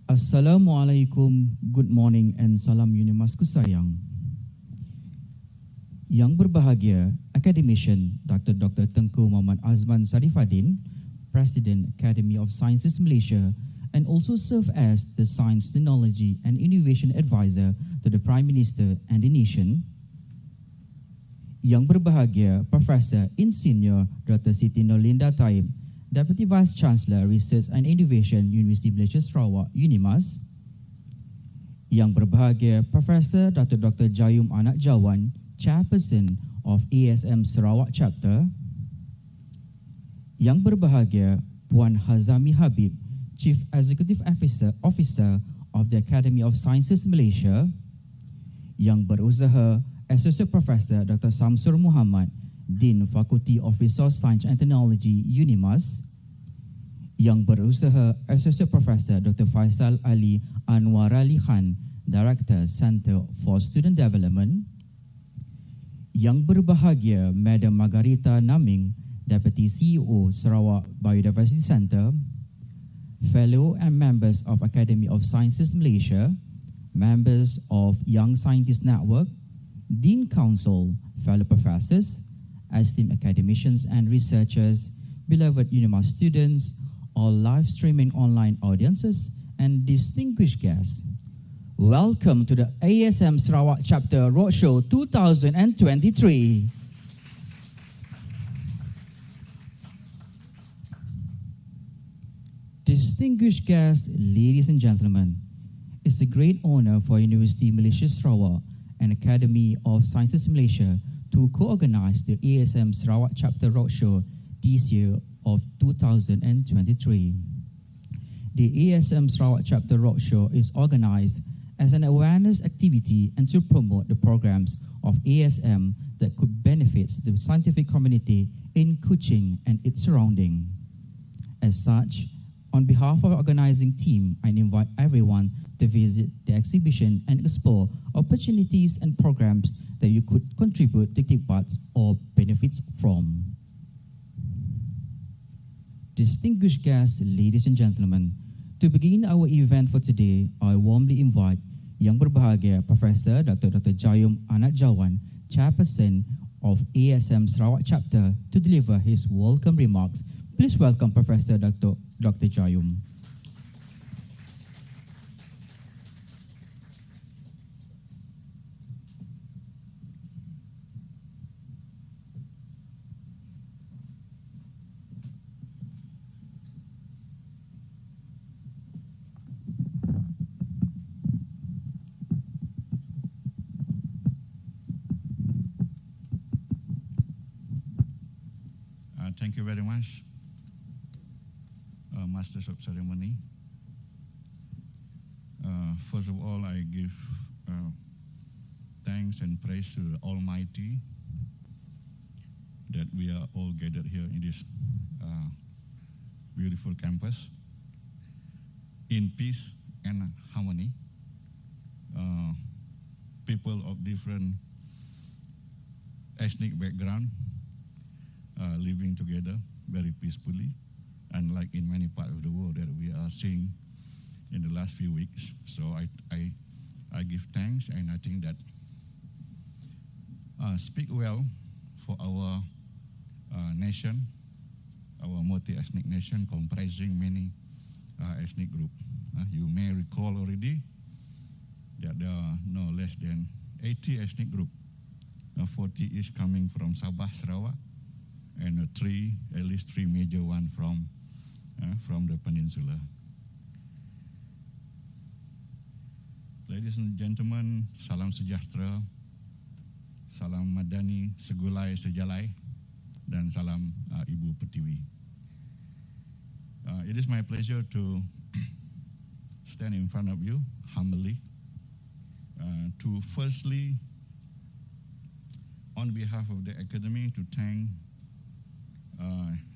Assalamualaikum, good morning and salam UNIMAS ku sayang. Yang berbahagia, Academician Dr. Tengku Muhammad Azman Sarifadin, President Academy of Sciences Malaysia, and also serve as the Science, Technology and Innovation Advisor to the Prime Minister and the Nation. Yang berbahagia, Professor Insinyur Dr. Siti Nurlinda Taib, Deputy Vice Chancellor Research and Innovation, University Malaysia Sarawak, UNIMAS. Yang berbahagia, Professor Dr. Jayum Anak Jawan, Chairperson of ASM Sarawak Chapter. Yang berbahagia, Puan Hazami Habib, Chief Executive Officer of the Academy of Sciences Malaysia. Yang berusaha, Associate Professor Dr. Samsur Muhammad, Dean Faculty of Resource Science and Technology, UNIMAS. Yang berusaha, Associate Professor Dr. Faisal Ali Anwar Ali Khan, Director, Center for Student Development. Yang berbahagia, Madam Margarita Naming, Deputy CEO, Sarawak Biodiversity Center. Fellow and members of Academy of Sciences Malaysia, members of Young Scientist Network, Dean Council, fellow professors, esteemed academicians and researchers, beloved UNIMAS students, all live streaming online audiences, and distinguished guests. Welcome to the ASM Sarawak Chapter Roadshow 2023. Distinguished guests, ladies and gentlemen, it's a great honor for University Malaysia Sarawak and Academy of Sciences Malaysia to co-organize the ASM Sarawak Chapter Roadshow this year of 2023. The ASM Sarawak Chapter Roadshow is organized as an awareness activity and to promote the programs of ASM that could benefit the scientific community in Kuching and its surrounding. As such, on behalf of our organizing team, I invite everyone to visit the exhibition and explore opportunities and programs that you could contribute to take part or benefits from. Distinguished guests, ladies and gentlemen, to begin our event for today, I warmly invite Yang berbahagia Professor Dr. Jayum Anak Jawan, Chairperson of ASM Sarawak Chapter, to deliver his welcome remarks. Please welcome Professor Dr. Jayum. Thank you very much, Masters of Ceremony. First of all, I give thanks and praise to the Almighty that we are all gathered here in this beautiful campus in peace and harmony. People of different ethnic background living together very peacefully, unlike in many parts of the world that we are seeing in the last few weeks. So I give thanks, and I think that speak well for our nation, our multi-ethnic nation comprising many ethnic groups. You may recall already that there are no less than 80 ethnic groups. 40 is coming from Sabah, Sarawak, and at least three major ones from the peninsula. Ladies and gentlemen, salam sejahtera, salam madani, segulai sejalai, dan salam Ibu Pertiwi. It is my pleasure to stand in front of you humbly to firstly, on behalf of the Academy, to thank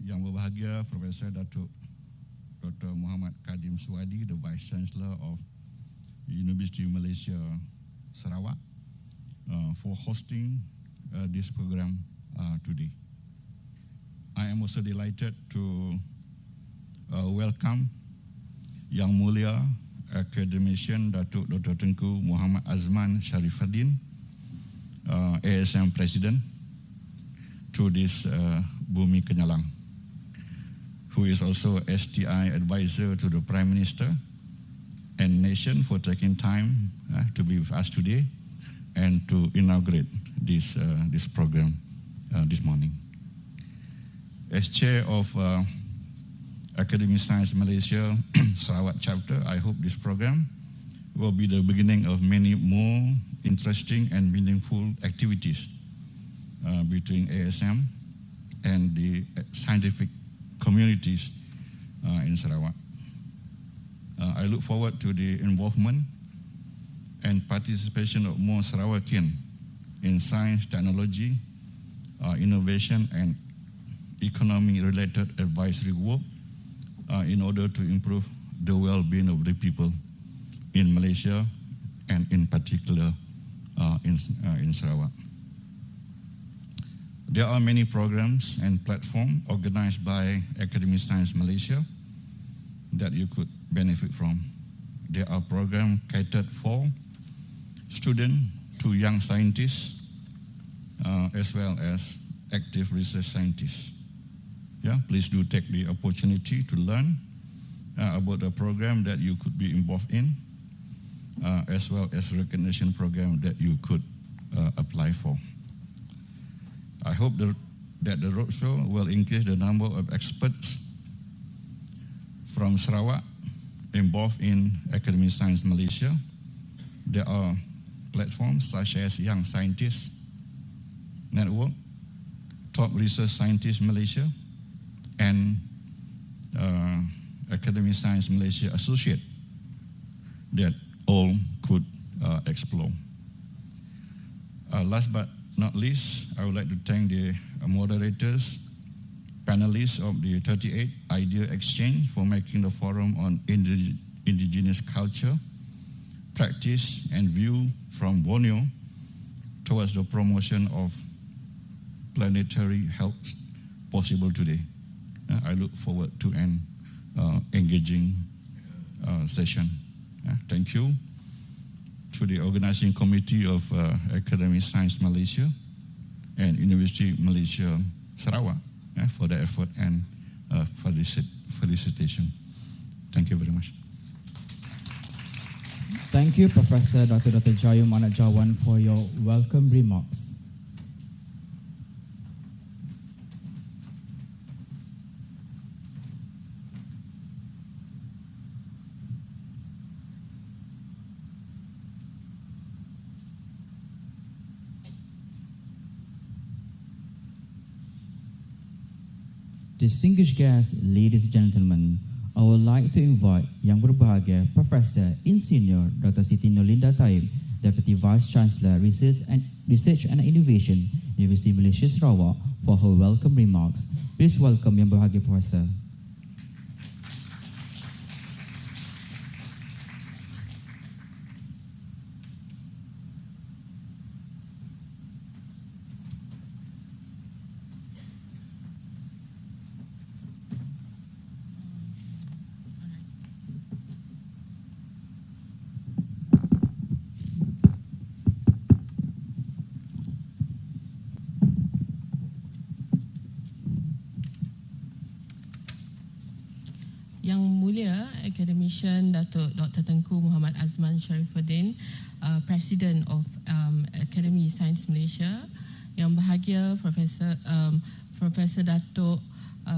Yang berbahagia Professor Dr. Muhammad Kadim Suwadi, the Vice Chancellor of University of Malaysia Sarawak, for hosting this program today. I am also delighted to welcome Yang Mulia Academician Datuk Dr. Tengku Muhammad Azman Sharifuddin, ASM President, to this Bumi Kenyalang, who is also STI Advisor to the Prime Minister and Nation, for taking time to be with us today and to inaugurate this program this morning. As Chair of Academy Science Malaysia Sarawak chapter, I hope this program will be the beginning of many more interesting and meaningful activities between ASM and the scientific communities in Sarawak. I look forward to the involvement and participation of more Sarawakian in science, technology, innovation, and economy-related advisory work in order to improve the well-being of the people in Malaysia and in particular in Sarawak. There are many programs and platforms organized by Academy Science Malaysia that you could benefit from. There are programs catered for students to young scientists as well as active research scientists. Yeah, please do take the opportunity to learn about the program that you could be involved in, as well as recognition program that you could apply for. I hope that the roadshow will increase the number of experts from Sarawak involved in Academy Science Malaysia. There are platforms such as Young Scientists Network, Top Research Scientists Malaysia, and Academy Science Malaysia Associate that all could explore. Last but not least, I would like to thank the moderators, panelists of the 38th IdeaXchange for making the forum on indigenous culture, practice, and view from Borneo towards the promotion of planetary health possible today. I look forward to an engaging session. Thank you to the organizing committee of Academy Science Malaysia and University Malaysia Sarawak for the effort and felicitation. Thank you very much. Thank you, Professor Dr. Jayum Anak Jawan, for your welcome remarks. Distinguished guests, ladies and gentlemen, I would like to invite Yang Berbahagia Professor Insinyur Dr. Siti Nolinda Taib, Deputy Vice Chancellor, Research and Innovation, University Malaysia Sarawak, for her welcome remarks. Please welcome Yang Berbahagia Professor. Yang Mulia Academician Datuk Dr. Tengku Muhammad Azman Sharifuddin, President of Academy Science Malaysia, Yang Bahagia Professor Datuk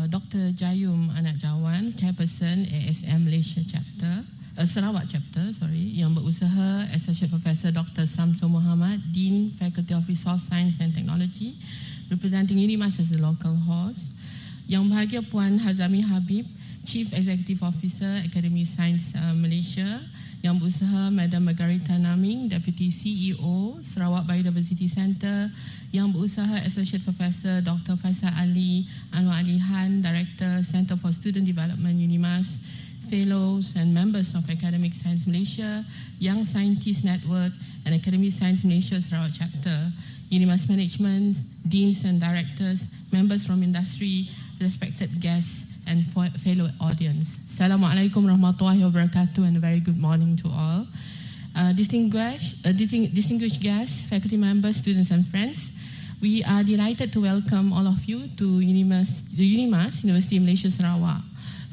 Dr. Jayum Anak Jawan, Chairperson ASM Malaysia Chapter, Sarawak Chapter, yang berusaha, Associate Professor Dr. Samsul Muhammad, Dean Faculty of Resource Science and Technology, representing UNIMAS as the local host, Yang Bahagia Puan Hazami Habib, Chief Executive Officer Academy Science Malaysia, yang berusaha Madam Margarita Naming, Deputy CEO Sarawak Biodiversity Centre, yang berusaha Associate Professor Dr. Faisal Ali Anwar Ali Han, Director Centre for Student Development UNIMAS, Fellows and members of Academic Science Malaysia, Young Scientists Network and Academy Science Malaysia Sarawak Chapter, UNIMAS Management, Deans and Directors, members from industry, respected guests and fellow audience. Assalamualaikum warahmatullahi wabarakatuh, and a very good morning to all. Distinguished guests, faculty members, students, and friends, we are delighted to welcome all of you to UNIMAS, University of Malaysia, Sarawak.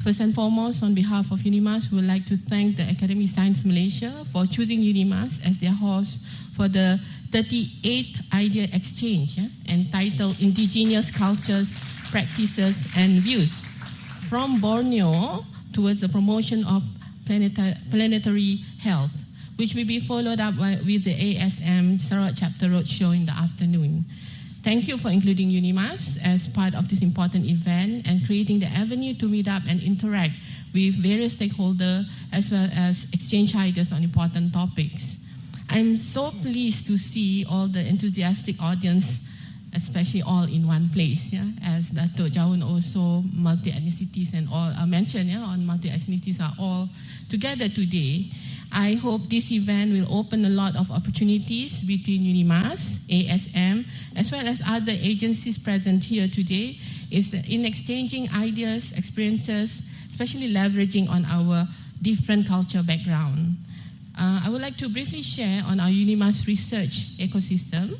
First and foremost, on behalf of UNIMAS, we would like to thank the Academy Science Malaysia for choosing UNIMAS as their host for the 38th IdeaXchange, entitled Indigenous Cultures, Practices, and Views from Borneo towards the promotion of planetary health, which will be followed up with the ASM Sarawak Chapter Roadshow in the afternoon. Thank you for including UNIMAS as part of this important event and creating the avenue to meet up and interact with various stakeholders as well as exchange ideas on important topics. I'm so pleased to see all the enthusiastic audience, especially all in one place, as Dato' Jawun also multi-ethnicities and all mentioned, on multi-ethnicities are all together today. I hope this event will open a lot of opportunities between UNIMAS, ASM, as well as other agencies present here today in exchanging ideas, experiences, especially leveraging on our different culture background. I would like to briefly share on our UNIMAS research ecosystem.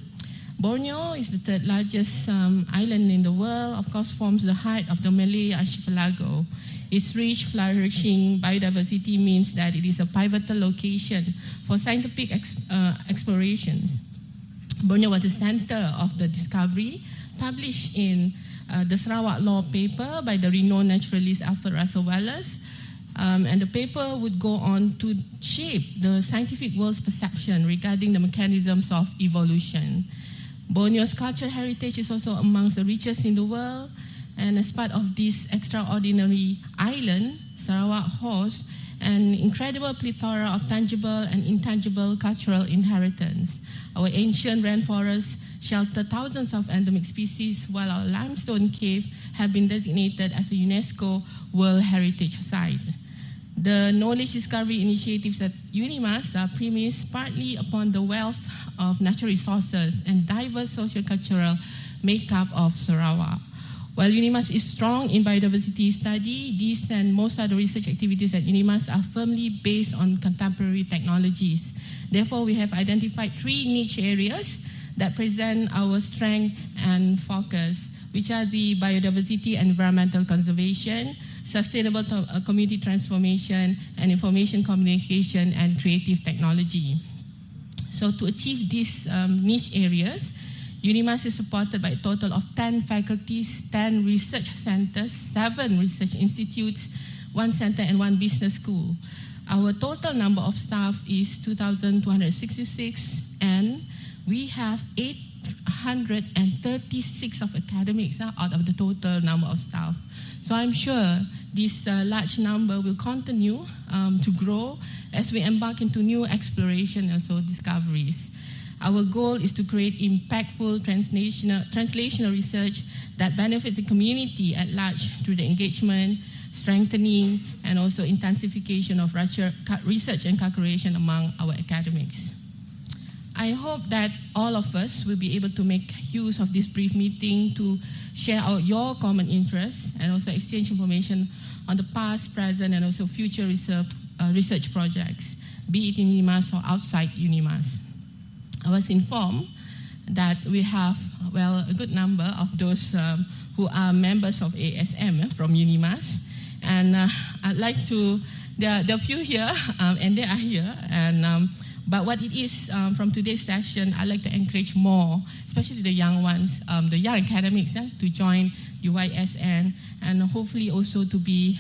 Borneo is the third largest island in the world, of course forms the heart of the Malay archipelago. Its rich, flourishing biodiversity means that it is a pivotal location for scientific explorations. Borneo was the center of the discovery published in the Sarawak Law paper by the renowned naturalist Alfred Russel Wallace. And the paper would go on to shape the scientific world's perception regarding the mechanisms of evolution. Borneo's cultural heritage is also amongst the richest in the world, and as part of this extraordinary island, Sarawak hosts an incredible plethora of tangible and intangible cultural inheritance. Our ancient rainforests shelter thousands of endemic species, while our limestone cave have been designated as a UNESCO World Heritage Site. The knowledge discovery initiatives at UNIMAS are premised partly upon the wealth of natural resources and diverse socio-cultural makeup of Sarawak. While UNIMAS is strong in biodiversity study, these and most other research activities at UNIMAS are firmly based on contemporary technologies. Therefore, we have identified 3 niche areas that present our strength and focus, which are the biodiversity and environmental conservation, sustainable community transformation, and information communication and creative technology. So to achieve these niche areas, UNIMAS is supported by a total of 10 faculties, 10 research centers, 7 research institutes, 1 center, and 1 business school. Our total number of staff is 2,266, and we have 836 of academics out of the total number of staff. So I'm sure this large number will continue to grow as we embark into new exploration and also discoveries. Our goal is to create impactful translational research that benefits the community at large through the engagement, strengthening, and also intensification of research and collaboration among our academics. I hope that all of us will be able to make use of this brief meeting to share your common interests and also exchange information on the past, present, and also future research projects, be it in UNIMAS or outside UNIMAS. I was informed that we have, a good number of those who are members of ASM from UNIMAS. And I'd like to, there are a few here, and they are here. But what it is from today's session, I'd like to encourage more, especially the young ones, the young academics, to join UISN, and hopefully also to be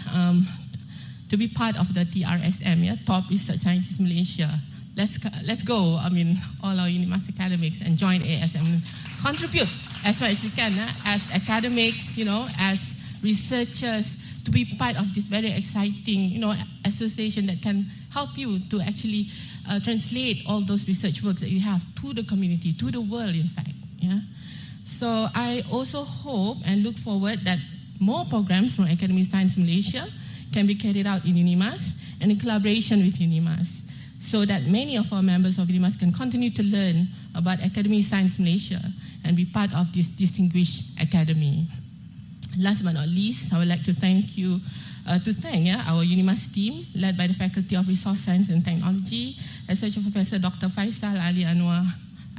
part of the TRSM, Top Research Scientists Malaysia. Let's go, all our UNIMAS academics, and join ASM, contribute as much as we can, as academics, as researchers, to be part of this very exciting, association that can help you to actually translate all those research works that you have to the community, to the world, in fact. So I also hope and look forward that more programs from Academy Science Malaysia can be carried out in UNIMAS and in collaboration with UNIMAS, so that many of our members of UNIMAS can continue to learn about Academy Science Malaysia and be part of this distinguished academy. Last but not least, I would like to thank our UNIMAS team, led by the Faculty of Resource Science and Technology, Associate Professor Dr. Faisal Ali Anwar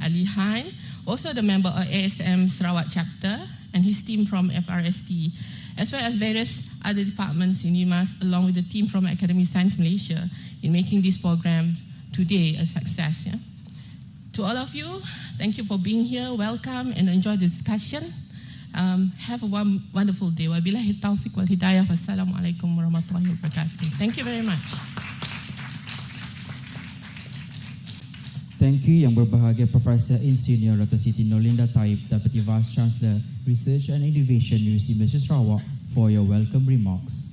Ali Han, also the member of ASM Sarawak chapter, and his team from FRST, as well as various other departments in UNIMAS, along with the team from Academy Science Malaysia, in making this program today a success. Yeah? To all of you, thank you for being here. Welcome and enjoy the discussion. Have a wonderful day. Wabillahi taufiq wal hidayah. Wassalamualaikum warahmatullahi wabarakatuh. Thank you very much. Thank you Yang Berbahagia Profesor Insinyur Dr. Siti Nurlinda Taib, Deputy Vice Chancellor, Research and Innovation, University Malaysia Sarawak, for your welcome remarks.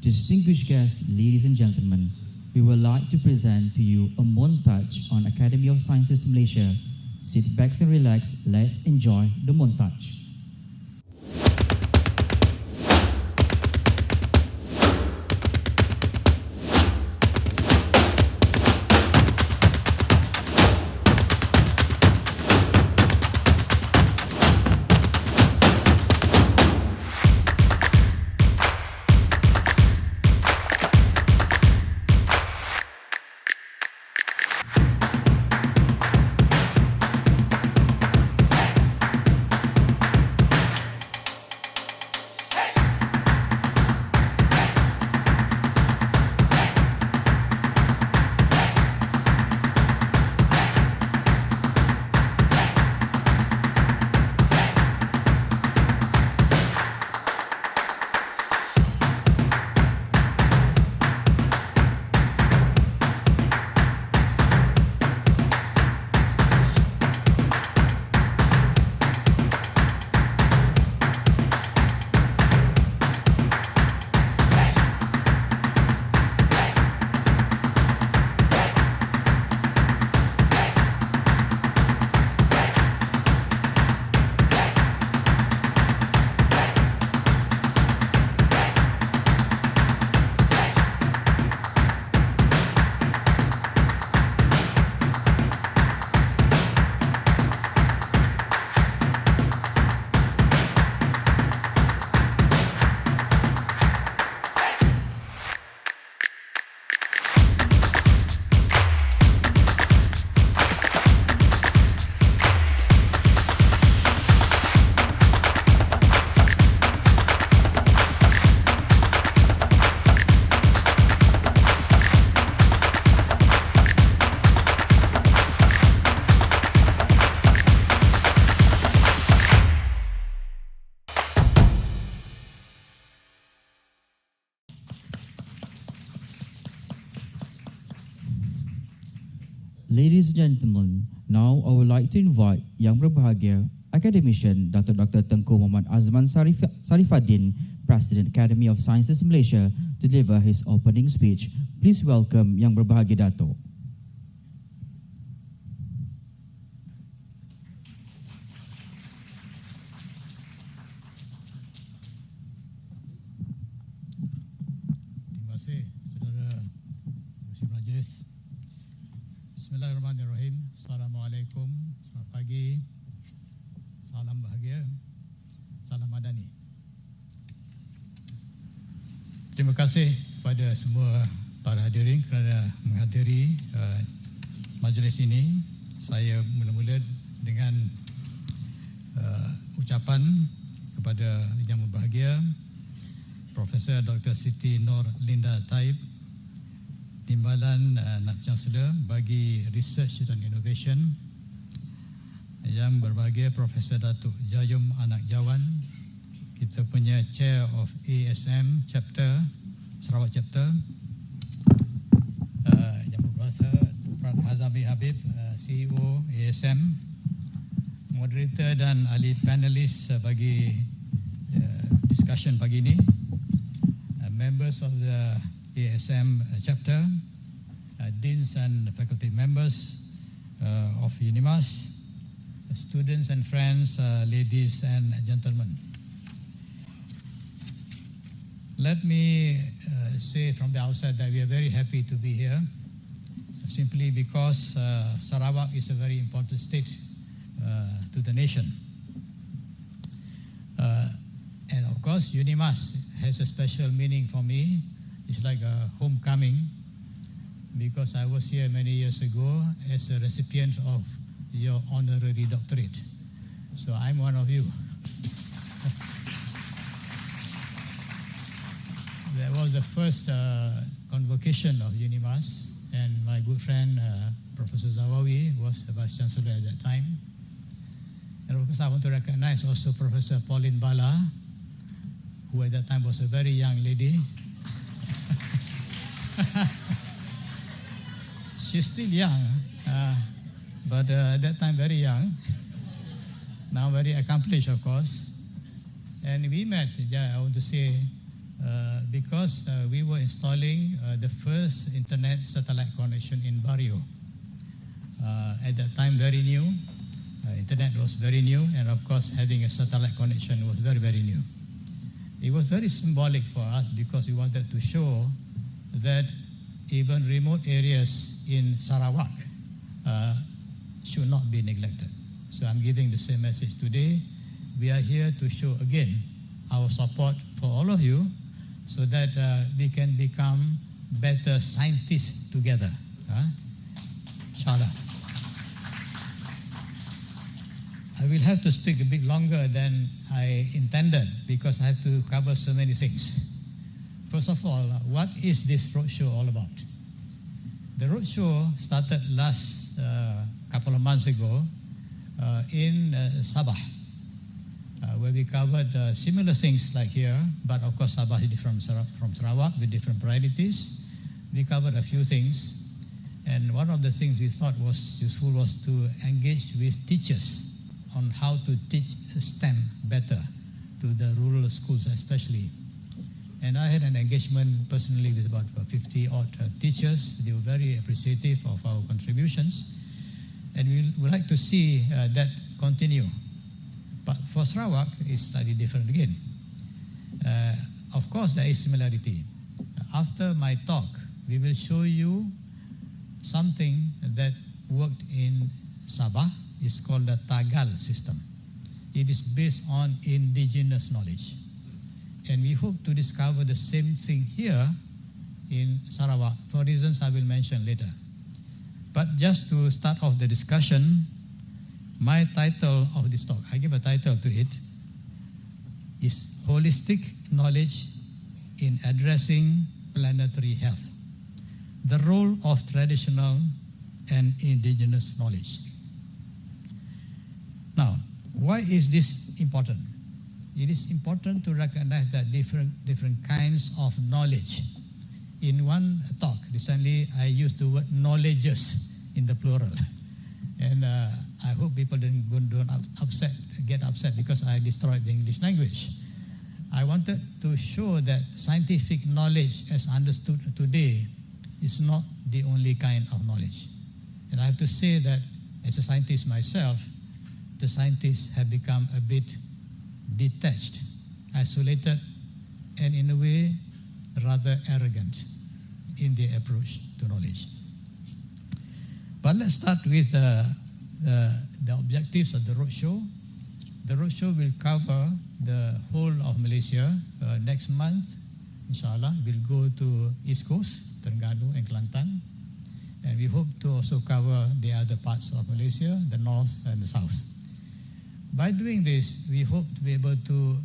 Distinguished guests, ladies and gentlemen, we would like to present to you a montage on Academy of Sciences Malaysia. Sit back and relax, let's enjoy the montage. Ladies and gentlemen, now I would like to invite Yang Berbahagia Academician Dr. Tengku Muhammad Azman Sarifaddin, President Academy of Sciences Malaysia, to deliver his opening speech. Please welcome Yang Berbahagia Dato'. Terima kasih, saudara Bersih Majlis. Bismillahirrahmanirrahim. Assalamualaikum, selamat pagi, salam bahagia, salam madani. Terima kasih kepada semua para hadirin kerana menghadiri majlis ini. Saya mula-mula dengan ucapan kepada Yang Berbahagia Profesor Dr. Siti Nurlinda Taib, Timbalan Chancellor bagi Research dan Innovation, Yang Berbahagia Profesor Datuk Jayum Anak Jawan, kita punya Chair of ASM Chapter, Sarawak Chapter, Yang Berbahagia Fern Habib, CEO ASM, moderator dan ahli panellists bagi discussion pagi ini, members of the ASM chapter, deans and faculty members of UNIMAS, students and friends, ladies and gentlemen. Let me say from the outset that we are very happy to be here, simply because Sarawak is a very important state to the nation. And of course, UNIMAS has a special meaning for me. It's like a homecoming, because I was here many years ago as a recipient of your honorary doctorate. So I'm one of you. That was the first convocation of UNIMAS, and my good friend Professor Zawawi was the Vice Chancellor at that time. And of course, I want to recognize also Professor Poline Bala, who at that time was a very young lady. She's still young, but at that time very young. Now very accomplished, of course. And we met, I want to say, because we were installing the first internet satellite connection in Borneo. At that time, very new. Internet was very new, and of course, having a satellite connection was very, very new. It was very symbolic for us because we wanted to show that even remote areas in Sarawak should not be neglected. So I'm giving the same message today. We are here to show again our support for all of you so that we can become better scientists together. Inshallah. I will have to speak a bit longer than I intended because I have to cover so many things. First of all, what is this roadshow all about? The roadshow started last couple of months ago in Sabah, where we covered similar things like here, but of course Sabah is different from Sarawak with different priorities. We covered a few things, and one of the things we thought was useful was to engage with teachers on how to teach STEM better to the rural schools especially. And I had an engagement personally with about 50 odd teachers. They were very appreciative of our contributions, and we would like to see that continue. But for Sarawak, it's slightly different again. Of course, there is similarity. After my talk, we will show you something that worked in Sabah. It's called the Tagal system. It is based on indigenous knowledge. And we hope to discover the same thing here in Sarawak for reasons I will mention later. But just to start off the discussion, my title of this talk, I give a title to it, is Holistic Knowledge in Addressing Planetary Health, the Role of Traditional and Indigenous Knowledge. Now, why is this important? It is important to recognize that different kinds of knowledge. In one talk recently, I used the word knowledges in the plural. And I hope people don't get upset because I destroyed the English language. I wanted to show that scientific knowledge as understood today is not the only kind of knowledge. And I have to say that as a scientist myself, the scientists have become a bit detached, isolated, and in a way rather arrogant in their approach to knowledge. But let's start with the objectives of the roadshow. The roadshow will cover the whole of Malaysia. Next month, inshallah, we'll go to East Coast, Terengganu and Kelantan. And we hope to also cover the other parts of Malaysia, the north and the south. By doing this, we hope to be able to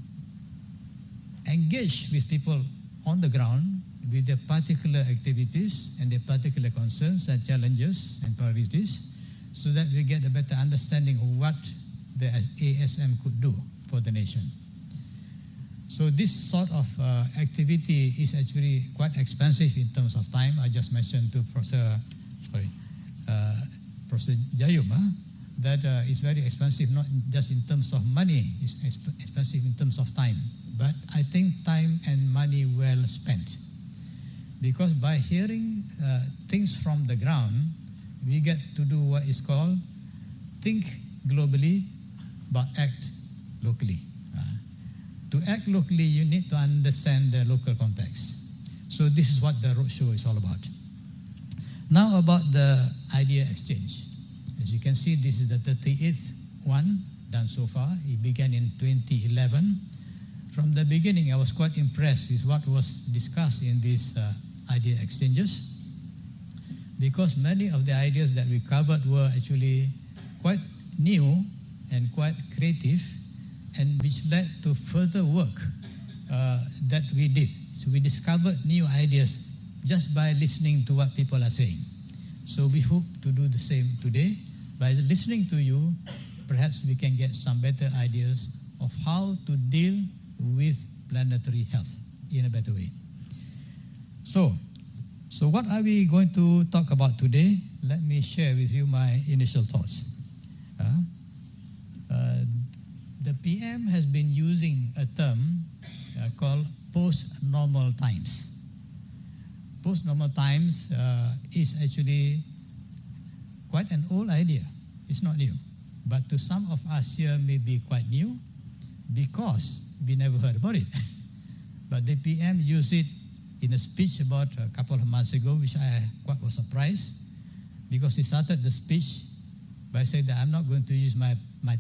engage with people on the ground with their particular activities and their particular concerns and challenges and priorities so that we get a better understanding of what the ASM could do for the nation. So this sort of activity is actually quite expensive in terms of time. I just mentioned to Professor Jayum, that it's very expensive, not just in terms of money, it's expensive in terms of time. But I think time and money well spent. Because by hearing things from the ground, we get to do what is called think globally, but act locally. To act locally, you need to understand the local context. So this is what the roadshow is all about. Now about the IdeaXchange. As you can see, this is the 38th one done so far. It began in 2011. From the beginning, I was quite impressed with what was discussed in these idea exchanges, because many of the ideas that we covered were actually quite new and quite creative, and which led to further work that we did. So we discovered new ideas just by listening to what people are saying. So we hope to do the same today. By listening to you, perhaps we can get some better ideas of how to deal with planetary health in a better way. So what are we going to talk about today? Let me share with you my initial thoughts. The PM has been using a term called post-normal times. Post-normal times is actually quite an old idea. It's not new. But to some of us here may be quite new because we never heard about it. But the PM used it in a speech about a couple of months ago, which I quite was surprised, because he started the speech by saying that I'm not going to use my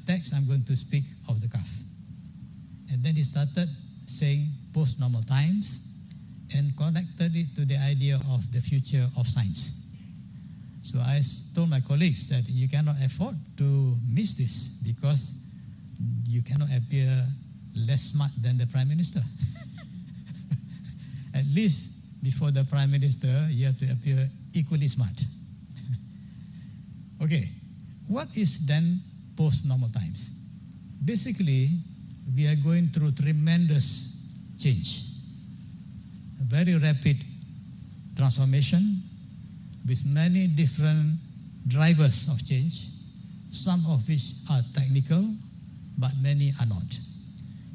text, I'm going to speak off the cuff. And then he started saying post-normal times and connected it to the idea of the future of science. So I told my colleagues that you cannot afford to miss this, because you cannot appear less smart than the Prime Minister. At least before the Prime Minister, you have to appear equally smart. Okay, what is then post-normal times? Basically, we are going through tremendous change, a very rapid transformation with many different drivers of change, some of which are technical, but many are not.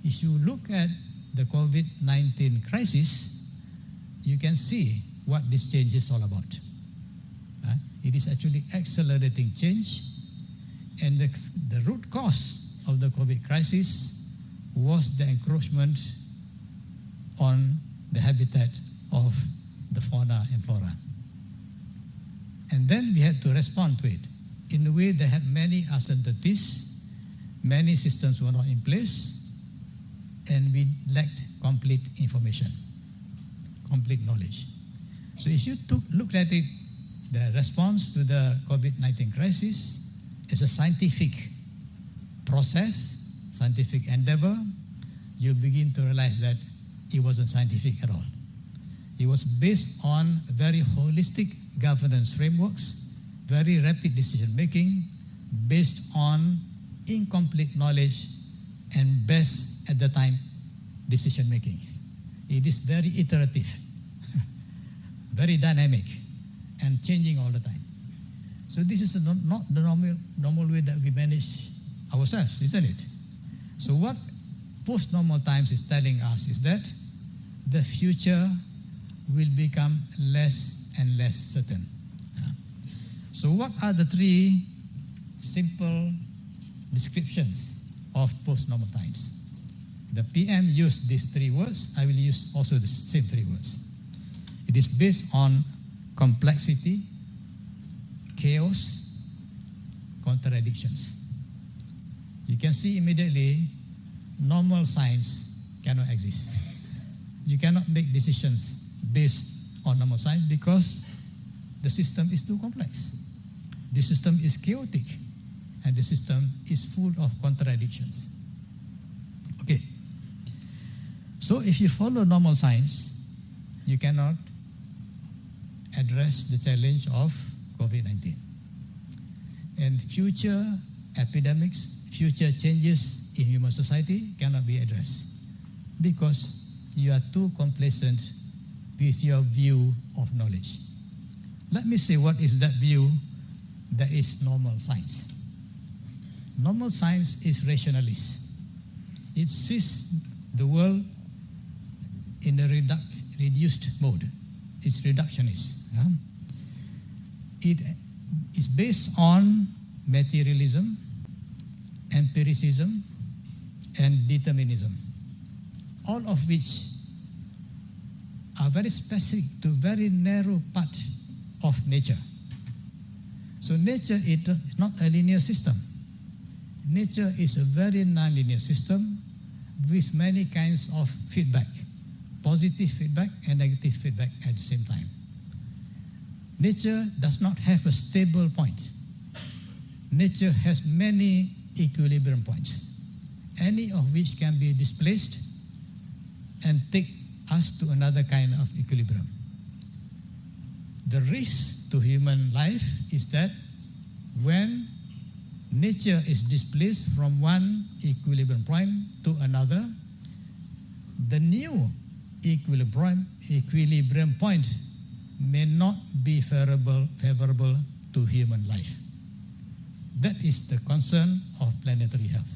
If you look at the COVID-19 crisis, you can see what this change is all about. It is actually accelerating change, and the root cause of the COVID crisis was the encroachment on the habitat of the fauna and flora. And then we had to respond to it in a way that had many uncertainties, many systems were not in place, and we lacked complete information, complete knowledge. So if you looked at it, the response to the COVID-19 crisis is a scientific process, scientific endeavor, you begin to realize that it wasn't scientific at all. It was based on very holistic governance frameworks, very rapid decision-making, based on incomplete knowledge and best at the time decision-making. It is very iterative, very dynamic, and changing all the time. So this is not the normal way that we manage ourselves, isn't it? So what post-normal times is telling us is that the future will become less and less certain. So what are the three simple descriptions of post-normal times? The PM used these three words. I will use also the same three words. It is based on complexity, chaos, contradictions. You can see immediately normal science cannot exist. You cannot make decisions based on normal science because the system is too complex. The system is chaotic, and the system is full of contradictions. Okay. So if you follow normal science, you cannot address the challenge of COVID-19. And future epidemics, future changes in human society cannot be addressed because you are too complacent with your view of knowledge. Let me say what is that view that is normal science. Normal science is rationalist. It sees the world in a reduced mode. It's reductionist. It is based on materialism, empiricism, and determinism, all of which are very specific to very narrow part of nature. So nature is not a linear system. Nature is a very non-linear system with many kinds of feedback, positive feedback and negative feedback at the same time. Nature does not have a stable point. Nature has many equilibrium points, any of which can be displaced and take us to another kind of equilibrium. The risk to human life is that when nature is displaced from one equilibrium point to another, the new equilibrium point may not be favorable to human life. That is the concern of planetary health.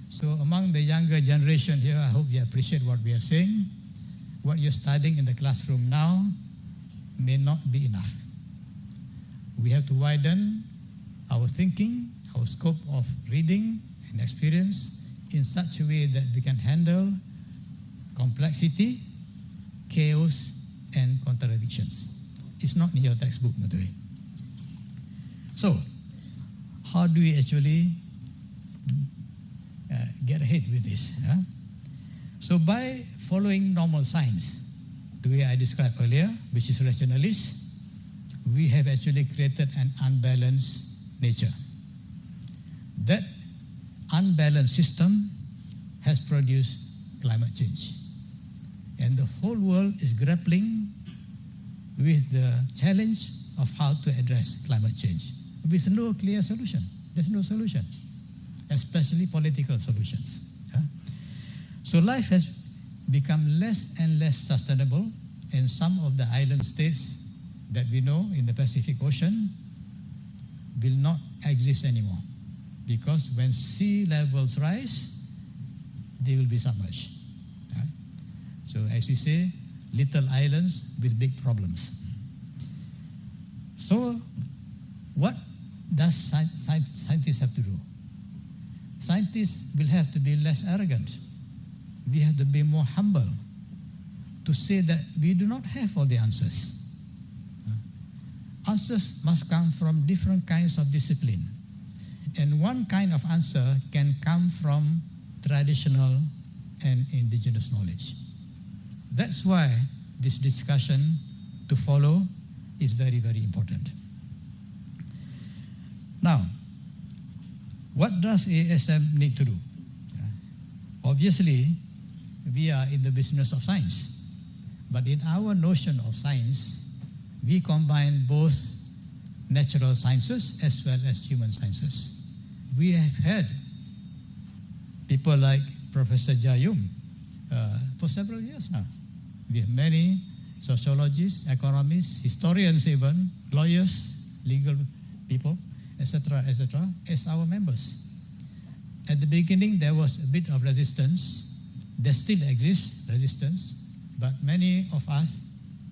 So among the younger generation here, I hope you appreciate what we are saying. What you're studying in the classroom now may not be enough. We have to widen our thinking, our scope of reading and experience in such a way that we can handle complexity, chaos, and contradictions. It's not in your textbook, by the way. So, how do we actually get ahead with this? So by following normal science, the way I described earlier, which is rationalist, we have actually created an unbalanced nature. That unbalanced system has produced climate change. And the whole world is grappling with the challenge of how to address climate change. With no clear solution. There's no solution, especially political solutions. So life has become less and less sustainable, and some of the island states that we know in the Pacific Ocean will not exist anymore, because when sea levels rise, they will be submerged. So as we say, little islands with big problems. So what does scientists have to do? Scientists will have to be less arrogant. We have to be more humble to say that we do not have all the answers. Answers must come from different kinds of discipline. And one kind of answer can come from traditional and indigenous knowledge. That's why this discussion to follow is very, very important. Now, what does ASM need to do? Obviously, we are in the business of science. But in our notion of science, we combine both natural sciences as well as human sciences. We have had people like Professor Jayum for several years now. We have many sociologists, economists, historians even, lawyers, legal people, etc., as our members. At the beginning, there was a bit of resistance. There still exists resistance, but many of us,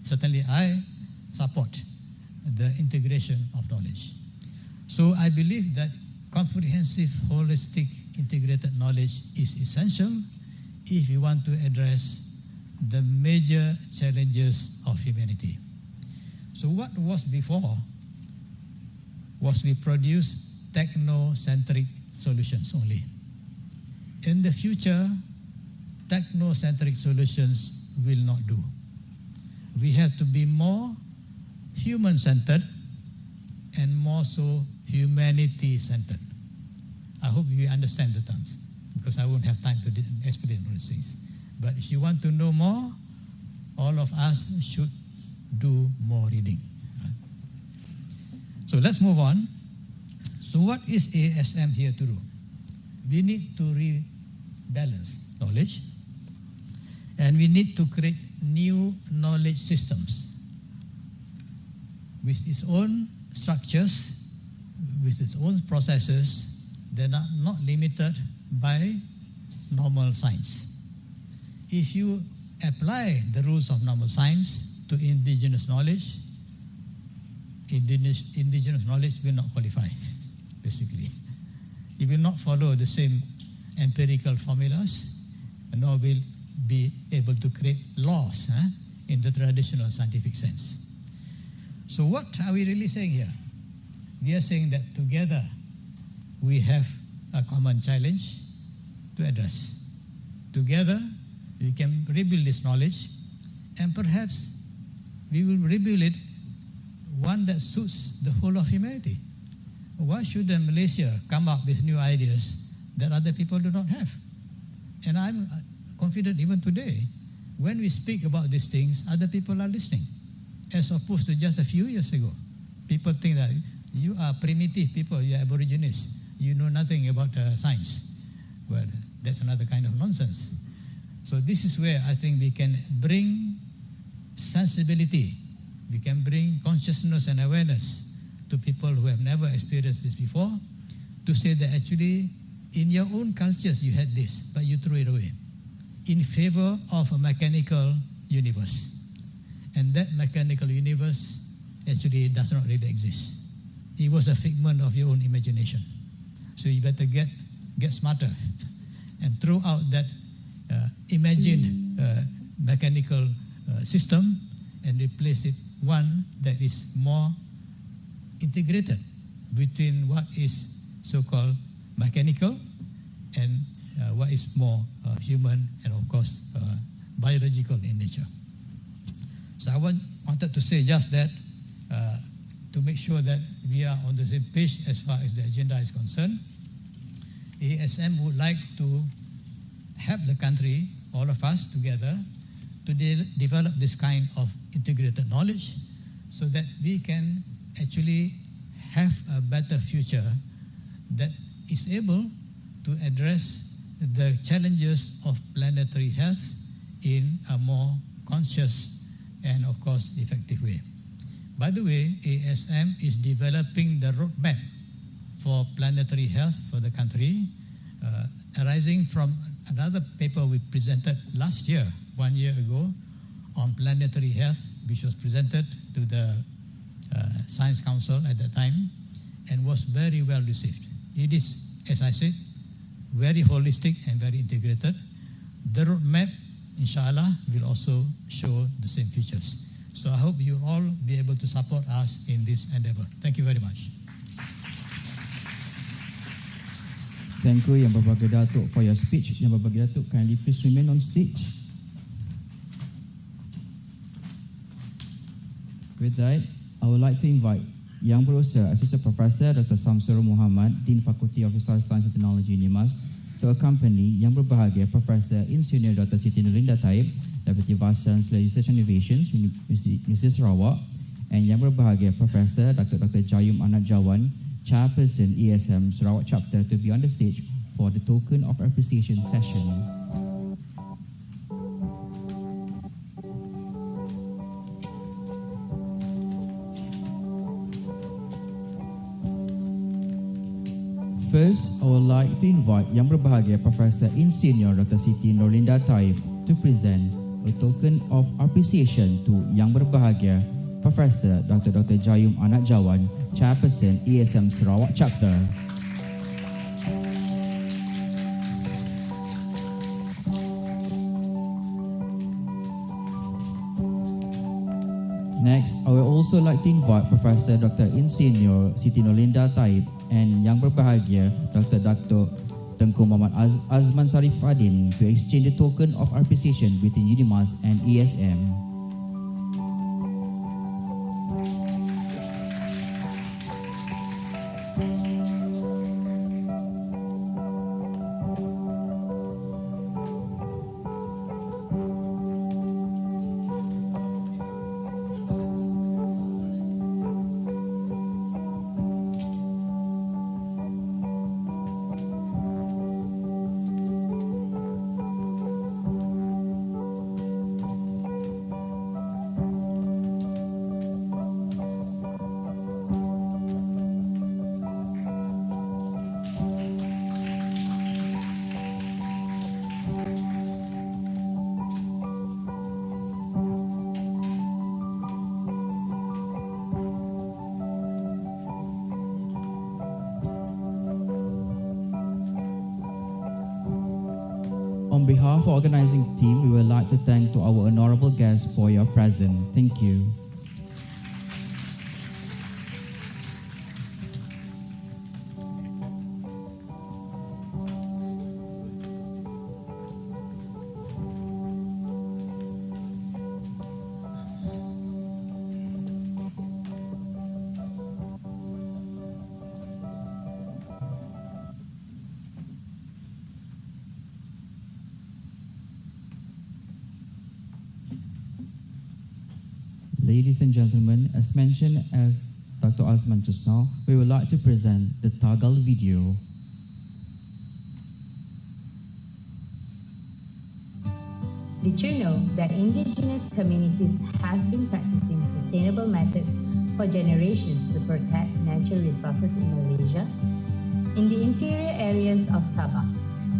certainly I, support the integration of knowledge. So I believe that comprehensive, holistic, integrated knowledge is essential if we want to address the major challenges of humanity. So what was before was we produce technocentric solutions only. In the future, technocentric solutions will not do. We have to be more human-centered and more so humanity-centered. I hope you understand the terms, because I won't have time to explain all these things. But if you want to know more, all of us should do more reading. So let's move on. So what is ASM here to do? We need to rebalance knowledge, and we need to create new knowledge systems with its own structures, with its own processes that are not limited by normal science. If you apply the rules of normal science to indigenous knowledge, indigenous knowledge will not qualify, basically. It will not follow the same empirical formulas, nor will be able to create laws in the traditional scientific sense. So what are we really saying here? We are saying that together we have a common challenge to address. Together we can rebuild this knowledge, and perhaps we will rebuild it one that suits the whole of humanity. Why shouldn't Malaysia come up with new ideas that other people do not have? And I'm confident even today, when we speak about these things, other people are listening, as opposed to just a few years ago. People think that you are primitive people, you are aborigines, you know nothing about science. Well, that's another kind of nonsense. So this is where I think we can bring sensibility, we can bring consciousness and awareness to people who have never experienced this before, to say that actually in your own cultures you had this, but you threw it away in favor of a mechanical universe. And that mechanical universe actually does not really exist. It was a figment of your own imagination. So you better get smarter and throw out that imagined mechanical system and replace it one that is more integrated between what is so-called mechanical and what is more human and of course biological in nature. So I wanted to say just that to make sure that we are on the same page as far as the agenda is concerned. ASM would like to help the country, all of us together, to develop this kind of integrated knowledge so that we can actually have a better future that is able to address the challenges of planetary health in a more conscious and, of course, effective way. By the way, ASM is developing the roadmap for planetary health for the country, arising from another paper we presented last year, 1 year ago, on planetary health, which was presented to the Science Council at that time and was very well received. It is, as I said, very holistic and very integrated. The roadmap, inshallah, will also show the same features. So I hope you'll all be able to support us in this endeavor. Thank you very much. Thank you, Yang Berbahagia Datuk, for your speech. Yang Berbahagia Datuk, kindly please remain on stage. With that, I would like to invite Yang Berusaha Associate Professor Dr. Samsur Muhammad, Dean Faculty of Science and Technology, UNIMAS, to accompany Yang Berbahagia Professor Insinyur Dr. Siti Nurlinda Taib, Deputy Vice Chancellor Research and Innovations, University Sarawak, and Yang Berbahagia Professor Dr. Jayum Anak Jawan, Chairperson ASM Sarawak Chapter, to be on the stage for the Token of Appreciation session. First, I would like to invite Yang Berbahagia Professor Insinyur Dr. Siti Nurlinda Taib to present a token of appreciation to Yang Berbahagia Professor Dr. Jayum Anak Jawan, Chairperson ASM Sarawak Chapter. Next, I would also like to invite Professor Dr. Insinyur Siti Nurlinda Taib and Yang Berbahagia Dr. Tengku Muhammad Azman Sarifadin to exchange the token of appreciation between UNIMAS and ASM. On behalf of the organizing team, we would like to thank to our honorable guests for your presence. Thank you. Ladies and gentlemen, as mentioned as Dr. Azman just now, we would like to present the Tagal video. Did you know that indigenous communities have been practicing sustainable methods for generations to protect natural resources in Malaysia? In the interior areas of Sabah,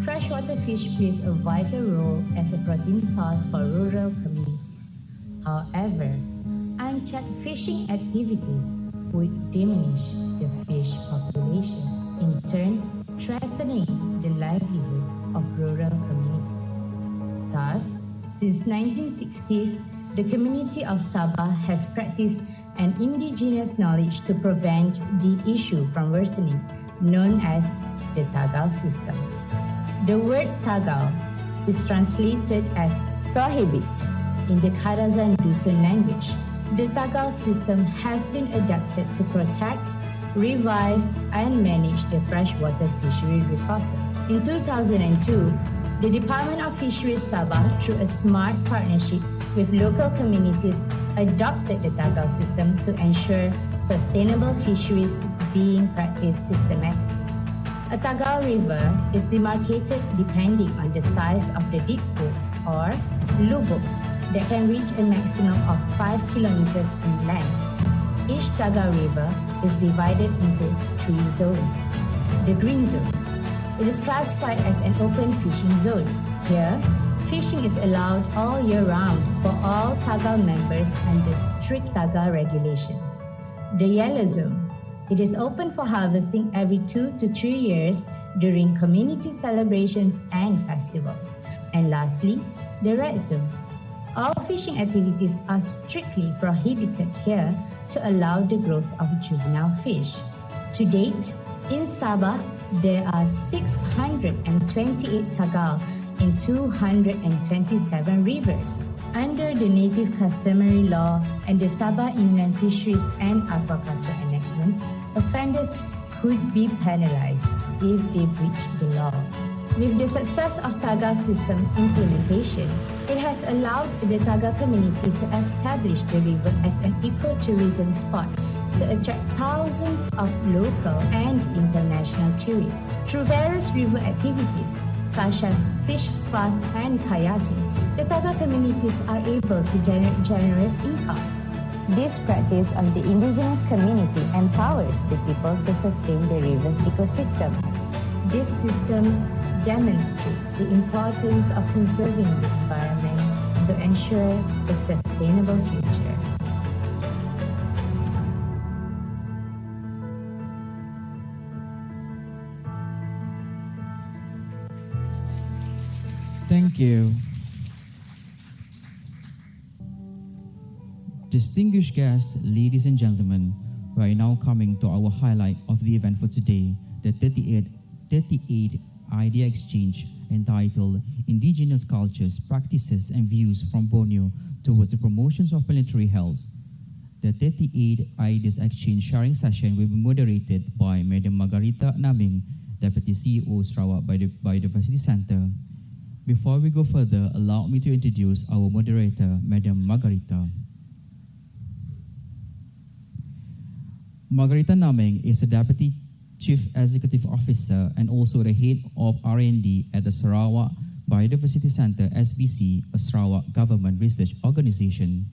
freshwater fish plays a vital role as a protein source for rural communities. However, unchecked fishing activities would diminish the fish population, in turn threatening the livelihood of rural communities. Thus, since 1960s, the community of Sabah has practiced an indigenous knowledge to prevent the issue from worsening, known as the Tagal system. The word Tagal is translated as prohibit in the Kadazan Dusun language. The Tagal system has been adapted to protect, revive, and manage the freshwater fishery resources. In 2002, the Department of Fisheries Sabah, through a smart partnership with local communities, adopted the Tagal system to ensure sustainable fisheries being practiced systematically. A Tagal river is demarcated depending on the size of the deep pools or lubuk that can reach a maximum of 5 kilometers in length. Each Tagal river is divided into 3 zones. The green zone. It is classified as an open fishing zone. Here, fishing is allowed all year round for all Tagal members under strict Tagal regulations. The yellow zone. It is open for harvesting every 2 to 3 years during community celebrations and festivals. And lastly, the red zone. All fishing activities are strictly prohibited here to allow the growth of juvenile fish. To date, in Sabah, there are 628 Tagal in 227 rivers. Under the Native Customary Law and the Sabah Inland Fisheries and Aquaculture Enactment, offenders could be penalized if they breach the law. With the success of Tagal system implementation, it has allowed the Tagal community to establish the river as an ecotourism spot to attract thousands of local and international tourists. Through various river activities, such as fish spas and kayaking, the Tagal communities are able to generate generous income. This practice of the indigenous community empowers the people to sustain the river's ecosystem. This system demonstrates the importance of conserving the environment to ensure a sustainable future. Thank you. Distinguished guests, ladies and gentlemen, we are now coming to our highlight of the event for today, the 38th IdeaXchange, entitled Indigenous Cultures, Practices and Views from Borneo Towards the Promotions of Planetary Health. The 38th IdeaXchange sharing session will be moderated by Madam Margarita Naming, Deputy CEO, Sarawak Biodiversity Center. Before we go further, allow me to introduce our moderator, Madam Margarita. Margarita Naming is a Deputy Chief Executive Officer and also the Head of R&D at the Sarawak Biodiversity Center, SBC, a Sarawak government research organization.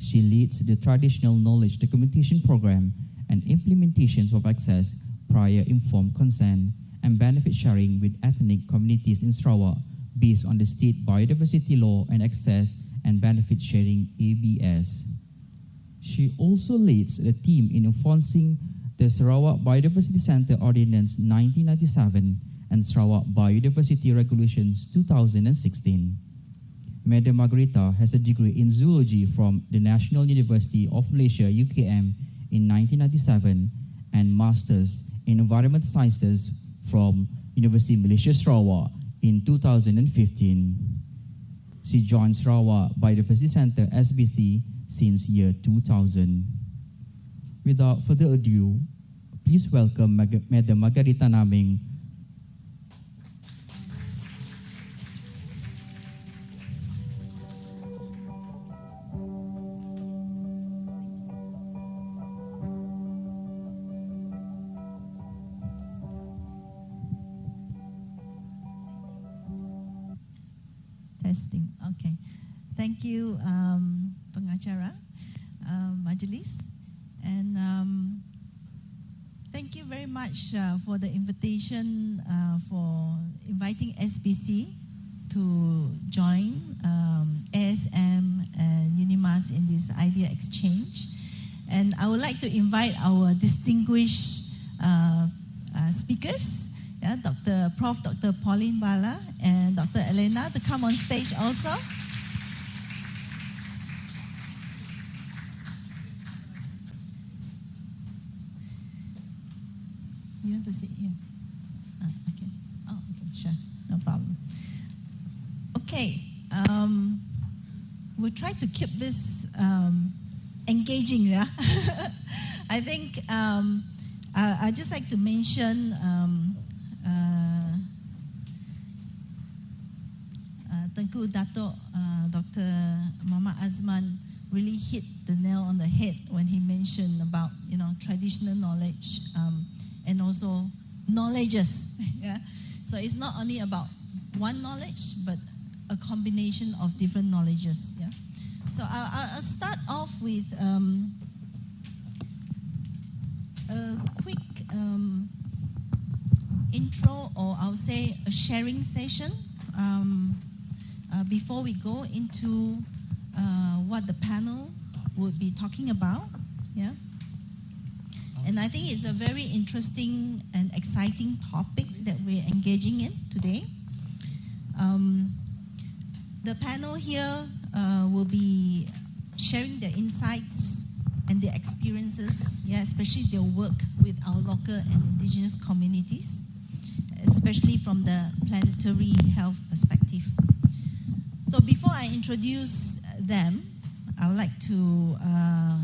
She leads the Traditional Knowledge Documentation Program and implementations of access, prior informed consent, and benefit sharing with ethnic communities in Sarawak based on the State Biodiversity Law and Access and Benefit Sharing ABS. She also leads the team in enforcing the Sarawak Biodiversity Center Ordinance 1997 and Sarawak Biodiversity Regulations 2016. Madam Margarita has a degree in zoology from the National University of Malaysia, UKM, in 1997 and Masters in Environmental Sciences from University Malaysia Sarawak in 2015. She joined Sarawak Biodiversity Center SBC since year 2000. Without further ado, please welcome Madam Margarita Naming. Testing. Okay. Thank you, pengacara, Majlis, and thank you very much for the invitation, for inviting SBC to join ASM and UNIMAS in this IdeaXchange. And I would like to invite our distinguished speakers, Dr. Poline Bala and Dr. Elena, to come on stage also. You want to sit here? Okay. Oh, okay, sure. No problem. Okay. We'll try to keep this engaging, yeah? I think I'd just like to mention Tengku Dato' Dr. Muhammad Azman really hit the nail on the head when he mentioned about, traditional knowledge and also knowledges. Yeah? So it's not only about one knowledge, but a combination of different knowledges. Yeah? So I'll start off with a quick intro, or I'll say a sharing session before we go into what the panel would be talking about. Yeah. And I think it's a very interesting and exciting topic that we're engaging in today. The panel here will be sharing their insights and their experiences, especially their work with our local and indigenous communities, especially from the planetary health perspective. So before I introduce them, I would like to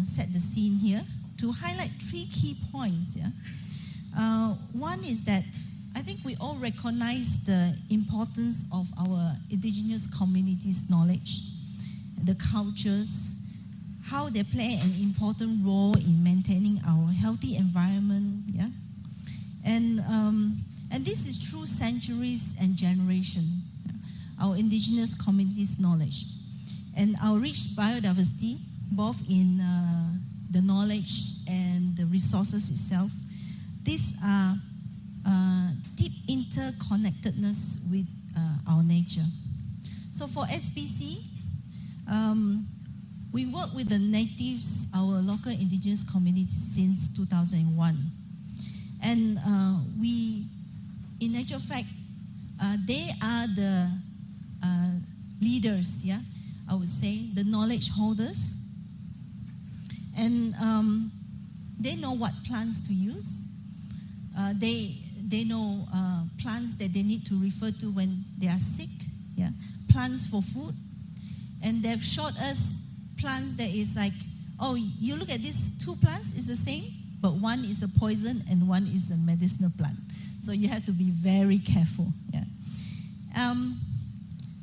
set the scene here to highlight 3 key points. One is that I think we all recognize the importance of our indigenous communities' knowledge, the cultures, how they play an important role in maintaining our healthy environment, and this is through centuries and generations, our indigenous communities' knowledge. And our rich biodiversity, both in the knowledge and the resources itself, these are deep interconnectedness with our nature. So for SBC, we work with the natives, our local indigenous communities, since 2001. And we, in actual fact, they are the leaders, I would say, the knowledge holders. And they know what plants to use. They know plants that they need to refer to when they are sick, plants for food. And they've showed us plants that is like, oh, you look at these 2 plants, it's the same, but one is a poison and one is a medicinal plant. So you have to be very careful.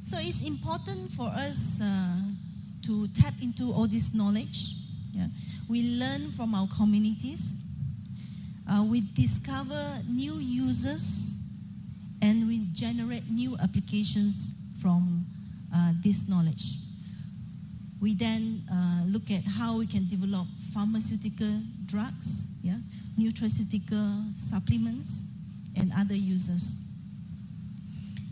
So it's important for us to tap into all this knowledge. We learn from our communities. We discover new users, and we generate new applications from this knowledge. We then look at how we can develop pharmaceutical drugs, nutraceutical supplements, and other uses.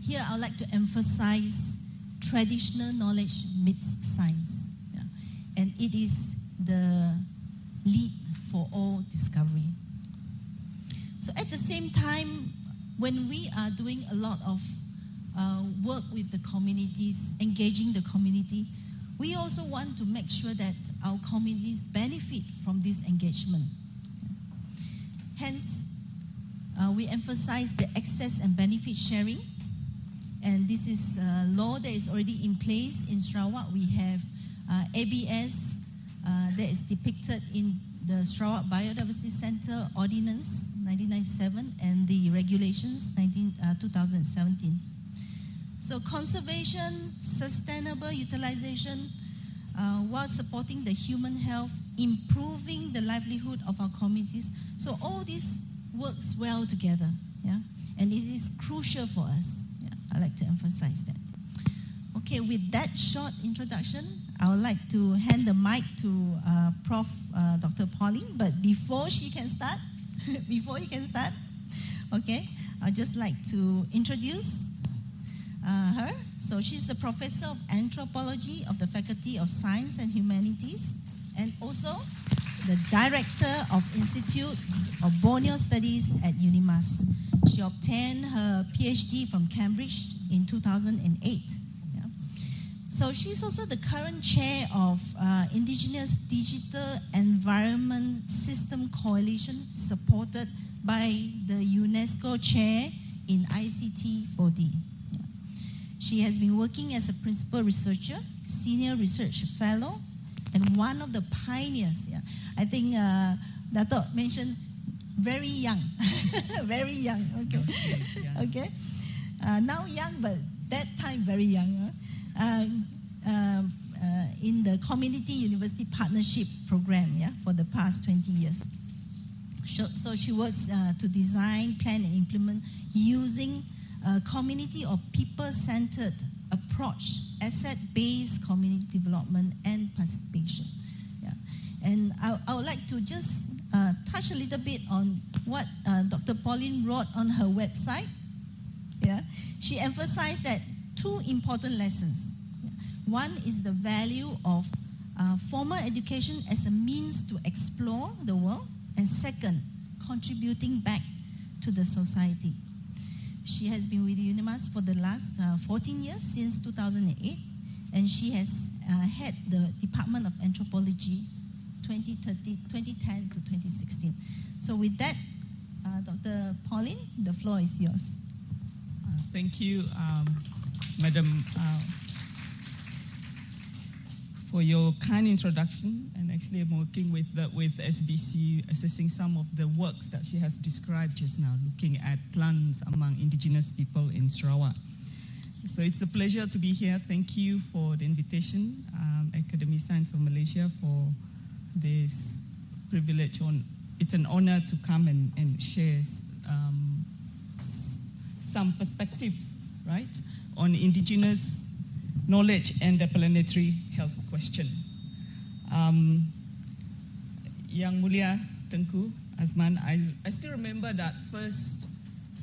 Here, I would like to emphasize traditional knowledge meets science, and it is the lead for all discovery. So at the same time, when we are doing a lot of work with the communities, engaging the community, we also want to make sure that our communities benefit from this engagement. Hence, we emphasize the access and benefit sharing. And this is a law that is already in place in Sarawak. We have ABS that is depicted in the Sarawak Biodiversity Center Ordinance 1997 and the regulations 2017. So conservation, sustainable utilization, while supporting the human health, improving the livelihood of our communities. So all this works well together, and it is crucial for us. I'd like to emphasize that. Okay, with that short introduction, I would like to hand the mic to Prof. Dr. Poline. But before she can start, okay, I'd just like to introduce her. So she's a professor of anthropology of the Faculty of Science and Humanities, and also the director of Institute of Borneo Studies at UNIMAS. She obtained her PhD from Cambridge in 2008. So she's also the current chair of Indigenous Digital Environment System Coalition, supported by the UNESCO chair in ICT 4D. She has been working as a principal researcher, senior research fellow, and one of the pioneers. I think Dato mentioned very young, very young. Okay, okay. Now young, but that time very young. In the Community University Partnership Program, for the past 20 years. So she works to design, plan, and implement using a community or people-centered approach, asset-based community development and participation. And I would like to just touch a little bit on what Dr. Poline wrote on her website. She emphasized that two important lessons. One is the value of formal education as a means to explore the world, and second, contributing back to the society. She has been with UNIMAS for the last 14 years, since 2008, and she has had the Department of Anthropology 2010 to 2016. So with that, Dr. Poline, the floor is yours. Thank you, Madam, for your kind introduction. And actually I'm working with SBC, assessing some of the works that she has described just now, looking at plants among indigenous people in Sarawak. So it's a pleasure to be here. Thank you for the invitation, Academy Science of Malaysia, for this privilege. It's an honor to come and share some perspectives, right, on indigenous knowledge and the planetary health question. Yang Mulia Tengku Azman, I still remember that first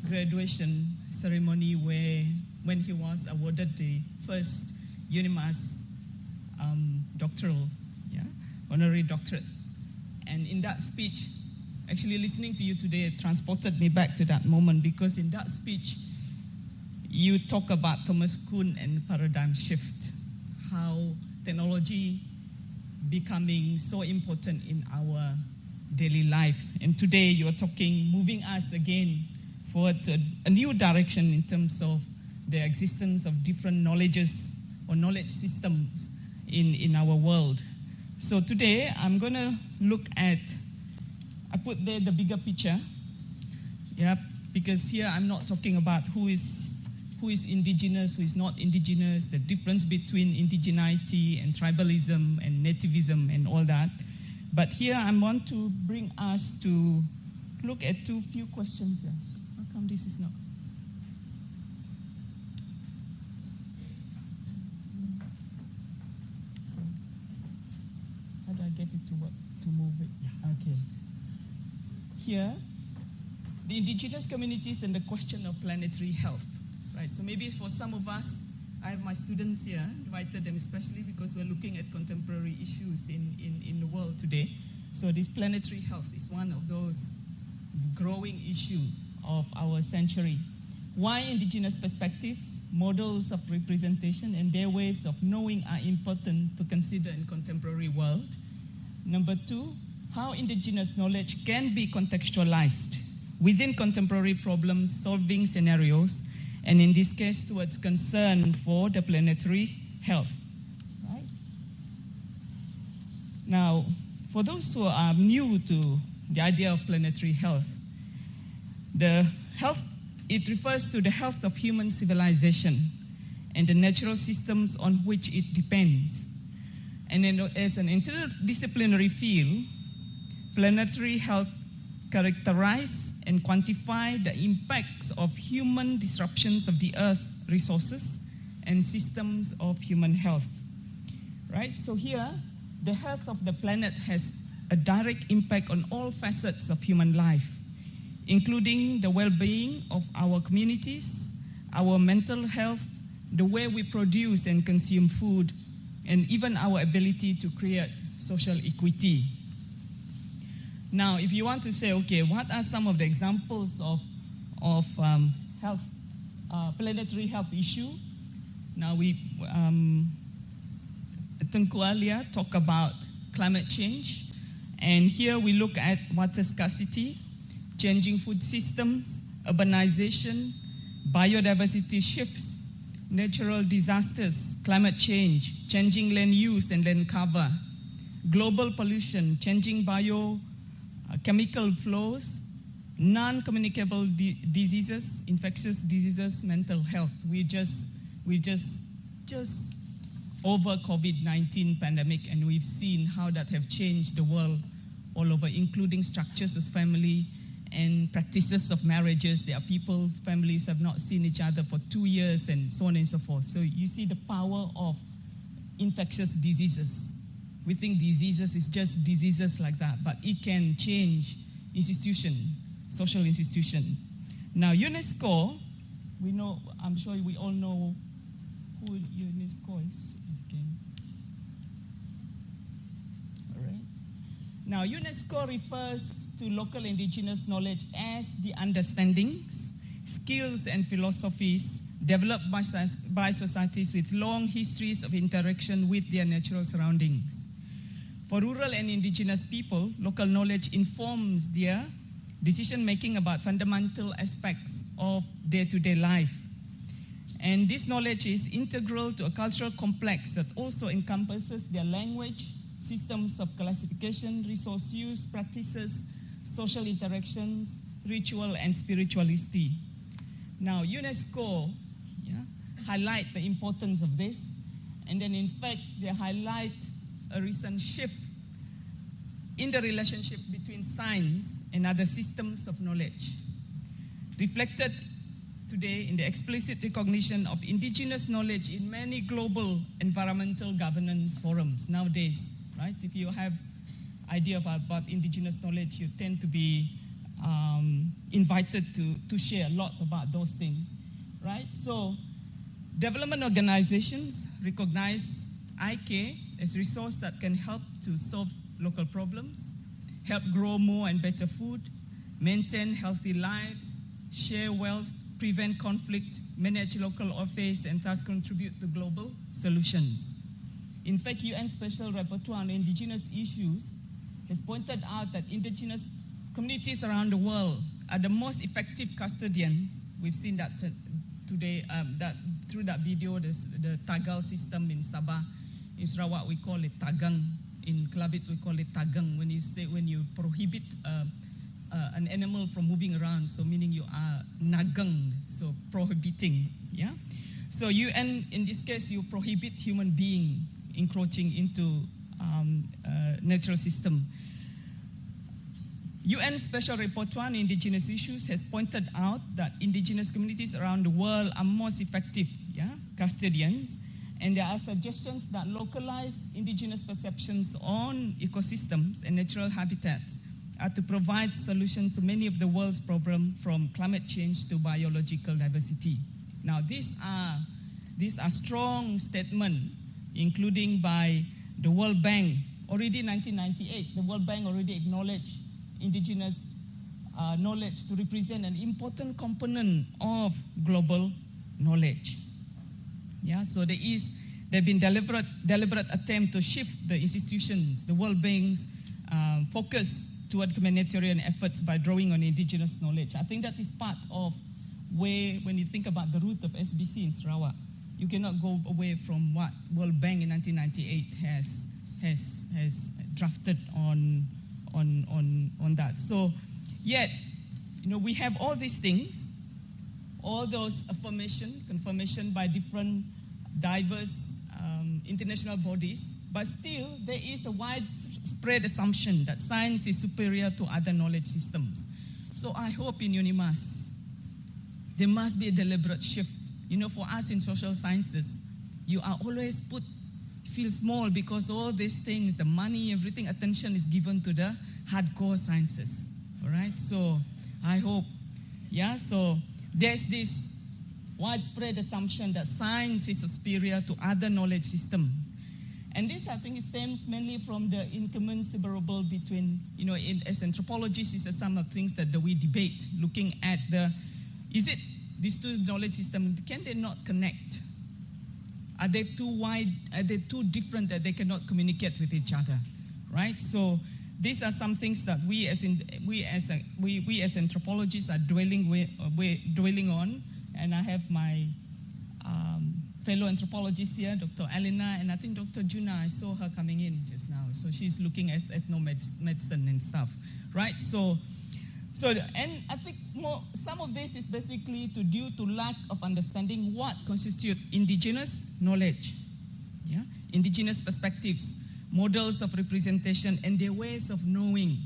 graduation ceremony when he was awarded the first UNIMAS doctoral, honorary doctorate. And in that speech, actually listening to you today transported me back to that moment, because in that speech, you talk about Thomas Kuhn and paradigm shift, how technology becoming so important in our daily lives. And today you are talking, moving us again forward to a new direction in terms of the existence of different knowledges or knowledge systems in our world. So today I'm going to look at, I put there the bigger picture, because here I'm not talking about who is indigenous, who is not indigenous, the difference between indigeneity and tribalism and nativism and all that. But here I want to bring us to look at few questions here. How come this is not? So, how do I get it to move it? Okay. Here, the indigenous communities and the question of planetary health. Right, so maybe for some of us, I have my students here, invited them especially because we're looking at contemporary issues in the world today. So this planetary health is one of those growing issues of our century. Why indigenous perspectives, models of representation, and their ways of knowing are important to consider in contemporary world. Number two, how indigenous knowledge can be contextualized within contemporary problem-solving scenarios, and in this case, towards concern for the planetary health. Right? Now, for those who are new to the idea of planetary health, the health, it refers to the health of human civilization and the natural systems on which it depends. And then as an interdisciplinary field, planetary health characterizes and quantify the impacts of human disruptions of the Earth resources and systems of human health. Right? So here, the health of the planet has a direct impact on all facets of human life, including the well-being of our communities, our mental health, the way we produce and consume food, and even our ability to create social equity. Now, if you want to say, okay, what are some of the examples of health, planetary health issue? Now, Tengku earlier talked about climate change, and here we look at water scarcity, changing food systems, urbanization, biodiversity shifts, natural disasters, climate change, changing land use and land cover, global pollution, changing biochemical flows, non-communicable diseases, infectious diseases, mental health. We just over COVID-19 pandemic, and we've seen how that have changed the world all over, including structures of family and practices of marriages. There are people, families have not seen each other for 2 years, and so on and so forth. So you see the power of infectious diseases. We think diseases is just diseases like that, but it can change institution, social institution. Now UNESCO, we know, I'm sure we all know who UNESCO is. Okay. All right. Now UNESCO refers to local indigenous knowledge as the understandings, skills and philosophies developed by societies with long histories of interaction with their natural surroundings. For rural and indigenous people, local knowledge informs their decision-making about fundamental aspects of day-to-day life. And this knowledge is integral to a cultural complex that also encompasses their language, systems of classification, resource use, practices, social interactions, ritual, and spirituality. Now, UNESCO highlight the importance of this, and then in fact, they highlight a recent shift in the relationship between science and other systems of knowledge, reflected today in the explicit recognition of indigenous knowledge in many global environmental governance forums nowadays, right? If you have idea about indigenous knowledge, you tend to be invited to share a lot about those things, right? So development organizations recognize IK as a resource that can help to solve local problems, help grow more and better food, maintain healthy lives, share wealth, prevent conflict, manage local affairs, and thus contribute to global solutions. In fact, UN Special Rapporteur on Indigenous Issues has pointed out that indigenous communities around the world are the most effective custodians. We've seen that today, that through that video, the Tagal system in Sabah. In Sarawak, we call it Tagang. In Kelabit, we call it Tagang. When you prohibit an animal from moving around, so meaning you are nagang, so prohibiting, yeah? So UN, in this case, you prohibit human being encroaching into natural system. UN Special Rapporteur on Indigenous Issues has pointed out that indigenous communities around the world are most effective, custodians, and there are suggestions that localize indigenous perceptions on ecosystems and natural habitats are to provide solutions to many of the world's problems, from climate change to biological diversity. Now, these are strong statements, including by the World Bank. Already in 1998, the World Bank already acknowledged indigenous knowledge to represent an important component of global knowledge. Yeah, so there have been deliberate attempt to shift the institutions, the World Bank's focus toward humanitarian efforts by drawing on indigenous knowledge. I think that is part of where, when you think about the root of SBC in Sarawak, you cannot go away from what World Bank in 1998 has drafted on that. So, yet, we have all these things, all those confirmation by different diverse international bodies, but still there is a widespread assumption that science is superior to other knowledge systems. So I hope in UNIMAS, there must be a deliberate shift You know, for us in social sciences, you are always feel small because all these things, the money, everything, attention is given to the hardcore sciences. All right, so I hope, so there's this widespread assumption that science is superior to other knowledge systems. And this, I think, stems mainly from the incommensurable between, you know, as anthropologists, is some of the things that we debate, looking at is it these two knowledge systems, can they not connect? Are they too wide? Are they too different that they cannot communicate with each other, right? So these are some things that we as anthropologists are dwelling on. And I have my fellow anthropologist here, Dr. Elena, and I think Dr. Juna, I saw her coming in just now. So she's looking at ethnomedicine and stuff, right? So, and I think some of this is basically due to lack of understanding what constitutes indigenous knowledge, indigenous perspectives, models of representation, and their ways of knowing,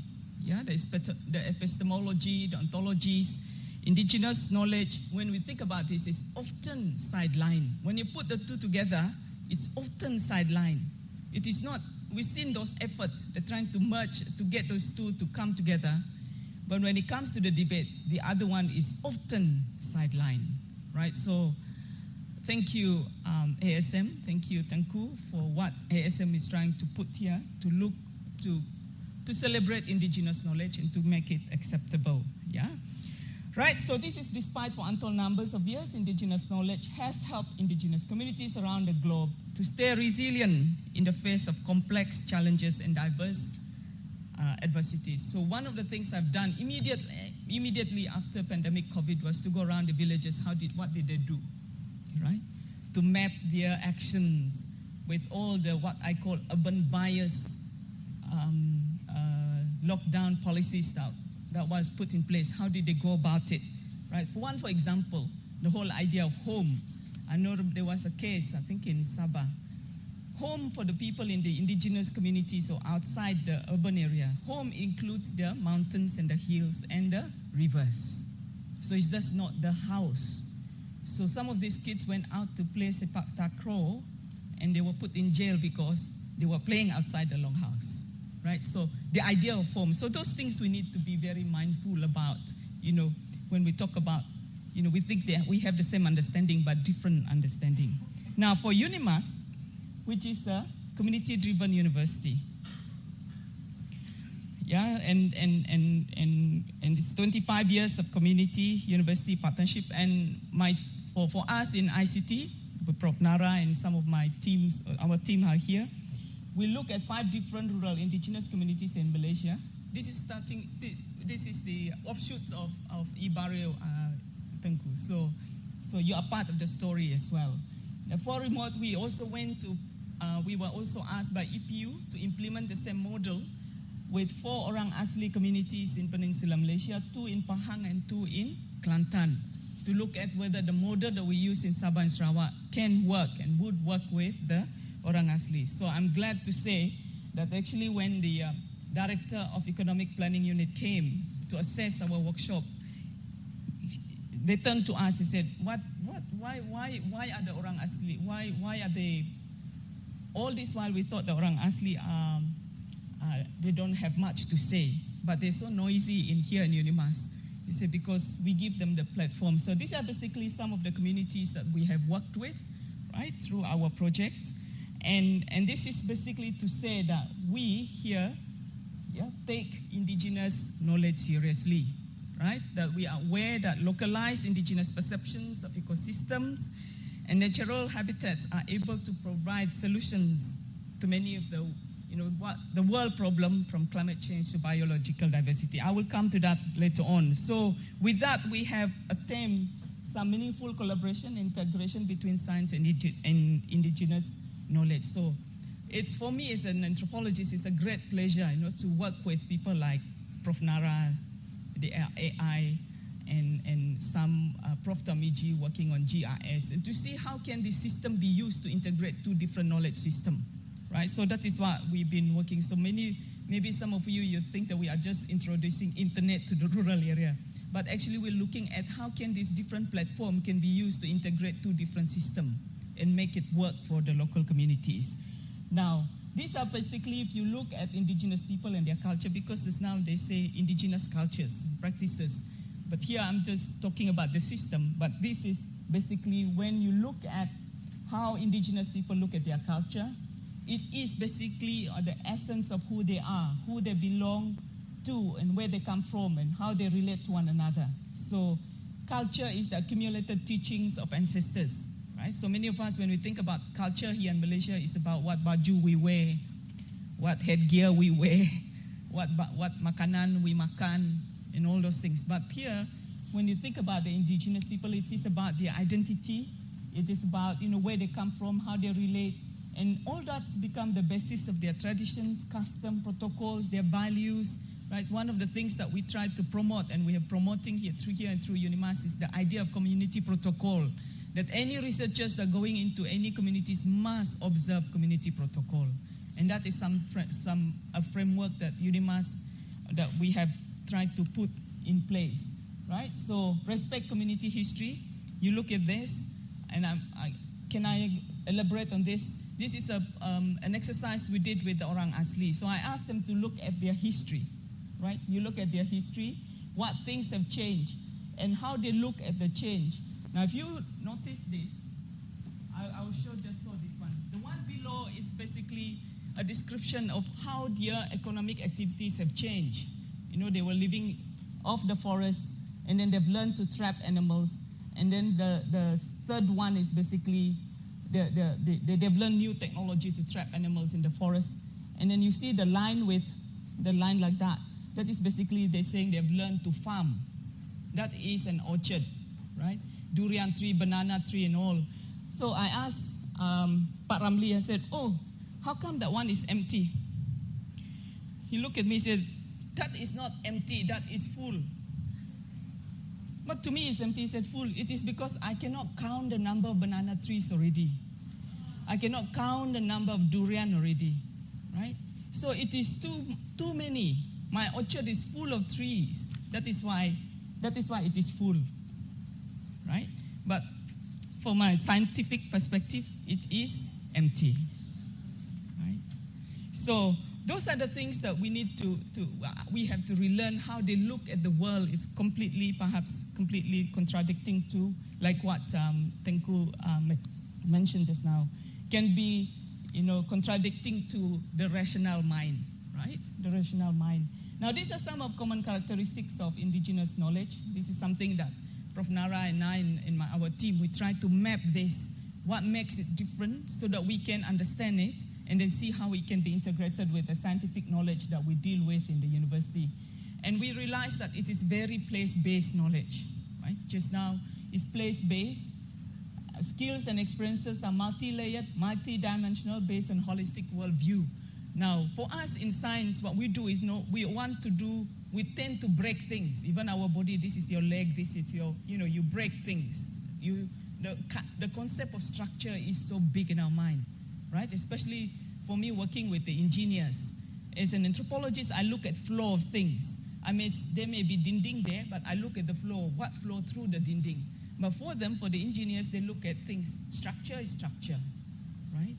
the epistemology, the ontologies. Indigenous knowledge, when we think about this, is often sidelined. When you put the two together, it's often sidelined. It is not, we've seen those efforts, they're trying to merge, to get those two to come together. But when it comes to the debate, the other one is often sidelined, right? So thank you, ASM. Thank you, Tengku, for what ASM is trying to put here to look to celebrate indigenous knowledge and to make it acceptable, Right, so this is despite for untold numbers of years, indigenous knowledge has helped indigenous communities around the globe to stay resilient in the face of complex challenges and diverse adversities. So one of the things I've done immediately after pandemic COVID was to go around the villages. What did they do, right? To map their actions with all the what I call urban bias lockdown policies that was put in place. How did they go about it, right? For example, the whole idea of home. I know there was a case, I think in Sabah. Home for the people in the indigenous communities or outside the urban area. Home includes the mountains and the hills and the rivers. So it's just not the house. So some of these kids went out to play sepak takraw and they were put in jail because they were playing outside the longhouse. Right, so the idea of home. So those things we need to be very mindful about, when we talk about, we think that we have the same understanding but different understanding. Now for UNIMAS, which is a community-driven university, and it's 25 years of community-university partnership, and for us in ICT, Prof. Nara and some of my teams, our team are here. We look at 5 different rural indigenous communities in Malaysia. This is the offshoots of Ibarrio Tengku. So you are part of the story as well. For remote, we also we were also asked by EPU to implement the same model with 4 Orang Asli communities in Peninsular Malaysia, 2 in Pahang and 2 in Kelantan, to look at whether the model that we use in Sabah and Sarawak can work and would work with the Orang Asli. So I'm glad to say that actually when the Director of Economic Planning Unit came to assess our workshop, they turned to us and said, why are the Orang Asli, why are they, all this while we thought the Orang Asli, they don't have much to say, but they're so noisy here in UNIMAS. He said, because we give them the platform. So these are basically some of the communities that we have worked with, right, through our project. And this is basically to say that we here take indigenous knowledge seriously, right? That we are aware that localized indigenous perceptions of ecosystems and natural habitats are able to provide solutions to many of the world problem, from climate change to biological diversity. I will come to that later on. So with that, we have attained some meaningful collaboration, integration between science and indigenous knowledge. So it's, for me as an anthropologist, it's a great pleasure, to work with people like Prof. Nara, the AI, and some Prof. Tamiji working on GIS, and to see how can this system be used to integrate 2 different knowledge systems, right? So that is what we've been working. So maybe some of you think that we are just introducing internet to the rural area, but actually we're looking at how can this different platform can be used to integrate two different systems and make it work for the local communities. Now, these are basically, if you look at indigenous people and their culture, because it's now they say indigenous cultures and practices, but here I'm just talking about the system, but this is basically when you look at how indigenous people look at their culture, it is basically the essence of who they are, who they belong to, and where they come from, and how they relate to one another. So culture is the accumulated teachings of ancestors, right? So many of us, when we think about culture here in Malaysia, it's about what baju we wear, what headgear we wear, what makanan we makan, and all those things. But here, when you think about the indigenous people, it is about their identity. It is about where they come from, how they relate, and all that's become the basis of their traditions, custom, protocols, their values. Right? One of the things that we try to promote, and we are promoting here and through UNIMAS, is the idea of community protocol. That any researchers that are going into any communities must observe community protocol, and that is a framework that UNIMAS that we have tried to put in place. Right? So respect community history. You look at this, and can I elaborate on this? This is an exercise we did with the Orang Asli. So I asked them to look at their history, right? You look at their history, what things have changed, and how they look at the change. Now, if you notice this, I will show this one. The one below is basically a description of how their economic activities have changed. They were living off the forest, and then they've learned to trap animals. And then the third one is basically they've learned new technology to trap animals in the forest. And then you see the line like that. That is basically they're saying they've learned to farm. That is an orchard, right? Durian tree, banana tree, and all. So I asked Pak Ramli, I said, oh, how come that one is empty? He looked at me and said, that is not empty, that is full. But to me it's empty, he said full. It is because I cannot count the number of banana trees already. I cannot count the number of durian already, right? So it is too many. My orchard is full of trees. That is why it is full, right? But from my scientific perspective, it is empty, right? So those are the things that we need we have to relearn how they look at the world. Is perhaps completely contradicting to, like what Tengku mentioned just now, can be, contradicting to the rational mind, right? The rational mind. Now, these are some of common characteristics of indigenous knowledge. This is something that Prof. Nara and I in our team, we try to map this, what makes it different so that we can understand it and then see how it can be integrated with the scientific knowledge that we deal with in the university. And we realize that it is very place-based knowledge, right? Just now, it's place-based. Skills and experiences are multi-layered, multi-dimensional, based on holistic worldview. Now, for us in science, what we do is we tend to break things. Even our body, this is your leg, this is your, you break things. The concept of structure is so big in our mind, right? Especially for me working with the engineers. As an anthropologist, I look at flow of things. There may be dinding there, but I look at the flow, what flow through the dinding. But for the engineers, they look at things. Structure is structure, right?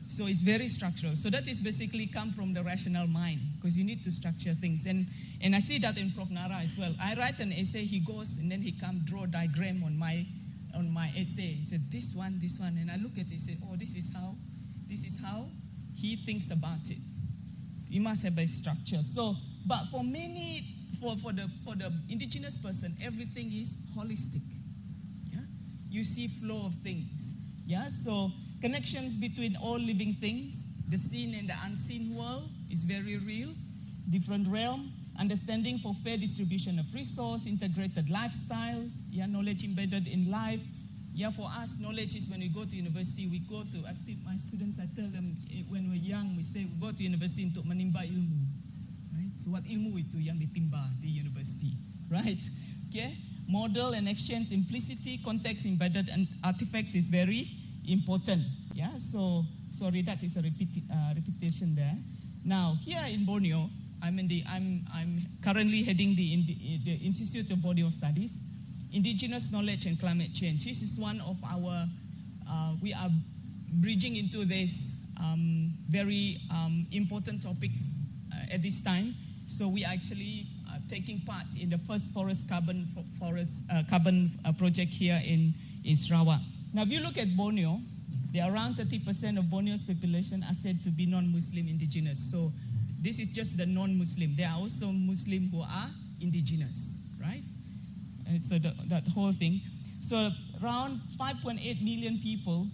So it's very structural. So that is basically come from the rational mind, because you need to structure things. And I see that in Prof. Nara as well. I write an essay, he goes, and then he comes draw a diagram on my essay. He said, this one, and I look at it and say, oh, this is how he thinks about it. You must have a structure. So, but for the indigenous person, everything is holistic. Yeah, you see flow of things. Yeah, so connections between all living things, the seen and the unseen world is very real. Different realm, understanding for fair distribution of resource, integrated lifestyles. Yeah, knowledge embedded in life. Yeah, for us, knowledge is when we go to university, my students, I tell them when we're young, we say we go to university untuk menimba ilmu. Right? So what ilmu itu yang ditimba di university, right? Okay, model and exchange implicity, context embedded and artifacts is very important. Yeah, so sorry, that is a repetition there. Now, here in Borneo, I'm currently heading the Institute of Borneo Studies, Indigenous Knowledge and Climate Change. This is one of our, we are bridging into this very important topic at this time. So we are actually taking part in the first forest carbon project here in Sarawak. Now, if you look at Borneo, there are around 30% of Borneo's population are said to be non-Muslim indigenous. So this is just the non-Muslim. There are also Muslim who are indigenous, right? And so that whole thing. So around 5.8 million people,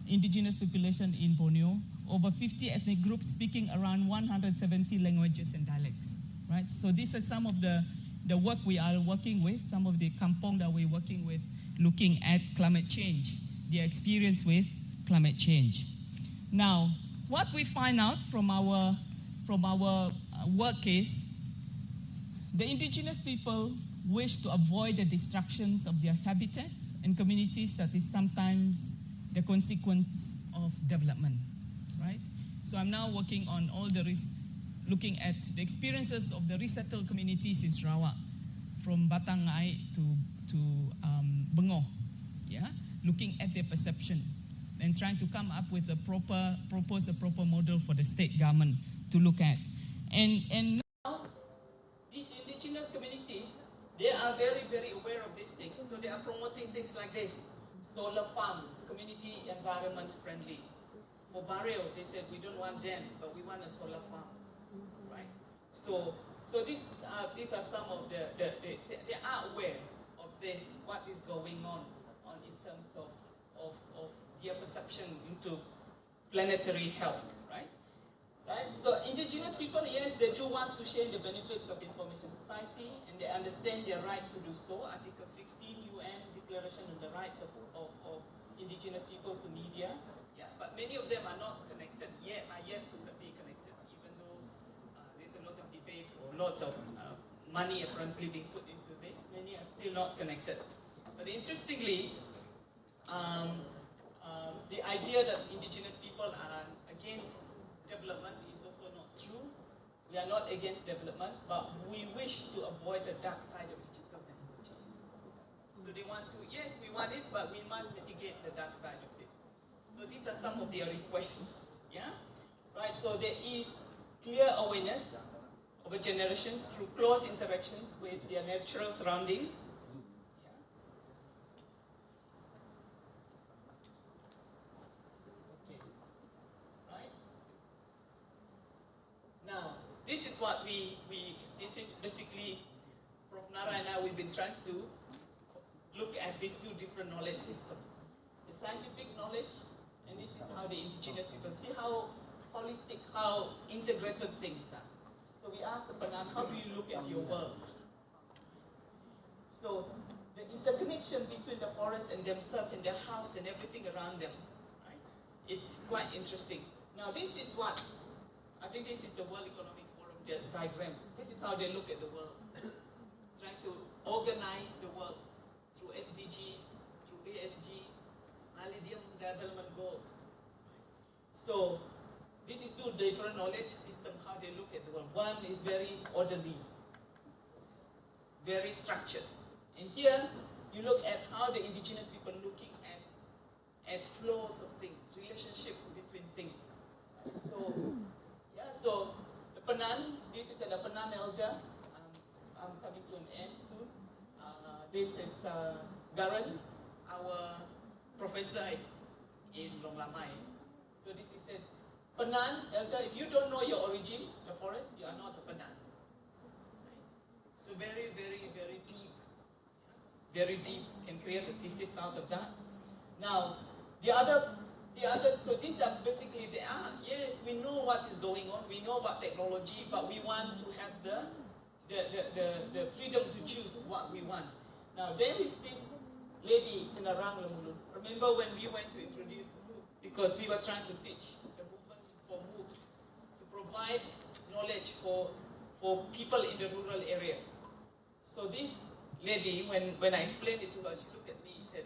indigenous population in Borneo, over 50 ethnic groups speaking around 170 languages and dialects, right? So these are some of the work we are working with, some of the kampong that we're working with, looking at climate change, their experience with climate change. Now, what we find out from our work is the indigenous people wish to avoid the destructions of their habitats and communities that is sometimes the consequence of development, right? So I'm now working on all looking at the experiences of the resettled communities in Sarawak, from Batangai to Bengoh, yeah? Looking at their perception and trying to come up with propose a proper model for the state government to look at. And now, these indigenous communities, they are very, very aware of these things. So they are promoting things like this. Solar farm, community environment friendly. For Barrio, they said, we don't want them, but we want a solar farm, right? So these are some of they are aware of this, what is going on in terms of their perception into planetary health, right? Right? So indigenous people, yes, they do want to share the benefits of information society, and they understand their right to do so. Article 16 UN Declaration of the Rights of Indigenous People to Media. Yeah, but many of them are not connected yet, are yet to be connected, even though there's a lot of debate or lots of money apparently being put into this. Many are still not connected. But interestingly, the idea that indigenous people are against development is also not true. We are not against development, but we wish to avoid the dark side of digital technologies. So they want to, yes, we want it, but we must mitigate the dark side of it. So these are some of their requests, yeah? Right, so there is clear awareness over generations through close interactions with their natural surroundings. This is what this is basically, Prof. Nara and I, we've been trying to look at these two different knowledge systems. The scientific knowledge, and this is how the indigenous people see how holistic, how integrated things are. So we asked the Panan, how do you look at your world? So the interconnection between the forest and themselves and their house and everything around them, right? It's quite interesting. Now this is what, I think this is the World Economic Forum diagram. This is how they look at the world. Trying to organize the world through SDGs, through ASGs, Millennium Development Goals. So this is two different knowledge systems, how they look at the world. One is very orderly, very structured. And here, you look at how the indigenous people looking at flows of things, relationships between things. Right? So, yeah, so the Panan, this is the Panan elder. I'm coming to an end soon. This is Garan, our professor in Long Lamai. So this is a Panan elder. If you don't know your origin, the forest, you are not a Panan. Right? So very, very, very deep. Very deep, can create a thesis out of that. Now, the other, so these are basically, yes, we know what is going on, we know about technology, but we want to have the freedom to choose what we want. Now, there is this lady, Sinarang Lamulu. Remember when we went to introduce MOOC, because we were trying to teach the movement for MOOC, to provide knowledge for people in the rural areas. So this lady, when I explained it to her, she looked at me and said,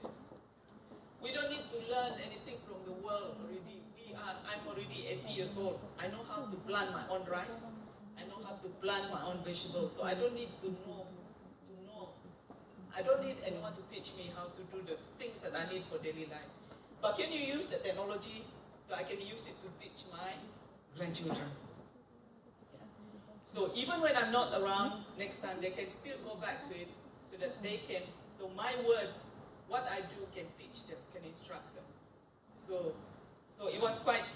we don't need to learn anything from the world already. I'm already 80 years old. I know how to plant my own rice. I know how to plant my own vegetables, so I don't need to know. I don't need anyone to teach me how to do the things that I need for daily life. But can you use the technology so I can use it to teach my grandchildren? Yeah. So even when I'm not around, next time they can still go back to it so that they can, so my words, what I do can teach them, can instruct them. So it was quite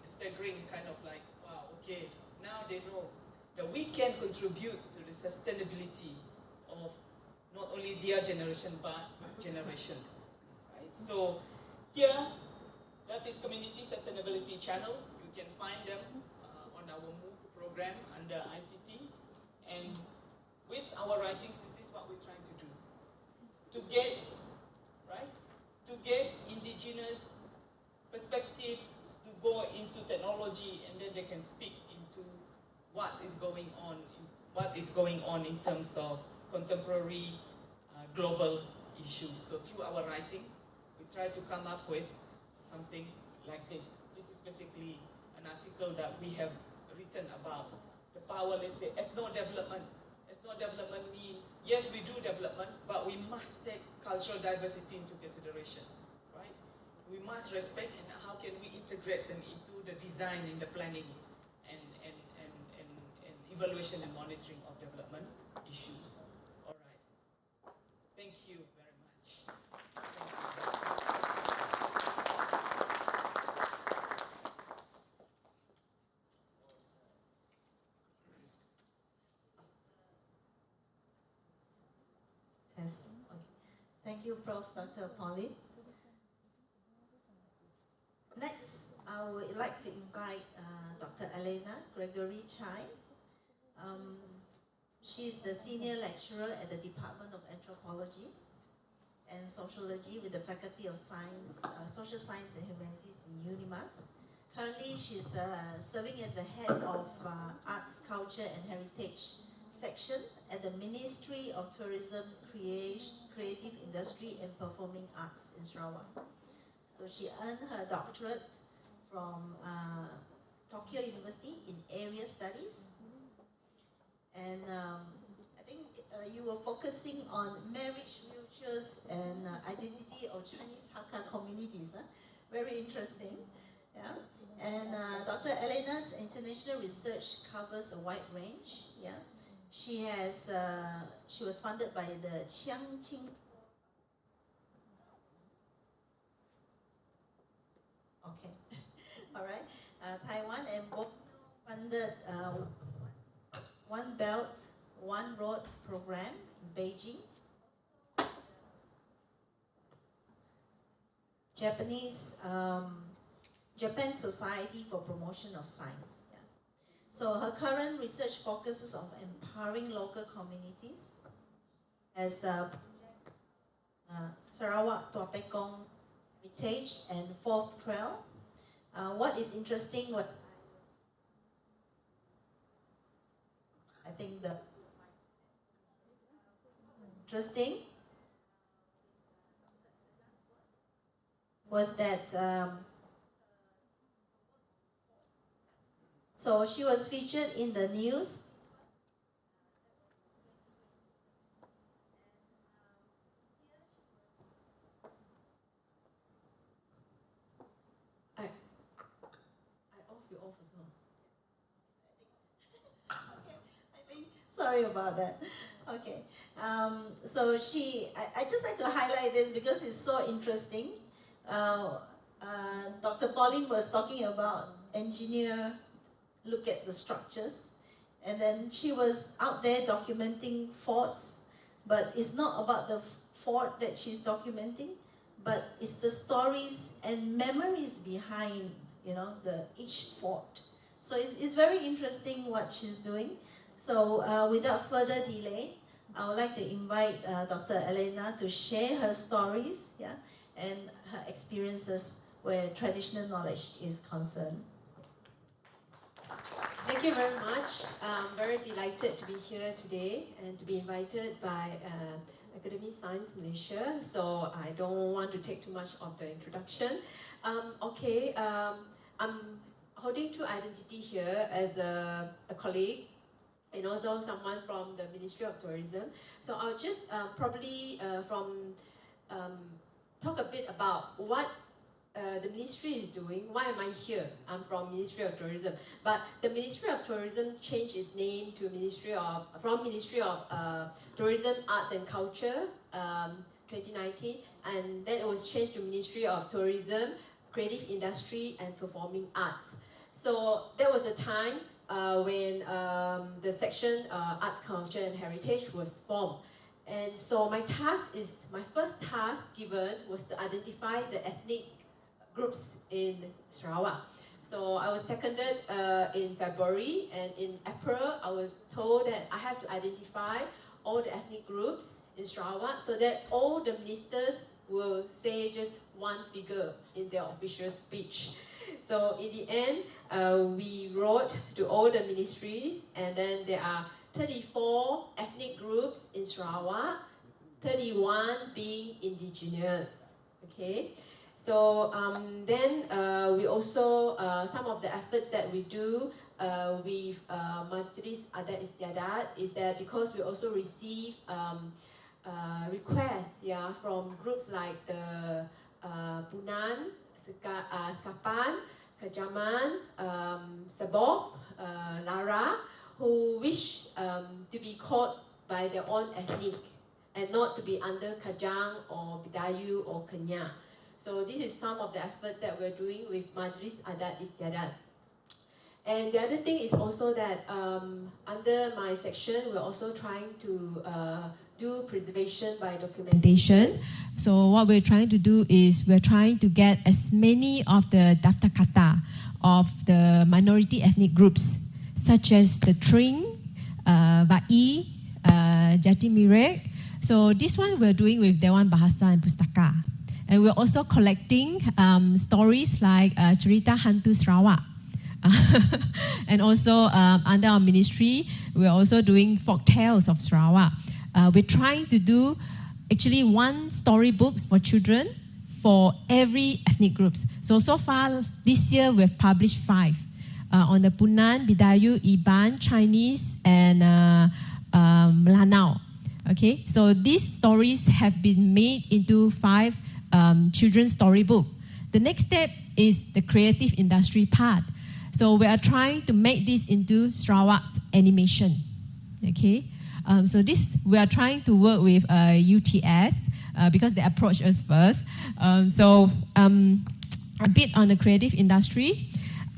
staggering, kind of like, wow, okay, now they know that we can contribute to the sustainability of not only their generation, but generation. Right? So here, that is Community Sustainability Channel. You can find them on our MOOC program under ICT. And with our writings, this is what we're trying to do. To get indigenous perspective, to go into technology, and then they can speak into what is going on in terms of contemporary global issues. So through our writings, we try to come up with something like this. This is basically an article that we have written about the powerless ethno-development. Ethno-development means, yes, we do development, but we must take cultural diversity into consideration, right? We must respect, and how can we integrate them into the design and the planning and evaluation and monitoring of development issues. All right. Thank you very much. Yes. Okay. Thank you, Prof. Dr. Poline. Next, I would like to invite Dr. Elena Gregoria Chai. She is the senior lecturer at the Department of Anthropology and Sociology with the Faculty of Science, Social Science and Humanities in UNIMAS. Currently, she's serving as the head of Arts, Culture and Heritage section at the Ministry of Tourism, Creative Industry and Performing Arts in Sarawak. So she earned her doctorate from Tokyo University in Area Studies. And I think you were focusing on marriage futures and identity of Chinese Hakka communities. Very interesting. Yeah. And Dr. Elena's international research covers a wide range. Yeah. She was funded by the Qiangqing. Okay. All right. Taiwan and Borneo funded One Belt, One Road program in Beijing. Japan Society for Promotion of Science. Yeah. So her current research focuses on empowering local communities as Sarawak Tuapekong Heritage and Fourth Trail. What is interesting, was that so she was featured in the news. I off you off as well. Okay, I think sorry about that. Okay, so I just like to highlight this because it's so interesting. Dr. Poline was talking about engineer, look at the structures, and then she was out there documenting forts, but it's not about the fort that she's documenting, but it's the stories and memories behind, each fort. So it's very interesting what she's doing. So without further delay, I would like to invite Dr. Elena to share her stories, and her experiences where traditional knowledge is concerned. Thank you very much. I'm very delighted to be here today and to be invited by Academy Science Malaysia. So I don't want to take too much of the introduction. I'm holding two identity here as a colleague and also someone from the Ministry of Tourism. So I'll just probably talk a bit about what the ministry is doing. Why am I here? I'm from Ministry of Tourism, but the Ministry of Tourism changed its name to Ministry of Tourism, Arts and Culture 2019, and then it was changed to Ministry of Tourism, Creative Industry and Performing Arts. So that was the time when the section Arts, Culture and Heritage was formed. And so my first task given was to identify the ethnic groups in Sarawak. So I was seconded in February, and in April I was told that I have to identify all the ethnic groups in Sarawak so that all the ministers will say just one figure in their official speech. So in the end, we wrote to all the ministries, and then there are 34 ethnic groups in Sarawak, 31 being indigenous. Okay, so then we also, some of the efforts that we do with Majlis Adat Istiadat is that because we also receive requests from groups like the Punan, Skapan, Kejaman, Sabok, Lara, who wish to be called by their own ethnic and not to be under Kajang or Bidayu or Kenya. So this is some of the efforts that we're doing with Majlis Adat Istiadat. And the other thing is also that under my section, we're also trying to do preservation by documentation. So what we're trying to do is we're trying to get as many of the daftar kata of the minority ethnic groups, such as the Tring, Vai, Jati Mirek. So this one we're doing with Dewan Bahasa and Pustaka. And we're also collecting stories like Cerita Hantu Sarawak. And also under our ministry, we're also doing folk tales of Sarawak. We're trying to do actually one storybooks for children for every ethnic groups. So far this year we've published 5 on the Punan, Bidayu, Iban, Chinese, and Melanau. Okay, so these stories have been made into 5 children's storybook. The next step is the creative industry part. So we are trying to make this into Sarawak's animation. Okay, so this we are trying to work with UTS because they approached us first. A bit on the creative industry.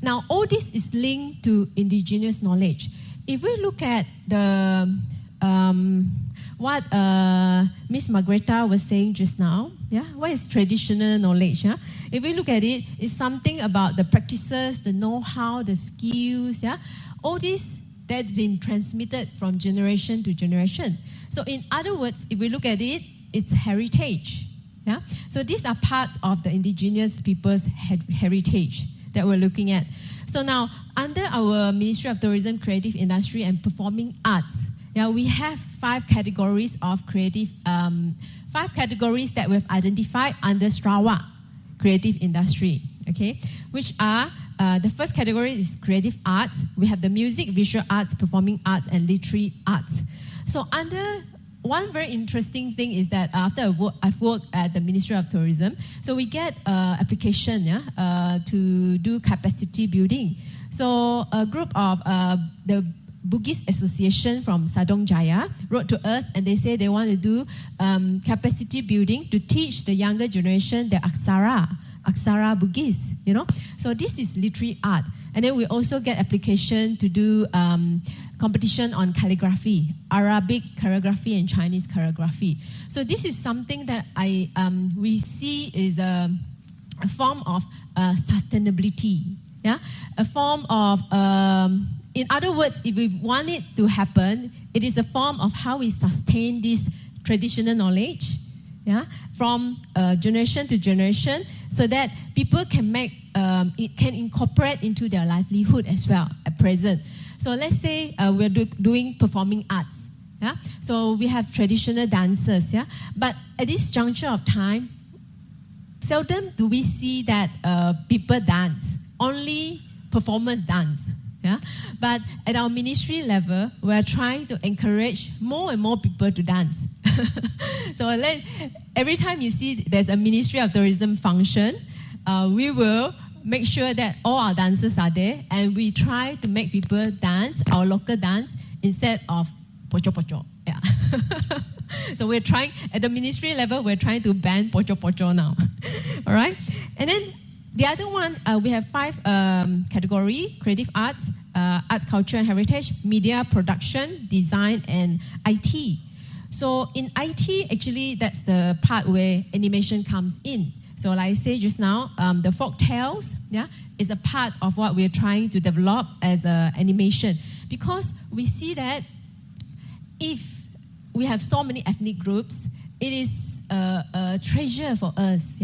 Now all this is linked to indigenous knowledge. If we look at the what Miss Margarita was saying just now, what is traditional knowledge? If we look at it, it's something about the practices, the know-how, the skills, all this that's been transmitted from generation to generation. So in other words, if we look at it, it's heritage. So these are parts of the indigenous people's heritage that we're looking at. So now, under our Ministry of Tourism, Creative Industry and Performing Arts, we have 5 categories of creative, 5 categories that we've identified under Sarawak creative industry, okay? Which are, the first category is creative arts. We have the music, visual arts, performing arts, and literary arts. So under, one very interesting thing is that after I've worked at the Ministry of Tourism, so we get application to do capacity building. So a group of the Bugis Association from Sadong Jaya wrote to us, and they say they want to do capacity building to teach the younger generation the Aksara Bugis, So this is literary art. And then we also get application to do competition on calligraphy, Arabic calligraphy and Chinese calligraphy. So this is something that we see is a form of sustainability, a form of in other words, if we want it to happen, it is a form of how we sustain this traditional knowledge, from generation to generation, so that people can it can incorporate into their livelihood as well at present. So let's say we're doing performing arts, So we have traditional dancers, But at this juncture of time, seldom do we see that people dance. Only performance dance. Yeah? But at our ministry level, we're trying to encourage more and more people to dance. So every time you see there's a Ministry of Tourism function, we will make sure that all our dancers are there, and we try to make people dance our local dance instead of pocho pocho. Yeah. So we're trying, at the ministry level, we're trying to ban pocho pocho now. All right? And then the other one, we have 5 categories: creative arts, arts, culture and heritage, media production, design, and IT. So in IT, actually, that's the part where animation comes in. So like I said just now, the folk tales, is a part of what we're trying to develop as animation. Because we see that if we have so many ethnic groups, it is a treasure for us,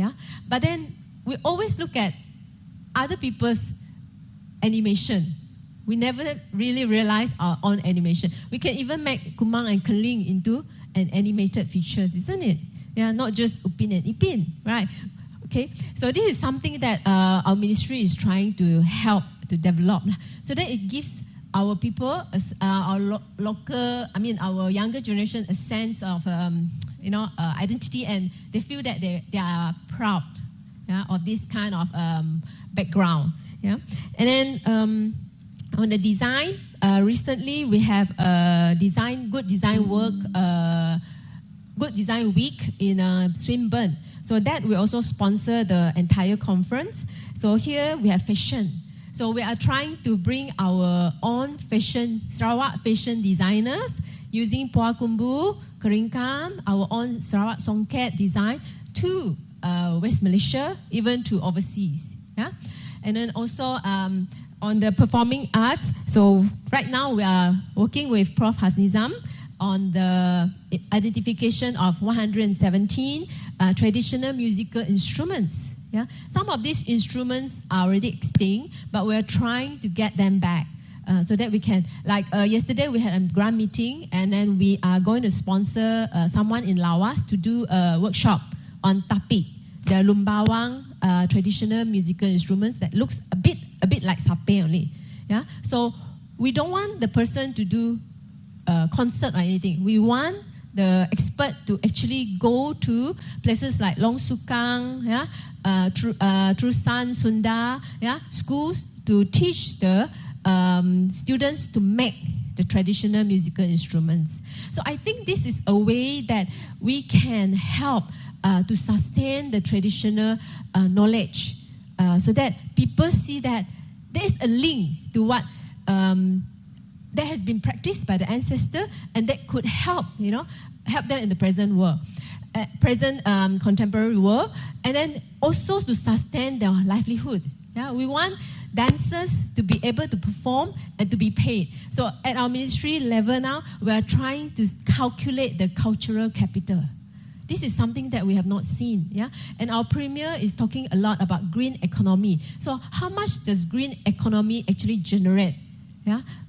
But then we always look at other people's animation. We never really realize our own animation. We can even make Kumang and Keling into an animated features, isn't it? Yeah, not just Upin and Ipin, right? Okay, so this is something that our ministry is trying to help to develop, so that it gives our people, our our younger generation, a sense of identity, and they feel that they are proud, of this kind of background, And then on the design, recently we have Good Design Week in Swinburne. So that we also sponsor the entire conference. So here we have fashion. So we are trying to bring our own fashion, Sarawak fashion designers using Puah Kumbu, Keringkam, our own Sarawak Songket design to West Malaysia, even to overseas. And then also on the performing arts, so right now we are working with Prof. Hasnizam on the identification of 117 traditional musical instruments. Some of these instruments are already extinct, but we're trying to get them back so that we can, like yesterday we had a grant meeting, and then we are going to sponsor someone in Lawas to do a workshop on tapik, the Lumbawang traditional musical instruments that looks a bit like sape only. So we don't want the person to do concert or anything. We want the expert to actually go to places like Long Sukang, Trusan, Sunda, schools to teach the students to make the traditional musical instruments. So I think this is a way that we can help to sustain the traditional knowledge, so that people see that there is a link to what that has been practiced by the ancestor, and that could help, help them in the present world, contemporary world, and then also to sustain their livelihood. We want dancers to be able to perform and to be paid. So at our ministry level now, we are trying to calculate the cultural capital. This is something that we have not seen, And our premier is talking a lot about green economy. So how much does green economy actually generate?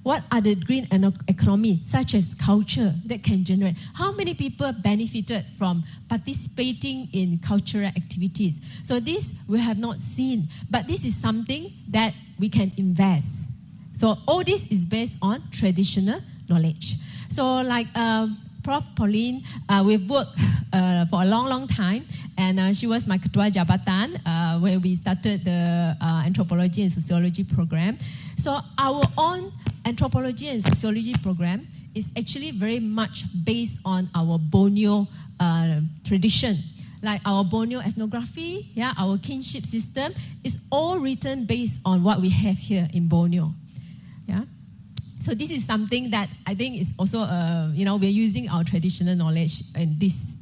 What are the green economy, such as culture, that can generate? How many people benefited from participating in cultural activities? So this we have not seen, but this is something that we can invest. So all this is based on traditional knowledge. So like Prof. Poline, we've worked for a long time, and she was my Ketua Jabatan when we started the anthropology and sociology program. So our own anthropology and sociology program is actually very much based on our Borneo tradition. Like our Borneo ethnography, our kinship system is all written based on what we have here in Borneo. So this is something that I think is also, we're using our traditional knowledge in this.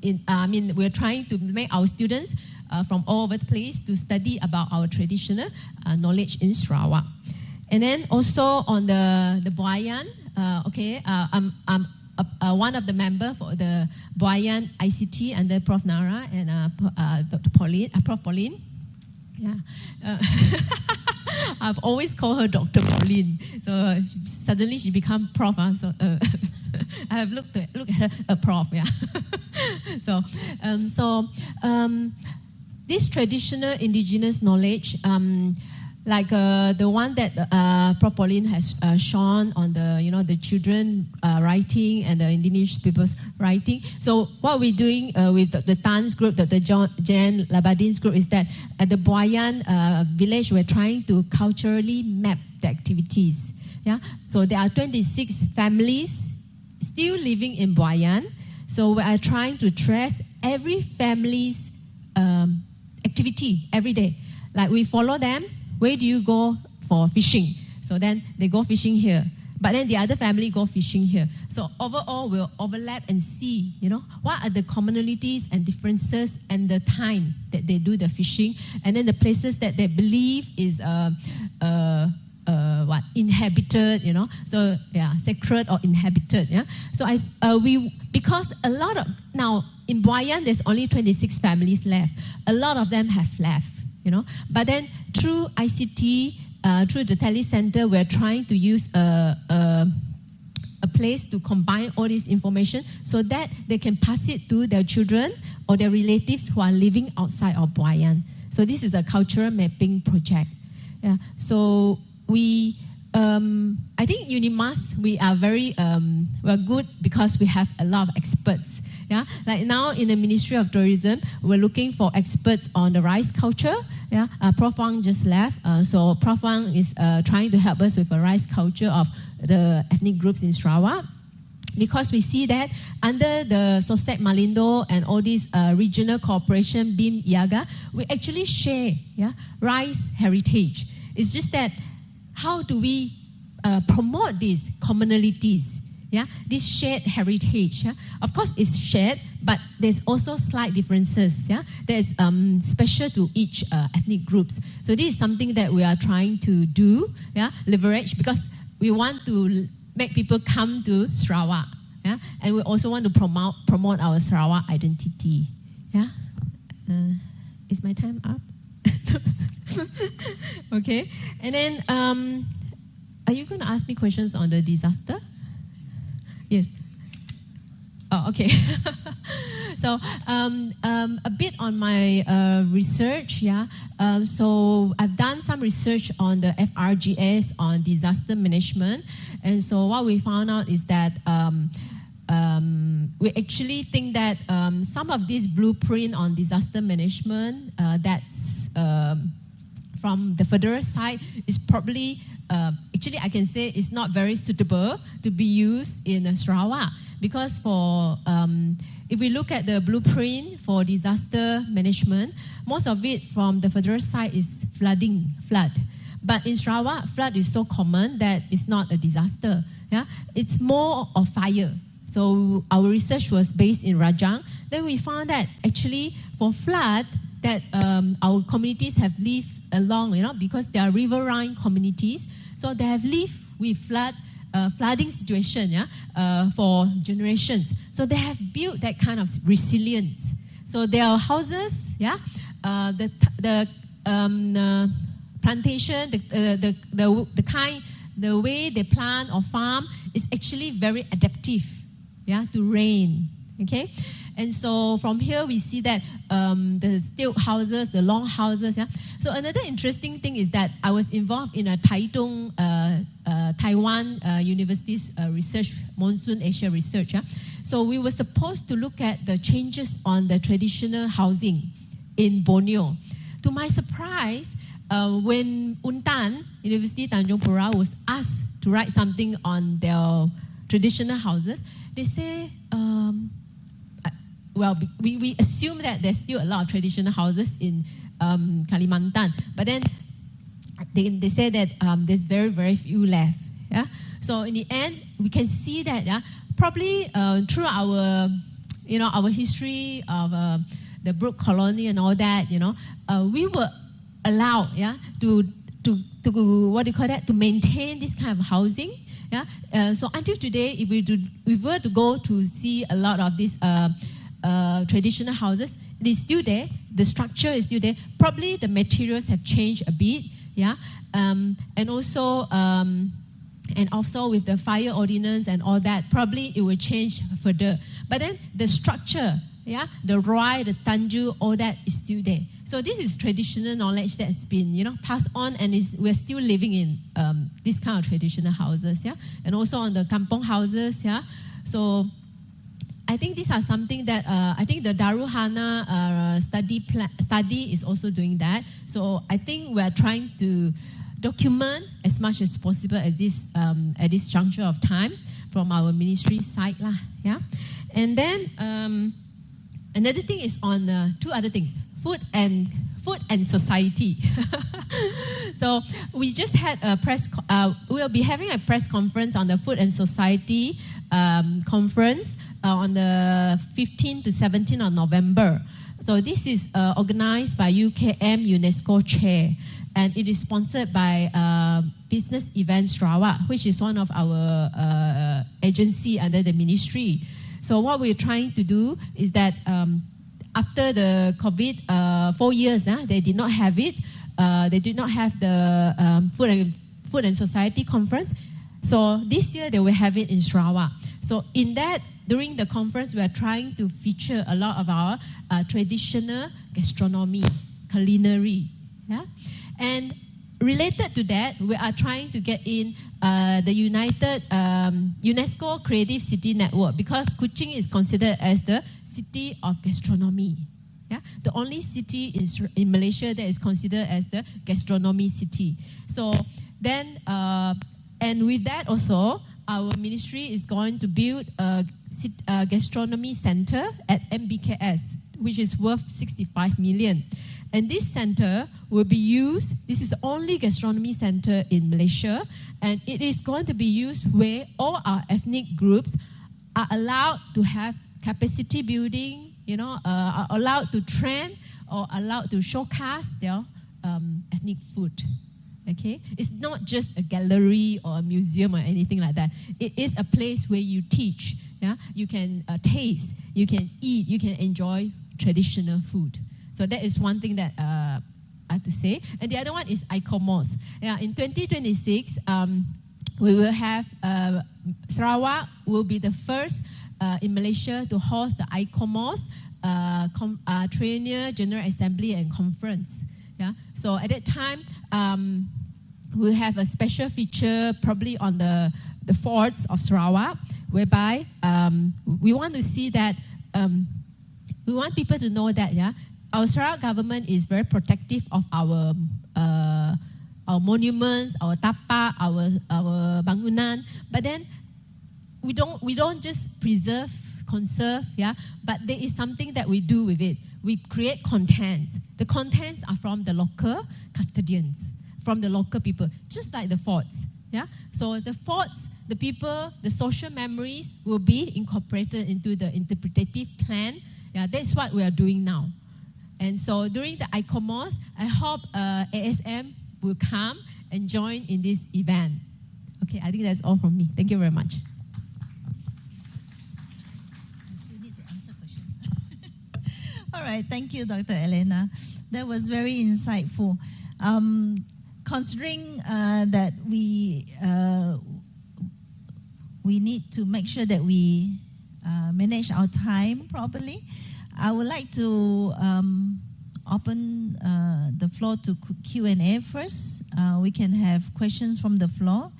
We're trying to make our students from all over the place to study about our traditional knowledge in Sarawak. And then also on the Boyan, I'm one of the members for the Boyan ICT under Prof. Nara and Dr. Poline, Prof. Poline. I've always called her Dr. Poline. So suddenly she become Prof. So I have looked at her a Prof. This traditional indigenous knowledge, like the one that Poline has shown on the the children writing and the indigenous people's writing. So what we're doing with the Tan's group, the Jan Labadin's group, is that at the Boyan village, we're trying to culturally map the activities. Yeah, so there are 26 families still living in Boyan. So we are trying to trace every family's activity every day. Like we follow them. Where do you go for fishing? So then they go fishing here. But then the other family go fishing here. So overall, we'll overlap and see, what are the commonalities and differences and the time that they do the fishing, and then the places that they believe is inhabited, So yeah, sacred or inhabited. Yeah. So because a lot of now in Boyan, there's only 26 families left. A lot of them have left. But then through ICT, through the telecenter, we're trying to use a place to combine all this information so that they can pass it to their children or their relatives who are living outside of Boyan. So this is a cultural mapping project. Yeah. So I think UNIMAS, we are we're good because we have a lot of experts. Yeah, like now in the Ministry of Tourism, we're looking for experts on the rice culture. Yeah, Prof. Wang just left, so Prof. Wang is trying to help us with the rice culture of the ethnic groups in Sarawak, because we see that under the Sosek Malindo and all these regional cooperation, BIM, Iaga, we actually share rice heritage. It's just that how do we promote these commonalities? Yeah, this shared heritage. Yeah? Of course, it's shared, but there's also slight differences. Yeah, there's special to each ethnic groups. So this is something that we are trying to do. Yeah, leverage, because we want to make people come to Sarawak. Yeah, and we also want to promote our Sarawak identity. Yeah, is my time up? Okay, and then are you going to ask me questions on the disaster? Yes. Oh, okay. So a bit on my research, yeah. So I've done some research on the FRGS on disaster management, and so what we found out is that we actually think that some of this blueprint on disaster management that's from the federal side is probably, actually I can say it's not very suitable to be used in Sarawak, because for, if we look at the blueprint for disaster management, most of it from the federal side is flood. But in Sarawak, flood is so common that it's not a disaster. Yeah? It's more of fire. So our research was based in Rajang. Then we found that actually for flood, that our communities have lived along, because they are riverine communities. So they have lived with flooding situation, for generations. So they have built that kind of resilience. So their houses, the plantation, the way they plant or farm is actually very adaptive, to rain. Okay. And so from here we see that the stilt houses, the long houses. Yeah. So another interesting thing is that I was involved in a Taitung, Taiwan University's research, Monsoon Asia research. Yeah. So we were supposed to look at the changes on the traditional housing in Borneo. To my surprise, when Untan, University Tanjung Pura, was asked to write something on their traditional houses, they say, well, we assume that there's still a lot of traditional houses in Kalimantan, but then they say that there's very, very few left. Yeah. So in the end, we can see that probably through our, our history of the Brook Colony and all that, we were allowed, to what do you call that, to maintain this kind of housing. Yeah. So until today, if we were to go to see a lot of these traditional houses, it is still there. The structure is still there. Probably the materials have changed a bit, and also with the fire ordinance and all that, probably it will change further. But then the structure yeah, the roi, the tanju, all that is still there. So this is traditional knowledge that's been, passed on, and we're still living in this kind of traditional houses, yeah, and also on the kampong houses, yeah. So I think these are something that I think the Daruhana study is also doing that. So I think we are trying to document as much as possible at this juncture of time from our ministry side, lah, yeah. And then another thing is on two other things: food and society. So we just had a we'll be having a press conference on the food and society conference on the 15th to 17th of November. So this is organized by UKM UNESCO Chair, and it is sponsored by Business Events Sarawak, which is one of our agency under the ministry. So what we're trying to do is that after the COVID 4 years, they did not have it. They did not have the food and society conference. So this year they will have it in Sarawak. So in that, during the conference, we are trying to feature a lot of our traditional gastronomy, culinary, yeah. And related to that, we are trying to get in the United UNESCO Creative City Network, because Kuching is considered as the city of gastronomy. Yeah? The only city in Malaysia that is considered as the gastronomy city. So then, and with that also, our ministry is going to build a gastronomy center at MBKS, which is worth 65 million. And this center will be used, this is the only gastronomy center in Malaysia, and it is going to be used where all our ethnic groups are allowed to have capacity building, are allowed to train or allowed to showcase their ethnic food. Okay, it's not just a gallery or a museum or anything like that. It is a place where you teach. Yeah, you can taste, you can eat, you can enjoy traditional food. So that is one thing that I have to say. And the other one is ICOMOS. Yeah, in 2026, we will have Sarawak will be the first in Malaysia to host the ICOMOS Triennial General Assembly and Conference. Yeah, so at that time, we'll have a special feature probably on the forts of Sarawak, whereby we want to see that, we want people to know that, yeah, our Sarawak government is very protective of our monuments, our tapak, our bangunan. But then we don't just preserve, conserve, yeah. But there is something that we do with it. We create contents. The contents are from the local custodians, from the local people, just like the forts, yeah. So the forts, the people, the social memories will be incorporated into the interpretative plan. Yeah, that's what we are doing now. And so during the ICOMOS, I hope ASM will come and join in this event. Okay, I think that's all from me. Thank you very much. I still need to answer question. All right, thank you, Dr. Elena. That was very insightful. Considering that we need to make sure that we manage our time properly, I would like to open the floor to Q&A first. We can have questions from the floor,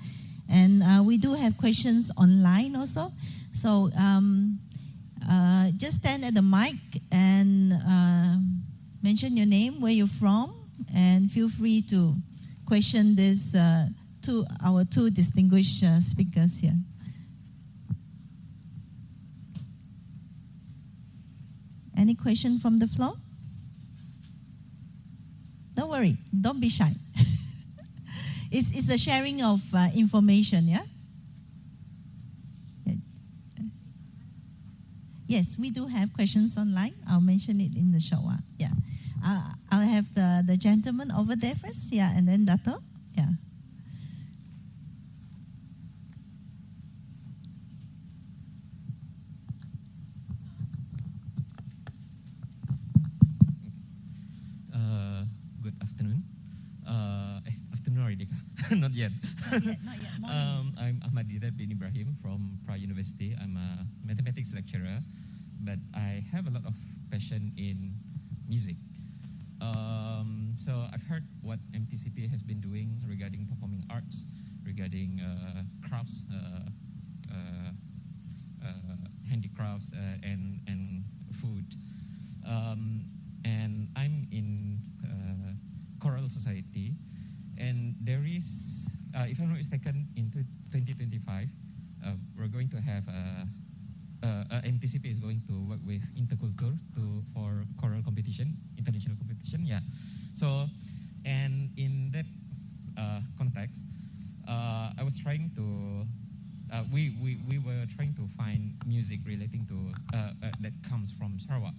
and we do have questions online also. So just stand at the mic and mention your name, where you're from, and feel free to question this our two distinguished speakers here. Any question from the floor? Don't worry, don't be shy. It's a sharing of information, yeah? Yes, we do have questions online. I'll mention it in the short while. Yeah. I'll have the gentleman over there first, yeah, and then Dato', yeah. Good afternoon. Afternoon already, not yet. Not yet, morning. I'm Ahmad Didat bin Ibrahim from Pra University. I'm a mathematics lecturer but I have a lot of passion in music. So I've heard what MTCP has been doing regarding performing arts, regarding crafts, handicrafts, and food. And I'm in choral society, and there is, if I'm not mistaken, in 2025, we're going to have MTCP is going to work with Interculture for choral competition, international competition. Yeah. So, and in that context, I was trying to. We were trying to find music relating to that comes from Sarawak.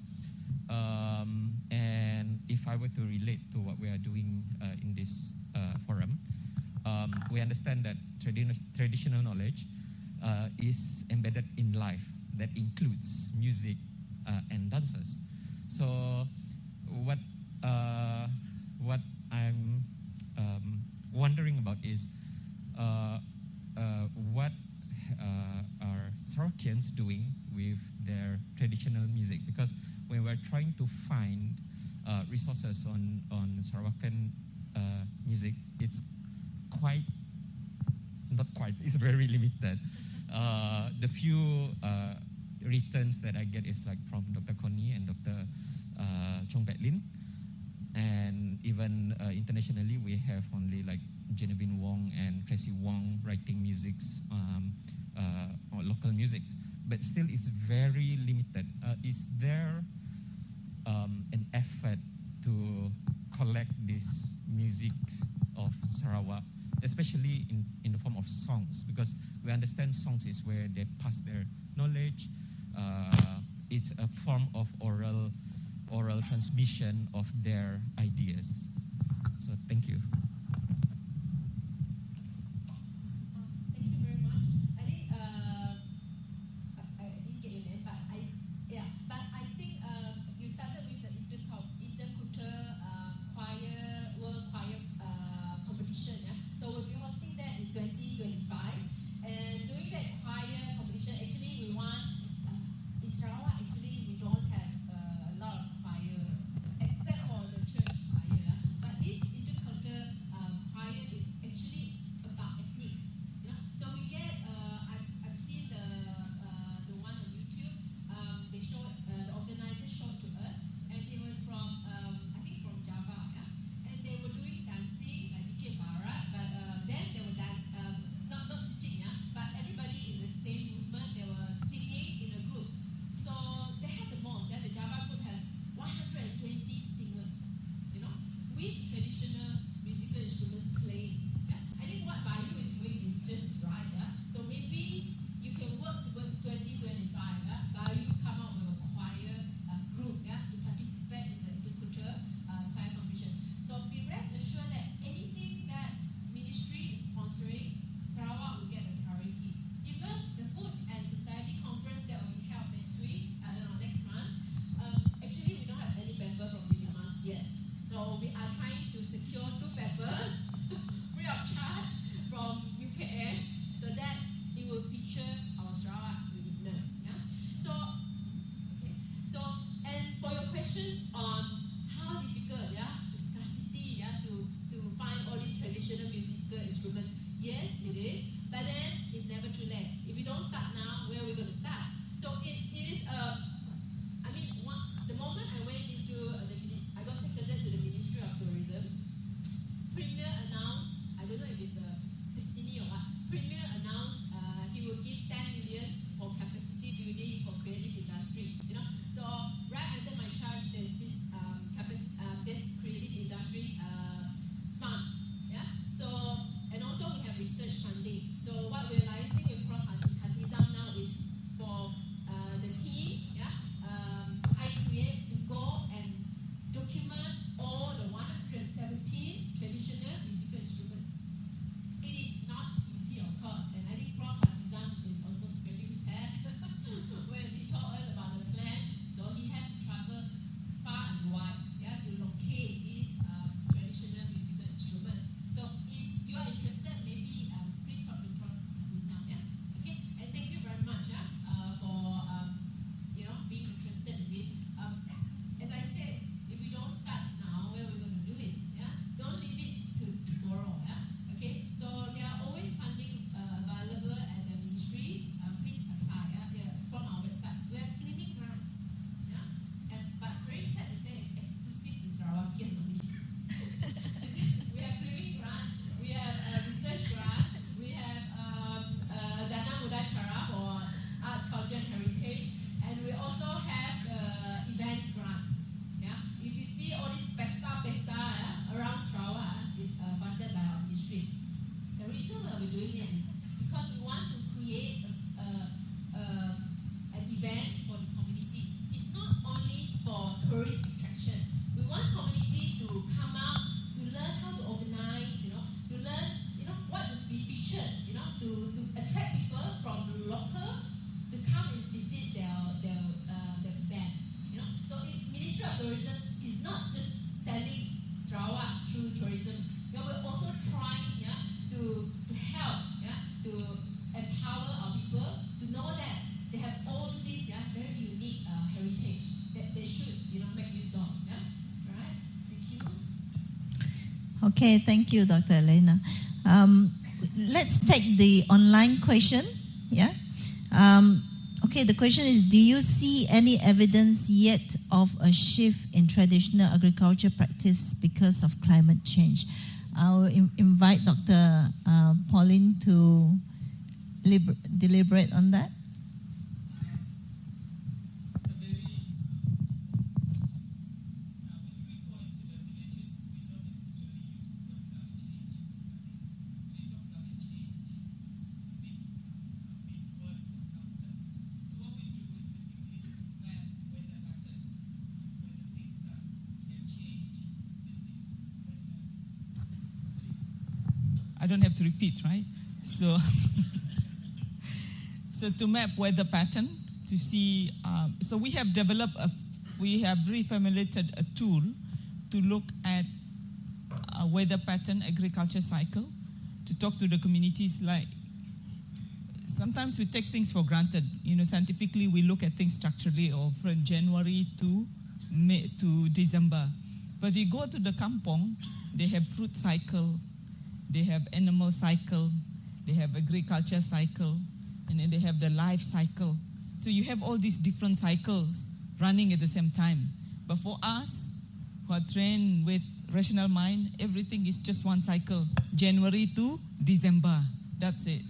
And if I were to relate to what we are doing in this forum, we understand that traditional knowledge is embedded in life that includes music and dances. So what I'm wondering about is what are Sarawakians doing with their traditional music? Because when we're trying to find resources on Sarawakan music, it's it's very limited. The few returns that I get is like from Dr. Connie and Dr. Chong Pat Lin, and even internationally we have only like Genevieve Wong and Tracy Wong writing musics, or local musics, but still it's very limited. Is there an effort to collect this music of Sarawak, especially in the form of songs? Because we understand songs is where they pass their knowledge. It's a form of oral transmission of their ideas. So thank you. Thank you very much. I think I didn't get your name, but I think you started with the intercultural choir world choir competition. Yeah, so we'll be hosting that in 2025. And during that choir competition, actually we want in Sarawak. Actually, we don't have a lot of choir except for the church choir. But this intercultural to attract people from the local to come and visit their band. You know, so Ministry of Tourism is not just selling Sarawak through tourism. We're also trying to help to empower our people to know that they have all these very unique heritage that they should make use of. Right? Thank you. Okay, thank you, Dr. Elena. Let's take the online question. Okay, the question is, do you see any evidence yet of a shift in traditional agriculture practice because of climate change? I'll invite Dr. Poline to deliberate on that. I don't have to repeat, right? So, so to map weather pattern, to see, so we have developed, we have reformulated a tool to look at a weather pattern agriculture cycle, to talk to the communities. Like, sometimes we take things for granted. Scientifically, we look at things structurally, or from January to May to December. But you go to the kampong, they have fruit cycle, they have animal cycle, they have agriculture cycle, and then they have the life cycle. So you have all these different cycles running at the same time. But for us, who are trained with rational mind, everything is just one cycle, January to December. That's it,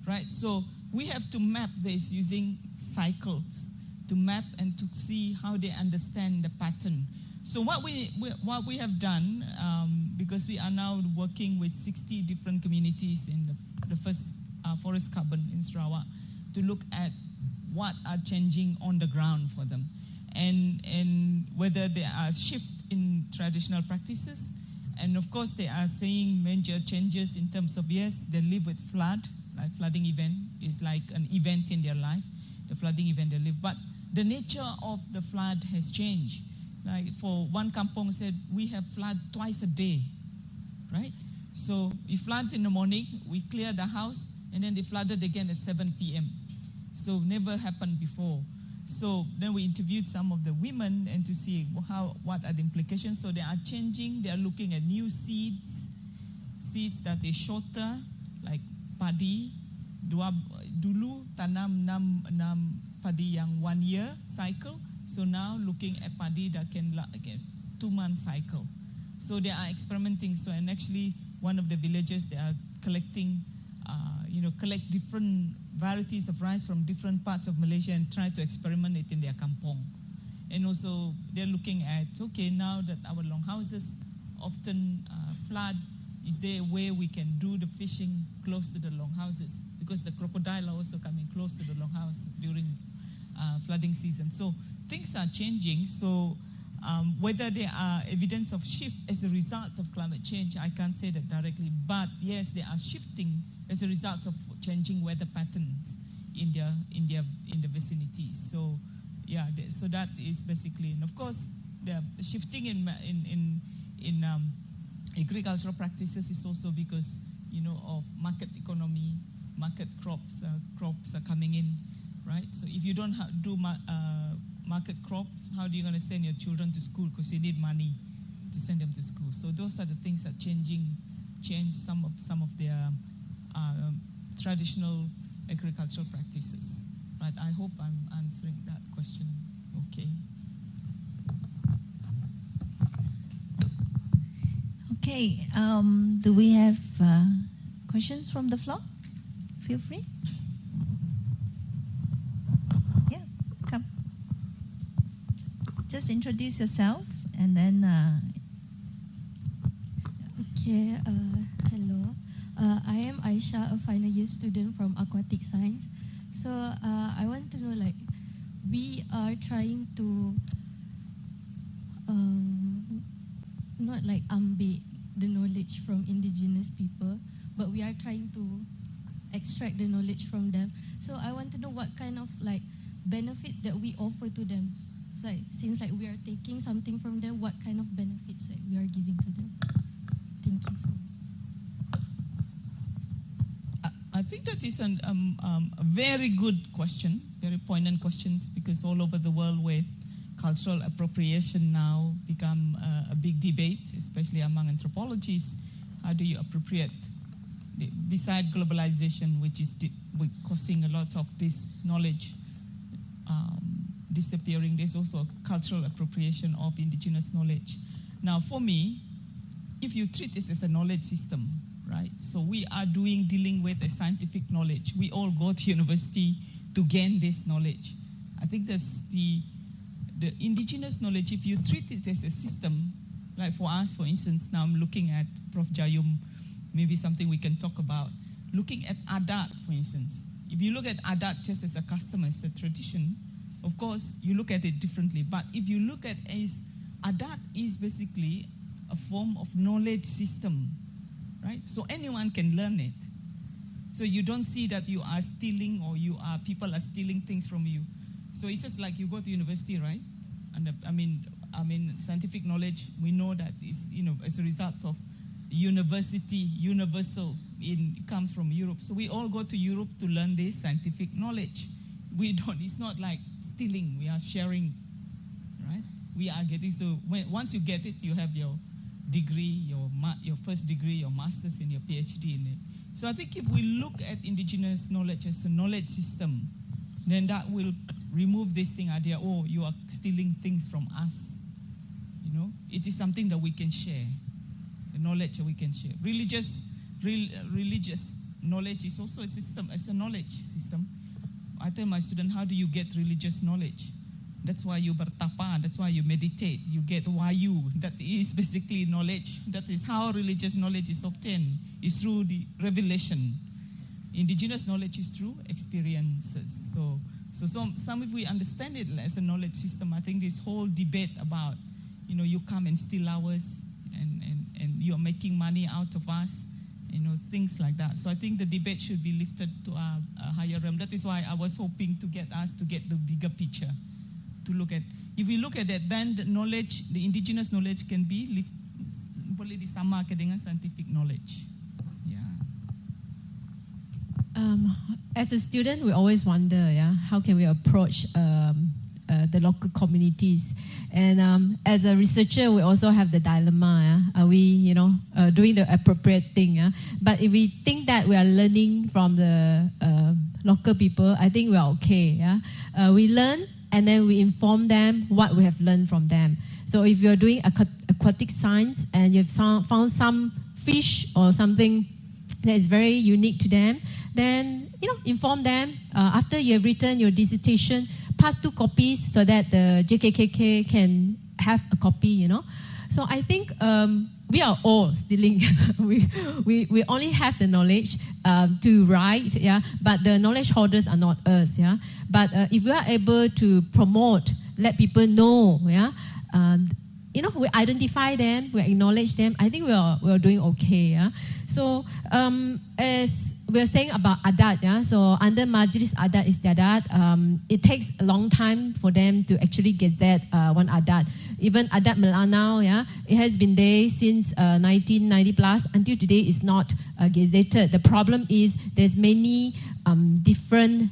right? So we have to map this using cycles, to map and to see how they understand the pattern. So what we have done, because we are now working with 60 different communities in the first forest carbon in Sarawak, to look at what are changing on the ground for them, and whether there are shifts in traditional practices. And of course, they are seeing major changes in terms of, yes, they live with flood, like flooding event is like an event in their life, the flooding event they live. But the nature of the flood has changed. Like for one kampong said, we have flood twice a day, right? So it floods in the morning, we clear the house, and then they flooded again at 7 p.m. So never happened before. So then we interviewed some of the women and to see what are the implications. So they are changing, they are looking at new seeds that is shorter, like padi. Dulu tanam 6 padi yang 1 year cycle. So now looking at padi that can 2-month cycle. So they are experimenting. So, and actually one of the villages, they are collecting, collect different varieties of rice from different parts of Malaysia and try to experiment it in their kampong. And also they're looking at, okay, now that our longhouses often flood, is there a way we can do the fishing close to the longhouses? Because the crocodile are also coming close to the longhouse during flooding season. So things are changing. So whether there are evidence of shift as a result of climate change, I can't say that directly. But yes, they are shifting as a result of changing weather patterns in the vicinity. So yeah, so that is basically, and of course, the shifting in agricultural practices is also because of market economy, market crops are coming in, right? So if you don't do market crops, how are you going to send your children to school? Because you need money to send them to school. So those are the things that change some of their traditional agricultural practices. Right? I hope I'm answering that question. Okay. Okay. Do we have questions from the floor? Feel free. Yeah, come. Just introduce yourself and then. Okay. Hello. I am Aisha, a final year student from Aquatic Science. So I want to know, we are trying to not ambil the knowledge from indigenous people, but we are trying to extract the knowledge from them. So I want to know what kind of like benefits that we offer to them. It's like, since like we are taking something from them, what kind of benefits like we are giving to them? Thank you so much. I think that is a very good question, very poignant questions, because all over the world with cultural appropriation now become a big debate, especially among anthropologists. How do you appropriate, beside globalization, which is causing a lot of this knowledge disappearing, there's also cultural appropriation of indigenous knowledge. Now, for me, if you treat this as a knowledge system, right? So we are dealing with a scientific knowledge. We all go to university to gain this knowledge. I think that's the indigenous knowledge, if you treat it as a system, like for us, for instance, now I'm looking at Prof. Jayum, maybe something we can talk about. Looking at adat, for instance. If you look at adat just as a custom, as a tradition, of course, you look at it differently. But if you look at as adat is basically a form of knowledge system, right? So anyone can learn it. So you don't see that you are stealing or people are stealing things from you. So it's just like you go to university, right? And I mean, scientific knowledge, we know that is, as a result of university, universal, it comes from Europe. So we all go to Europe to learn this scientific knowledge. It's not like stealing, we are sharing, right? We are getting, so once you get it, you have your degree, your first degree, your master's and your PhD in it. So I think if we look at indigenous knowledge as a knowledge system, then that will remove this idea, oh, you are stealing things from us. It is something that we can share, the knowledge that we can share. Religious knowledge is also a system, as a knowledge system. I tell my students, how do you get religious knowledge? That's why you bertapa, that's why you meditate, you get wayu. That is basically knowledge. That is how religious knowledge is obtained, is through the revelation. Indigenous knowledge is through experiences. So some if we understand it as a knowledge system, I think this whole debate about, you come and steal ours and you're making money out of us, things like that. So I think the debate should be lifted to a higher realm. That is why I was hoping to get us to get the bigger picture, to look at. If we look at it, then the knowledge, the indigenous knowledge can be boleh disamakan dengan scientific knowledge. As a student, we always wonder, how can we approach the local communities? And as a researcher, we also have the dilemma. Are we, doing the appropriate thing? But if we think that we are learning from the local people, I think we are okay. We learn and then we inform them what we have learned from them. So if you're doing aquatic science and you've found some fish or something that is very unique to them, then inform them. After you have written your dissertation, pass 2 copies so that the JKKK can have a copy. So I think we are all stealing. we only have the knowledge to write, but the knowledge holders are not us, But if we are able to promote, let people know, we identify them, we acknowledge them, I think we are doing okay, So as we are saying about adat, so under Majlis Adat Istiadat, it takes a long time for them to actually gazette one adat. Even adat Melanau, it has been there since 1990 plus. Until today, it's not gazetted. The problem is there's many different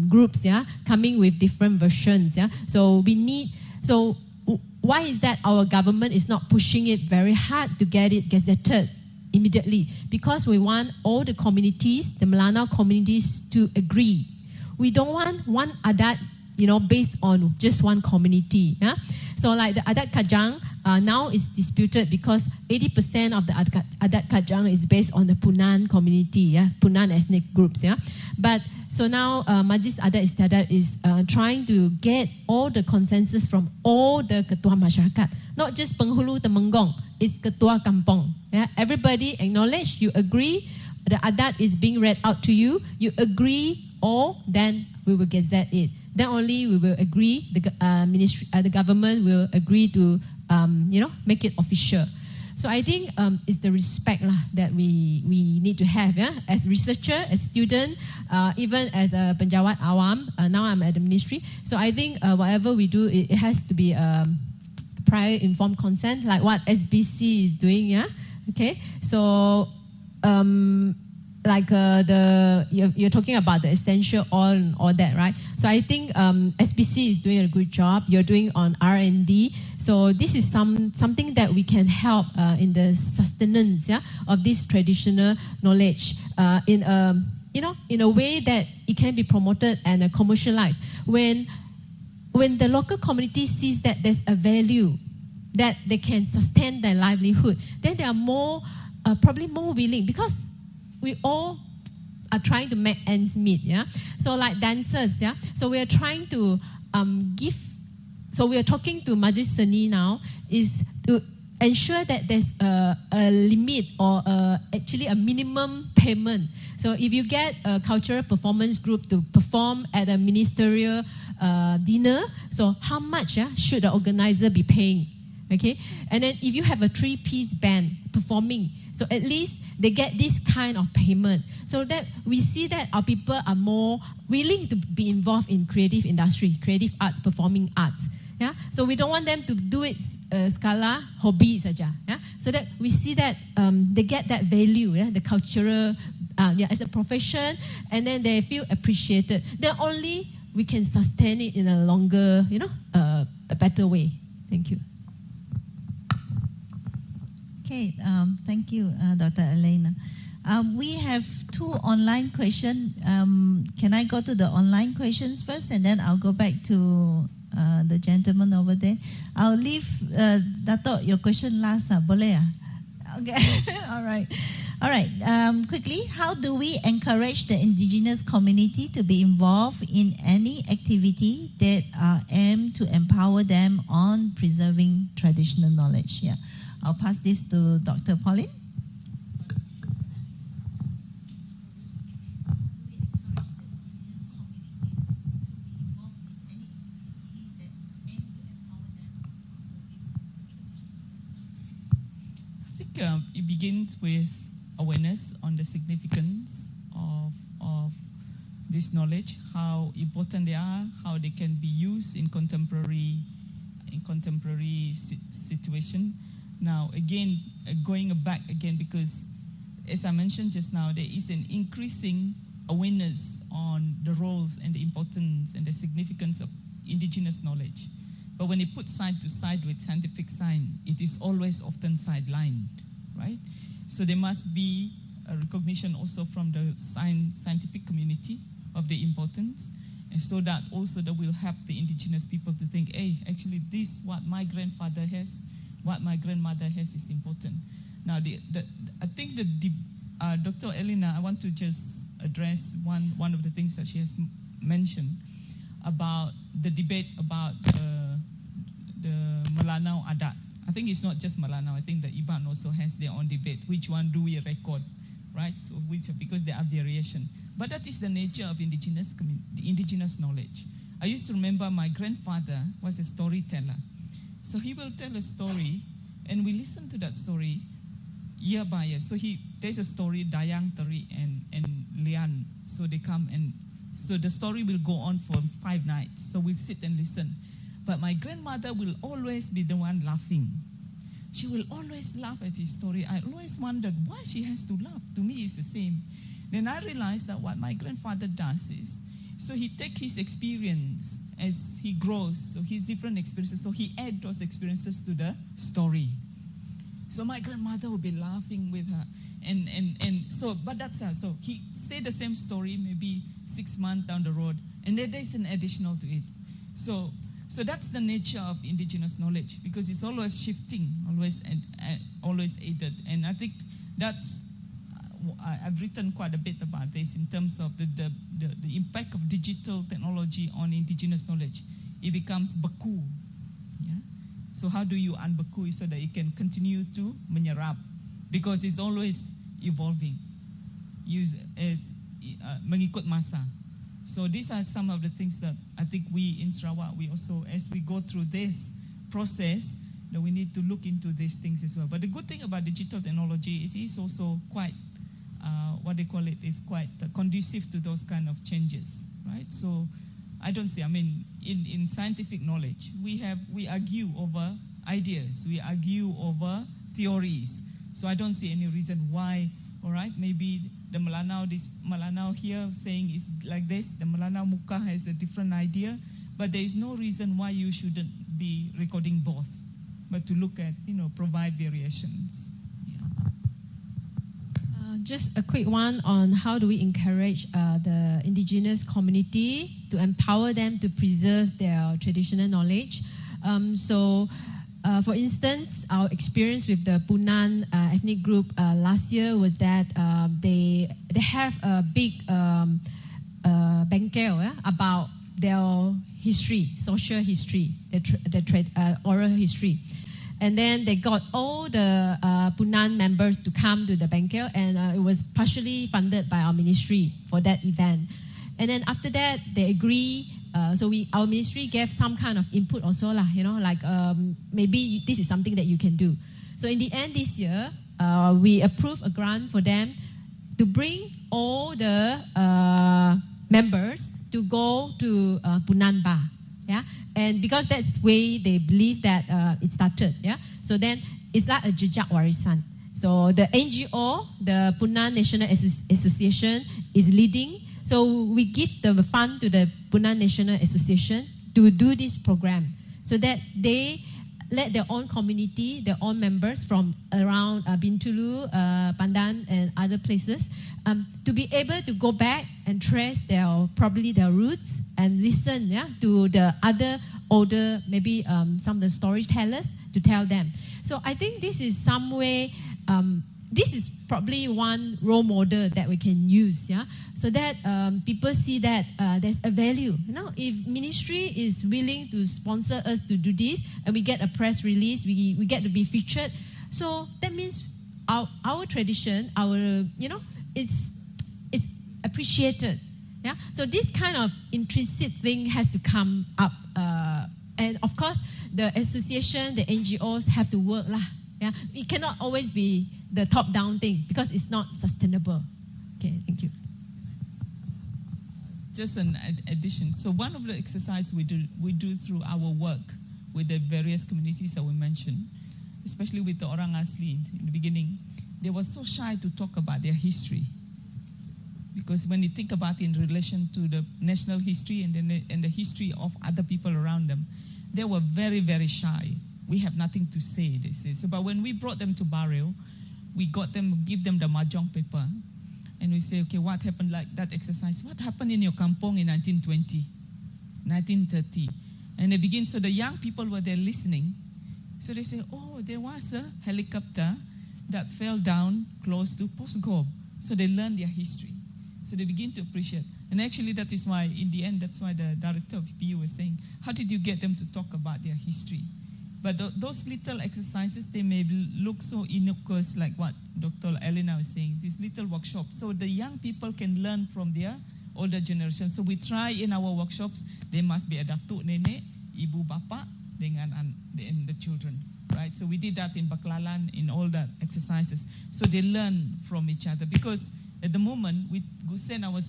groups, coming with different versions, So we need, so why is that our government is not pushing it very hard to get it gazetted immediately? Because we want all the communities, the Melanau communities, to agree. We don't want one adat, based on just one community. So like the adat Kajang now is disputed because 80% of the adat Kajang is based on the Punan community, Punan ethnic groups. But so now Majlis Adat Istiadat is trying to get all the consensus from all the ketua masyarakat, not just penghulu Temenggong, it's ketua kampung. Everybody acknowledge, you agree, the adat is being read out to you, you agree, or then we will gazette it. Then only we will agree, the government will agree to, make it official. So I think it's the respect that we need to have, as researcher, as student, even as a penjawat awam. Now I'm at the ministry. So I think whatever we do, it has to be prior informed consent, like what SBC is doing, yeah? Okay, so you're talking about the essential oil and all that, right? So I think SBC is doing a good job. You're doing on R&D. So this is something that we can help in the sustenance of this traditional knowledge in a way that it can be promoted and commercialized. When the local community sees that there's a value that they can sustain their livelihood, then they are probably more willing, because we all are trying to make ends meet, yeah. So like dancers, yeah. So we are trying to give. So we are talking to Majlis Seni now, is to ensure that there's a limit or actually a minimum payment. So if you get a cultural performance group to perform at a ministerial dinner, so how much should the organizer be paying? Okay, and then if you have a 3-piece band performing, so at least they get this kind of payment, so that we see that our people are more willing to be involved in creative industry, creative arts, performing arts. Yeah, so we don't want them to do it skala hobby saja. Yeah, so that we see that they get that value, the cultural, as a profession, and then they feel appreciated. Then only we can sustain it in a longer, a better way. Thank you. Okay, thank you, Dr. Elena. We have 2 online questions. Can I go to the online questions first, and then I'll go back to the gentleman over there? I'll leave Dato' your question last. Boleh? Okay. All right. Quickly, how do we encourage the indigenous community to be involved in any activity that aim to empower them on preserving traditional knowledge? Yeah. I'll pass this to Dr. Poline. I think it begins with awareness on the significance of this knowledge, how important they are, how they can be used in contemporary situation. Now, again, going back again, because as I mentioned just now, there is an increasing awareness on the roles and the importance and the significance of indigenous knowledge. But when it put side to side with scientific science, it is always often sidelined, right? So there must be a recognition also from the scientific community of the importance, and so that also that will help the indigenous people to think, hey, actually this, what my grandfather has, what my grandmother has is important. Now, I think Dr. Elena, I want to just address one of the things that she has mentioned about the debate about the Melanau Adat. I think it's not just Melanau. I think the Iban also has their own debate. Which one do we record, right? So because there are variation. But that is the nature of indigenous knowledge. I used to remember my grandfather was a storyteller. So he will tell a story, and we listen to that story year by year. So there's a story, Dayang, Teri, and Lian. So they come, and so the story will go on for 5 nights. So we sit and listen. But my grandmother will always be the one laughing. She will always laugh at his story. I always wondered why she has to laugh. To me, it's the same. Then I realized that what my grandfather does is, so he takes his experience as he grows, so his different experiences, so he adds those experiences to the story. So my grandmother would be laughing with her, and so, but that's her. So he said the same story maybe 6 months down the road, and then there's an additional to it. So that's the nature of indigenous knowledge, because it's always shifting, always aided, and I think that's. I've written quite a bit about this in terms of the impact of digital technology on indigenous knowledge. It becomes baku. Yeah? So how do you unbaku so that it can continue to menyerap? Because it's always evolving. Mengikut masa. So these are some of the things that I think we in Sarawak, we also, as we go through this process, that we need to look into these things as well. But the good thing about digital technology is it's also quite, what they call it, is quite conducive to those kind of changes, right? So I don't see, I mean, in scientific knowledge, we argue over ideas, we argue over theories. So I don't see any reason why, all right, maybe the Melanau here saying is like this, the Melanau Muka has a different idea, but there is no reason why you shouldn't be recording both, but to look at, provide variations. Just a quick one on how do we encourage the indigenous community to empower them to preserve their traditional knowledge. For instance, our experience with the Punan ethnic group last year was that they have a big bengkel about their history, social history, oral history. And then they got all the Punan members to come to the bengkel, and it was partially funded by our ministry for that event. And then after that, they agree. Our ministry gave some kind of input also, maybe this is something that you can do. So in the end this year, we approved a grant for them to bring all the members to go to Punan Ba. Yeah, and because that's the way they believe that it started. Yeah, so then it's like a jejak warisan. So the NGO, the Punan National Association, is leading. So we give the fund to the Punan National Association to do this program, so that they let their own community, their own members from around Bintulu, Pandan, and other places, to be able to go back and trace their roots and listen to the other older, maybe some of the storytellers to tell them. So I think this is some way, this is probably one role model that we can use, so that people see that there's a value. If ministry is willing to sponsor us to do this, and we get a press release, we get to be featured. So that means our tradition, it's appreciated. Yeah. So this kind of intrinsic thing has to come up, and of course the association, the NGOs have to work lah. Yeah, it cannot always be the top-down thing because it's not sustainable. Okay, thank you. Just an addition. So one of the exercises we do through our work with the various communities that we mentioned, especially with the Orang Asli in the beginning, they were so shy to talk about their history. Because when you think about it in relation to the national history and the history of other people around them, they were very, very shy. We have nothing to say, they say. So, but when we brought them to Barrio, we give them the mahjong paper, and we say, okay, what happened like that exercise? What happened in your kampong in 1920, 1930? And they begin, so the young people were there listening. So they say, oh, there was a helicopter that fell down close to Postgob. So they learned their history. So they begin to appreciate. And actually that is why, in the end, that's why the director of PU was saying, how did you get them to talk about their history? But those little exercises, they may look so innocuous, like what Dr. Elena was saying, these little workshops. So the young people can learn from their older generation. So we try in our workshops, there must be a datuk nenek, ibu bapa, and the children, right? So we did that in Baklalan, in all the exercises. So they learn from each other, because at the moment, we send our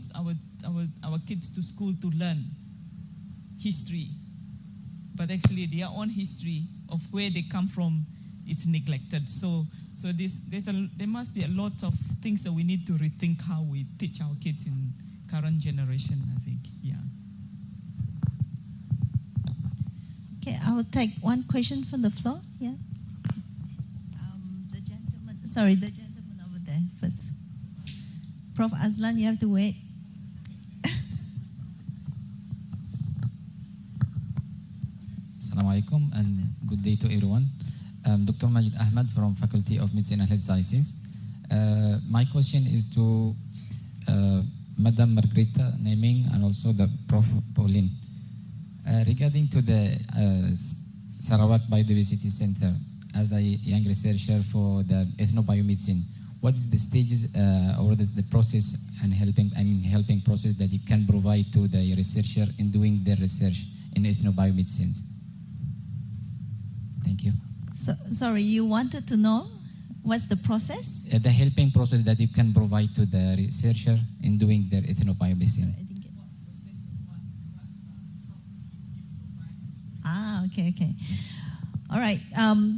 kids to school to learn history. But actually their own history of where they come from, it's neglected. So there must be a lot of things that we need to rethink how we teach our kids in current generation, I think, yeah. Okay, I will take one question from the floor, yeah. The gentleman over there first. Prof. Azlan, you have to wait. Assalamualaikum and good day to everyone. Dr. Majid Ahmad from Faculty of Medicine and Health Sciences. My question is to Madam Margarita naming and also the Prof. Poline. Regarding to the Sarawak Biodiversity Center, as a young researcher for the ethnobiomedicine, what is the stages or the process and helping process that you can provide to the researcher in doing their research in ethnobiomedicine? Thank you. Sorry, you wanted to know what's the process? The helping process that you can provide to the researcher in doing their ethnobiobasin. Okay. All right.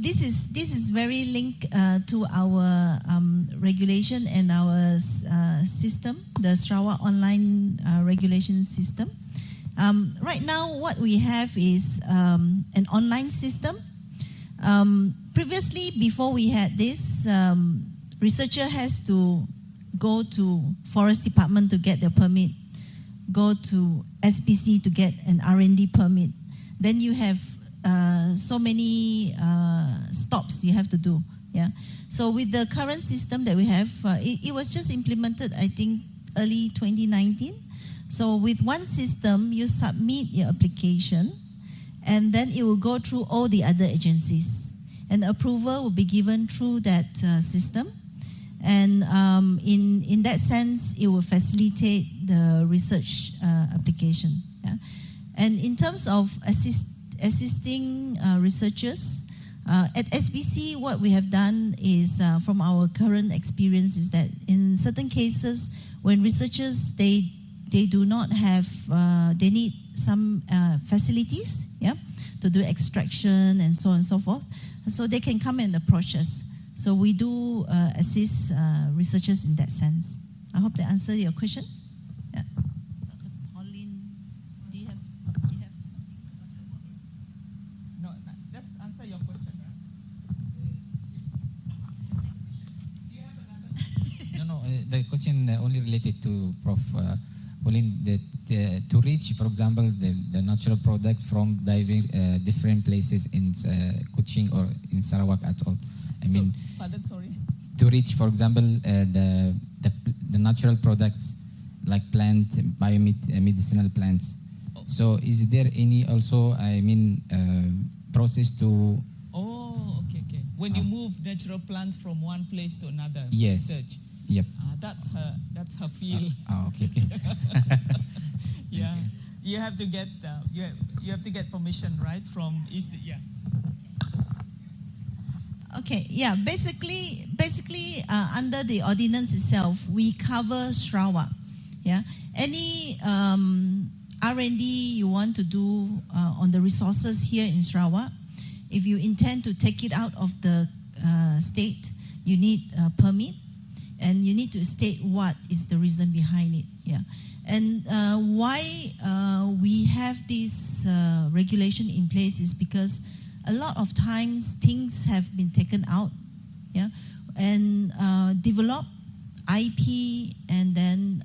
This is very linked to our regulation and our system, the Sarawak online regulation system. Right now, what we have is an online system. Previously, before we had this, researcher has to go to Forest Department to get their permit, go to SPC to get an R&D permit. Then you have so many stops you have to do. Yeah. So with the current system that we have, it was just implemented, I think, early 2019. So with one system, you submit your application, and then it will go through all the other agencies. And approval will be given through that system. And in that sense, it will facilitate the research application. Yeah? And in terms of assisting researchers, at SBC, what we have done is, from our current experience, is that in certain cases, when researchers, they do not have, they need some facilities, yeah, to do extraction and so on and so forth. So they can come and approach us. So we do assist researchers in that sense. I hope that answered your question. Yeah. Dr. Poline, do you have something? No, that's answer your question, right? No, the question only related to Prof. Poline, that to reach, for example, the natural product from different places in Kuching or in Sarawak at all. I mean, pardon, sorry. To reach, for example, the natural products like medicinal plants. Oh. So, is there any also, process to? Oh, okay. When you move natural plants from one place to another, yes. research. Yep. That's her field. Okay. Yeah, you have to get you have to get permission, right, from East. Yeah. Okay, yeah. Basically, under the ordinance itself, we cover Sarawak. Yeah. Any R&D you want to do on the resources here in Sarawak, if you intend to take it out of the state, you need a permit, and you need to state what is the reason behind it. Yeah. And why we have this regulation in place is because a lot of times things have been taken out, yeah, and developed IP and then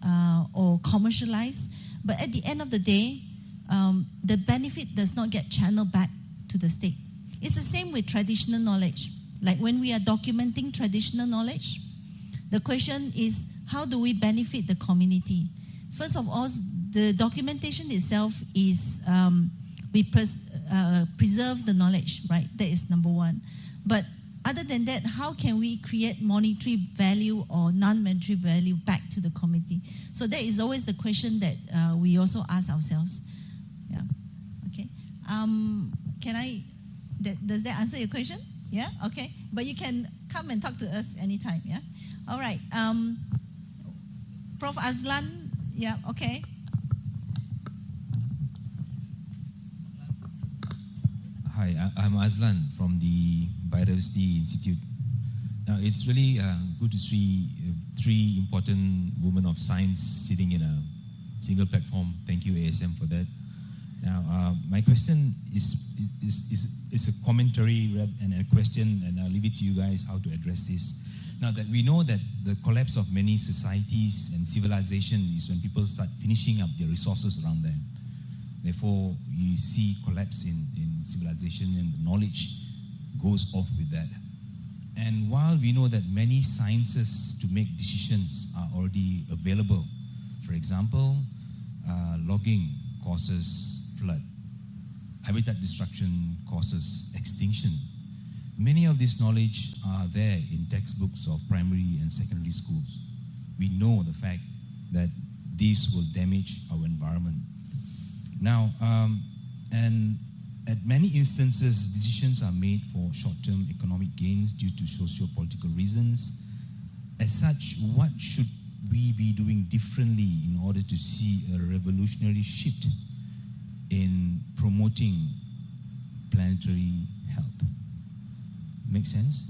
or commercialized. But at the end of the day, the benefit does not get channeled back to the state. It's the same with traditional knowledge. Like when we are documenting traditional knowledge, the question is, how do we benefit the community? First of all, the documentation itself is we preserve the knowledge, right? That is number one. But other than that, how can we create monetary value or non-monetary value back to the community? So that is always the question that we also ask ourselves. Yeah. Okay. Does that answer your question? Yeah. Okay. But you can come and talk to us anytime. Yeah. All right. Prof. Azlan. Yeah. Okay. Hi, I'm Azlan from the Biodiversity Institute. Now, it's really good to see three important women of science sitting in a single platform. Thank you, ASM, for that. Now, my question is a commentary and a question, and I'll leave it to you guys how to address this. Now that we know that the collapse of many societies and civilization is when people start finishing up their resources around them. Therefore, you see collapse in civilization, and the knowledge goes off with that. And while we know that many sciences to make decisions are already available, for example, logging causes flood, habitat destruction causes extinction. Many of this knowledge are there in textbooks of primary and secondary schools. We know the fact that these will damage our environment. Now, and at many instances, decisions are made for short-term economic gains due to socio-political reasons. As such, what should we be doing differently in order to see a revolutionary shift in promoting planetary health? Make sense?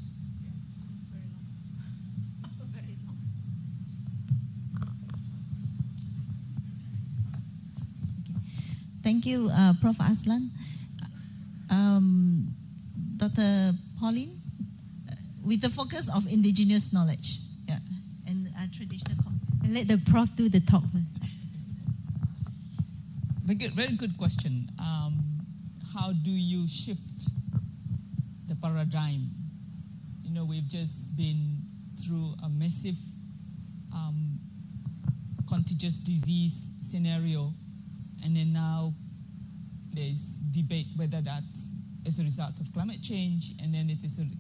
Thank you, Prof. Aslan. Dr. Poline, with the focus of indigenous knowledge, yeah, and traditional. Let the prof do the talk first. Very good question. How do you shift the paradigm? You know, we've just been through a massive contagious disease scenario, and then now there's debate whether that's as a result of climate change, and then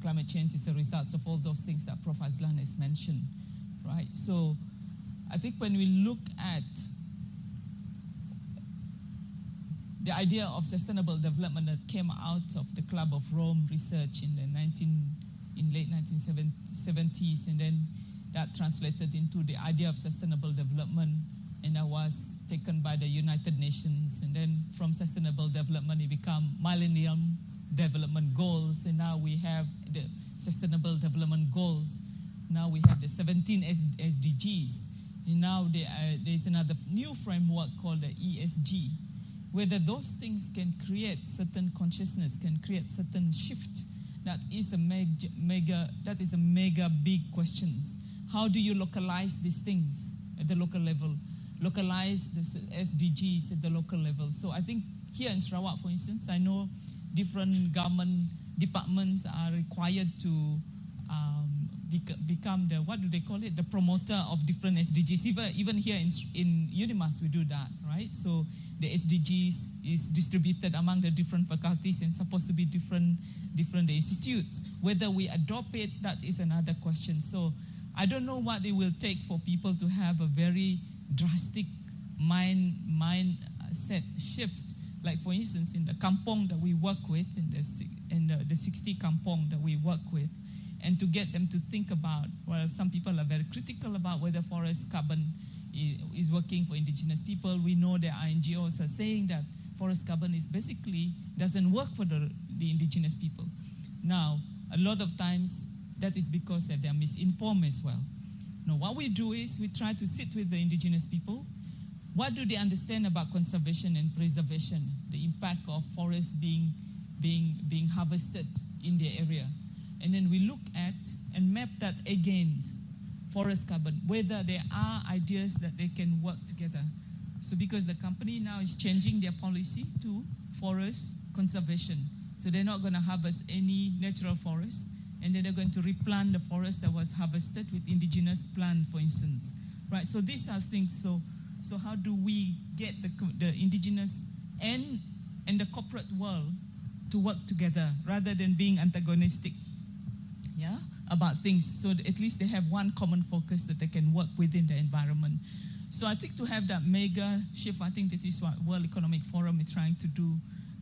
climate change is a result of all those things that Prof. Aslan has mentioned, right? So I think when we look at the idea of sustainable development that came out of the Club of Rome research in late 1970s, and then that translated into the idea of sustainable development, and that was taken by the United Nations, and then from sustainable development it became Millennium Development Goals, and now we have the Sustainable Development Goals. Now we have the 17 SDGs, and now there's another new framework called the ESG. Whether those things can create certain consciousness, can create certain shift, that is a mega big questions. How do you localize these things at the local level? Localize the SDGs at the local level. So I think here in Sarawak, for instance, I know different government departments are required to become the, what do they call it, the promoter of different SDGs. Even here in UNIMAS, we do that, right? So the SDGs is distributed among the different faculties and supposed to be different institutes. Whether we adopt it, that is another question. So I don't know what it will take for people to have a very drastic mindset shift. Like for instance, in the kampong that we work with, in the 60 kampong that we work with, and to get them to think about, well, some people are very critical about whether forest carbon is working for indigenous people. We know that our NGOs are saying that forest carbon is basically doesn't work for the indigenous people. Now, a lot of times that is because they are misinformed as well. Now, what we do is we try to sit with the indigenous people. What do they understand about conservation and preservation, the impact of forests being harvested in the area? And then we look at and map that against forest carbon, whether there are ideas that they can work together. So because the company now is changing their policy to forest conservation. So they're not going to harvest any natural forest, and then they're going to replant the forest that was harvested with indigenous plant, for instance. Right, so these are things. So how do we get the indigenous and the corporate world to work together rather than being antagonistic, yeah, about things, so that at least they have one common focus that they can work within the environment. So I think to have that mega shift, I think that is what World Economic Forum is trying to do,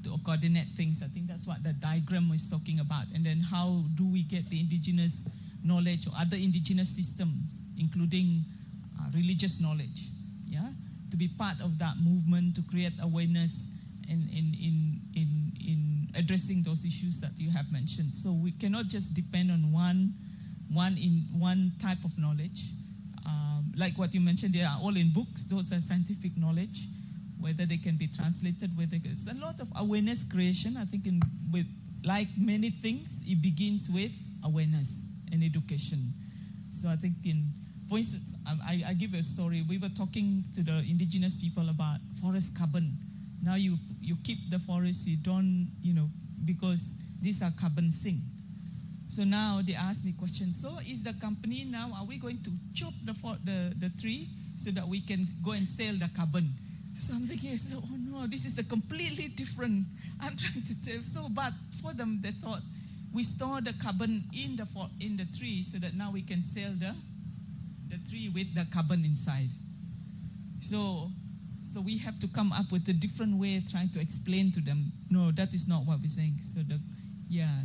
to coordinate things. I think that's what the diagram was talking about. And then how do we get the indigenous knowledge or other indigenous systems, including religious knowledge, yeah, to be part of that movement to create awareness in addressing those issues that you have mentioned. So we cannot just depend on one type of knowledge. Like what you mentioned, they are all in books. Those are scientific knowledge. Whether they can be translated, whether there's a lot of awareness creation. I think with like many things, it begins with awareness and education. So I think for instance, I give a story. We were talking to the indigenous people about forest carbon. Now you keep the forest, you don't, because these are carbon sink. So now they ask me questions. So is the company now, are we going to chop the tree so that we can go and sell the carbon? So I'm thinking, oh no, this is a completely different, I'm trying to tell. So, but for them, they thought, we store the carbon in the tree so that now we can sell the tree with the carbon inside. So So we have to come up with a different way, trying to explain to them, no, that is not what we're saying. So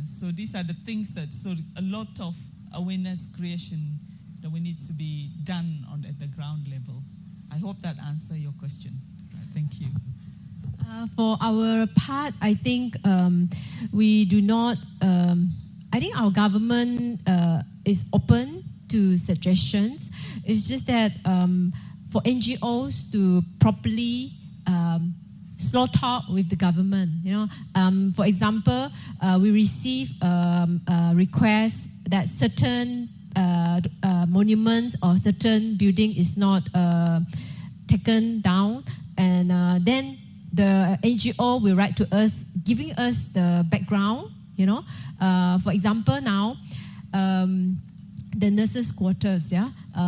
so these are the things that, so a lot of awareness creation that we need to be done at the ground level. I hope that answers your question. Thank you. For our part, I think we do not, I think our government is open to suggestions. It's just that for NGOs to properly slow talk with the government, for example, we receive requests that certain monuments or certain building is not taken down, and then the NGO will write to us, giving us the background. For example, now the nurses' quarters,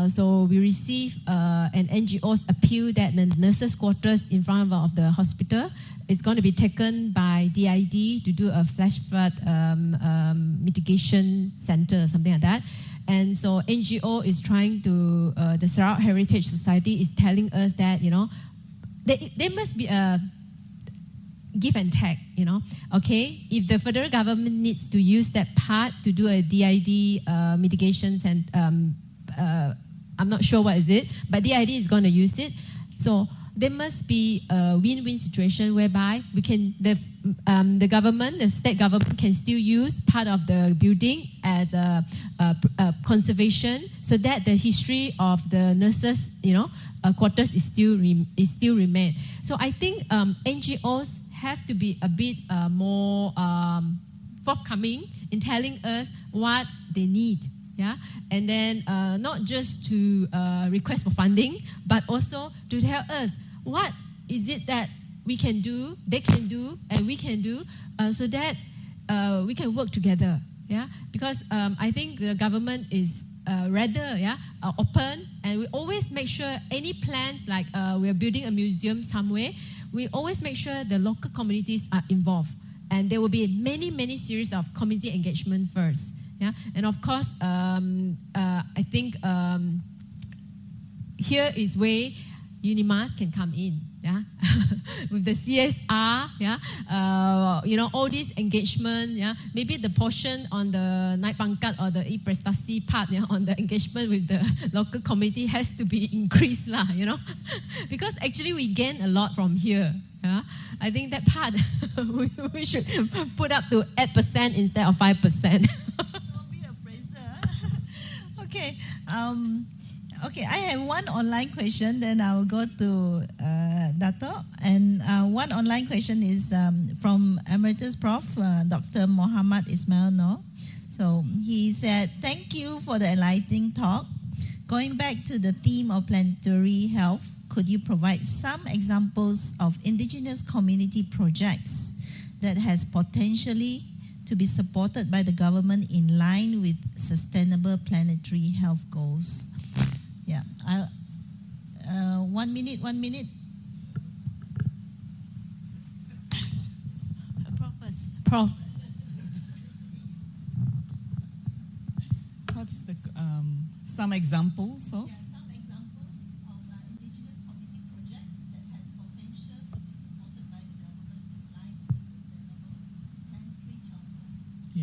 so we receive an NGO's appeal that the nurses' quarters in front of the hospital is going to be taken by DID to do a flash flood mitigation center, something like that. And so NGO is trying to, the Sarawak Heritage Society is telling us that, there must be a give and take, okay? If the federal government needs to use that part to do a DID mitigations, and I'm not sure what is it, but DID is going to use it. So there must be a win-win situation whereby we can, the government, the state government can still use part of the building as a conservation, so that the history of the nurses, quarters is still remain. So I think NGOs have to be a bit more forthcoming in telling us what they need. And then not just to request for funding, but also to tell us what is it that we can do, they can do, and we can do, so that we can work together. Because I think the government is rather open, and we always make sure any plans, like we're building a museum somewhere, we always make sure the local communities are involved, and there will be many series of community engagement first. And of course, I think here is where UNIMAS can come in, with the CSR, all this engagement, maybe the portion on the naik pangkat or the e-prestasi part, on the engagement with the local community has to be increased, because actually we gain a lot from here. I think that part we should put up to 8% instead of 5%. Okay. Okay, I have one online question, then I will go to Dato. And one online question is from Emeritus Prof. Dr. Muhammad Ismail Noor. So he said, thank you for the enlightening talk. Going back to the theme of planetary health, could you provide some examples of indigenous community projects that has potentially to be supported by the government in line with sustainable planetary health goals? 1 minute. Prof. What is the some examples of? Some examples of indigenous community projects that has potential to be supported by the government in line with sustainable planetary health goals.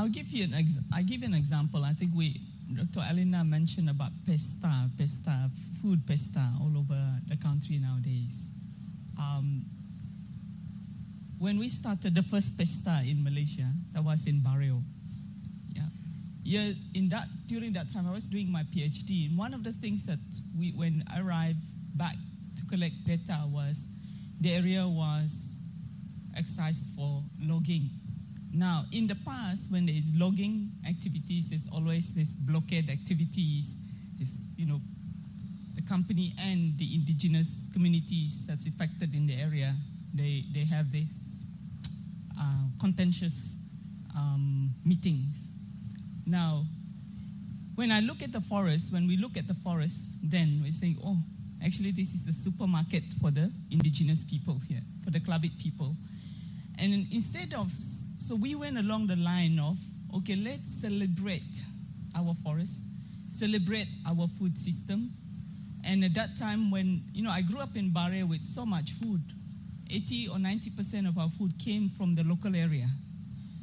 I'll give you an example. I think Dr. Elena mentioned about food pesta all over the country nowadays. When we started the first pesta in Malaysia, that was in Borneo. During that time, I was doing my PhD, and one of the things that when I arrived back to collect data was the area was excised for logging. Now, in the past, when there is logging activities, there's always this blockade activities. The company and the indigenous communities that's affected in the area, they have this contentious meetings. Now, when we look at the forest, then we're saying, oh, actually this is the supermarket for the indigenous people here, for the Klabit people. And so we went along the line of, okay, let's celebrate our forest, celebrate our food system, And at that time when, I grew up in Borneo with so much food, 80 or 90% of our food came from the local area.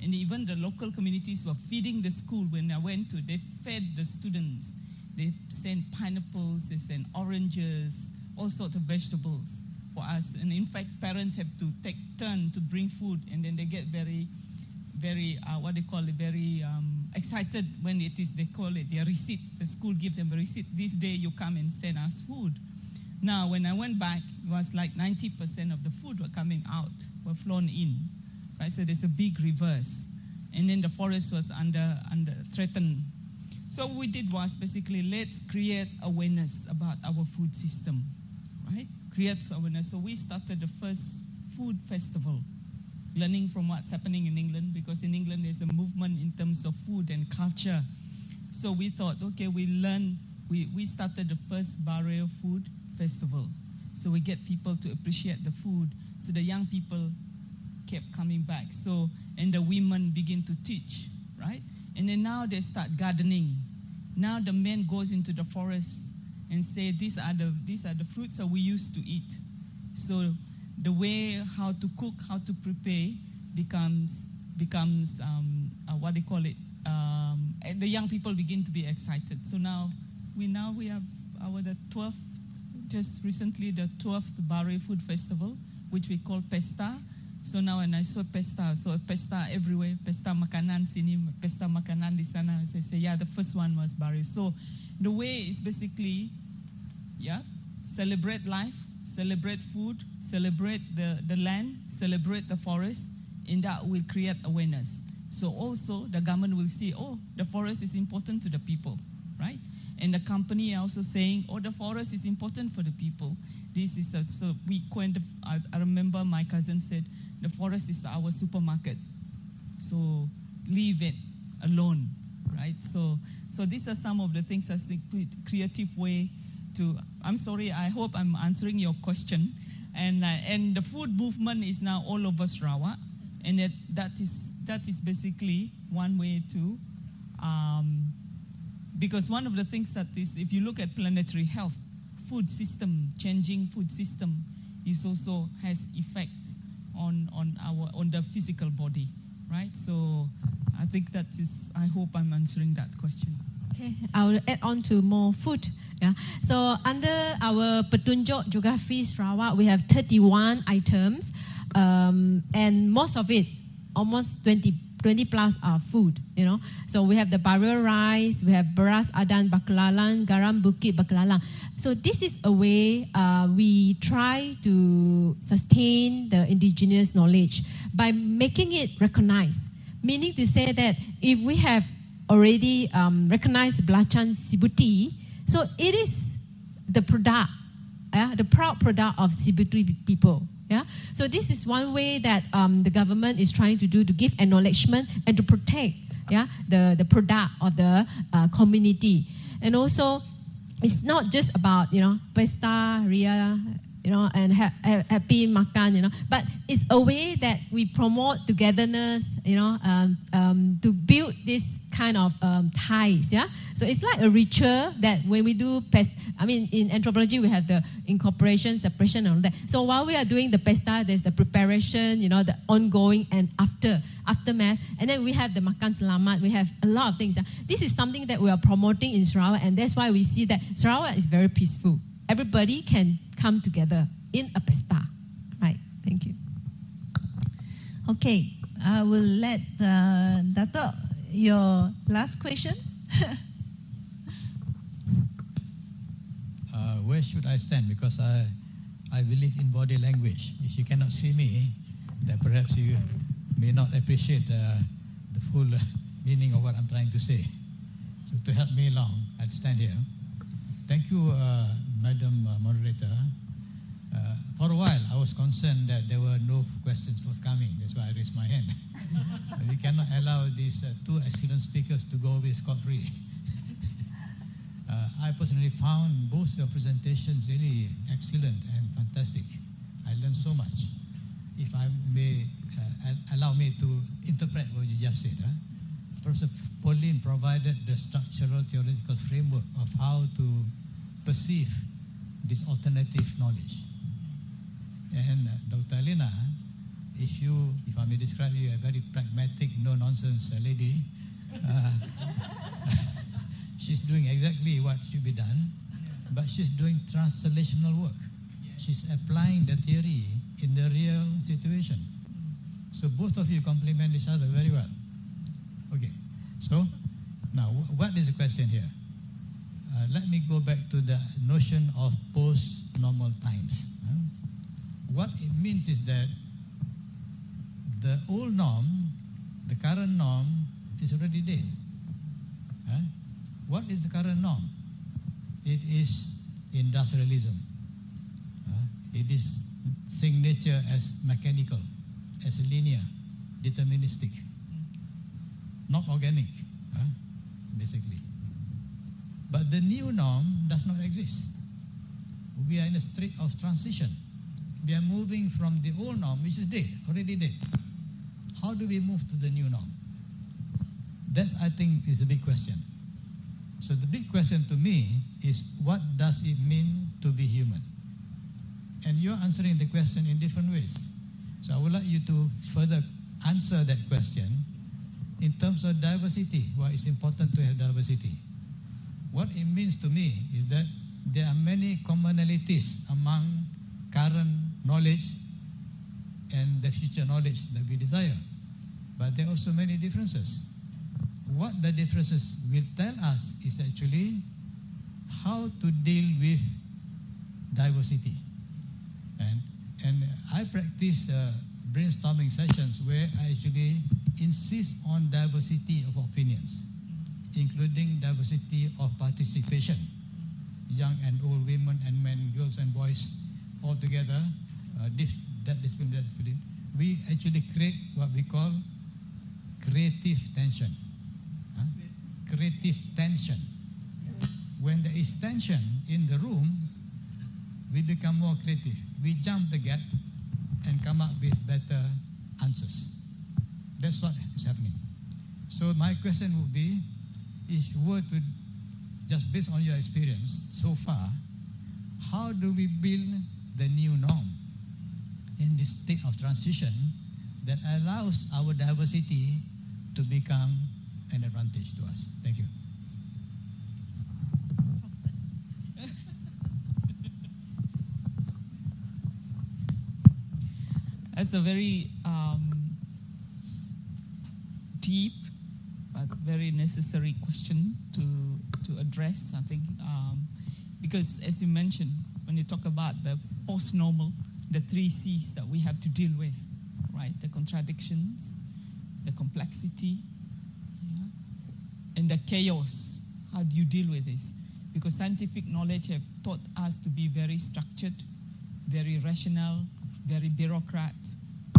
And even the local communities were feeding the school when I went to, they fed the students. They sent pineapples, they sent oranges, all sorts of vegetables for us. And in fact, parents have to take turn to bring food, and then they get very excited when it is, they call it their receipt. The school gives them a receipt. This day you come and send us food. Now, when I went back, it was like 90% of the food were coming out, were flown in. Right, so there's a big reverse. And then the forest was under threatened. So what we did was basically, let's create awareness about our food system, right? Create awareness. So we started the first food festival, learning from what's happening in England, because in England there's a movement in terms of food and culture. So we thought, okay, we started the first Borneo food festival. So we get people to appreciate the food. So the young people kept coming back. So, and the women begin to teach, right? And then now they start gardening. Now the men goes into the forest and say, these are the fruits that we used to eat. So the way how to cook, how to prepare becomes what they call it. And the young people begin to be excited. So now we have the 12th, just recently the 12th Borneo Food Festival, which we call Pesta. So now when I saw Pesta, so Pesta everywhere, Pesta makanan sini, Pesta makanan di sana. So I say, yeah, the first one was Borneo. So the way is basically, celebrate life, celebrate food, celebrate the land, celebrate the forest, and that will create awareness. So also the government will see, the forest is important to the people, right? And the company are also saying, the forest is important for the people. This is so we coined. I remember my cousin said, the forest is our supermarket. So leave it alone, right? So these are some of the things I think creative way to. I'm sorry. I hope I'm answering your question. And the food movement is now all over Sarawak, and that is basically one way to. Because one of the things that is, if you look at planetary health, changing food system is also has effects on the physical body, right? So I think that is, I hope I'm answering that question. Okay, I will add on to more food. Yeah. So under our Petunjuk Geography Sarawak, we have 31 items, and most of it, almost 20 plus are food, So we have the barrel rice, we have beras adan bakalalang, garam bukit bakalalang. So this is a way we try to sustain the indigenous knowledge by making it recognized. Meaning to say that if we have already recognized belacan Sibuti, so it is the product, the proud product of Sibuti people. Yeah, so this is one way that the government is trying to do to give acknowledgement and to protect, the product of the community. And also, it's not just about pesta, ria, and happy makan, but it's a way that we promote togetherness, to build this kind of ties, So it's like a ritual that when we do in anthropology we have the incorporation, separation, and all that. So while we are doing the pesta, there's the preparation, the ongoing and aftermath, and then we have the makan selamat. We have a lot of things. This is something that we are promoting in Sarawak, and that's why we see that Sarawak is very peaceful. Everybody can come together in a pesta, right? Thank you. Okay, I will let Dato' your last question. Where should I stand? Because I believe in body language. If you cannot see me, then perhaps you may not appreciate the full meaning of what I'm trying to say. So to help me along, I'll stand here. Thank you, Madam Moderator. For a while, I was concerned that there were no questions forthcoming. That's why I raised my hand. We cannot allow these two excellent speakers to go away scot-free. I personally found both your presentations really excellent and fantastic. I learned so much. If I may allow me to interpret what you just said. Professor Poline provided the structural theoretical framework of how to perceive this alternative knowledge. And Dr. Elena, if I may describe you, a very pragmatic, no-nonsense lady, she's doing exactly what should be done, but she's doing translational work. She's applying the theory in the real situation. So both of you complement each other very well. Okay, so now what is the question here? Let me go back to the notion of post-normal times. What it means is that the old norm, the current norm, is already dead. What is the current norm? It is industrialism. It is seeing nature as mechanical, as linear, deterministic, not organic, basically. But the new norm does not exist. We are in a state of transition. We are moving from the old norm, which is dead, already dead. How do we move to the new norm? That, I think, is a big question. So the big question to me is, what does it mean to be human? And you're answering the question in different ways. So I would like you to further answer that question in terms of diversity. Why it's important to have diversity. What it means to me is that there are many commonalities among current knowledge and the future knowledge that we desire. But there are also many differences. What the differences will tell us is actually how to deal with diversity. And I practice brainstorming sessions where I actually insist on diversity of opinions, including diversity of participation, young and old, women and men, girls and boys, all together, that discipline. We actually create what we call creative tension. Creative tension. When there is tension in the room, we become more creative. We jump the gap and come up with better answers. That's what is happening. So my question would be, if you were to, just based on your experience so far, how do we build the new norm in this state of transition that allows our diversity to become an advantage to us? Thank you. That's a very deep but very necessary question to address, I think, because as you mentioned, when you talk about the post-normal, the 3 C's that we have to deal with, right? The contradictions, the complexity, and the chaos. How do you deal with this? Because scientific knowledge have taught us to be very structured, very rational, very bureaucrat,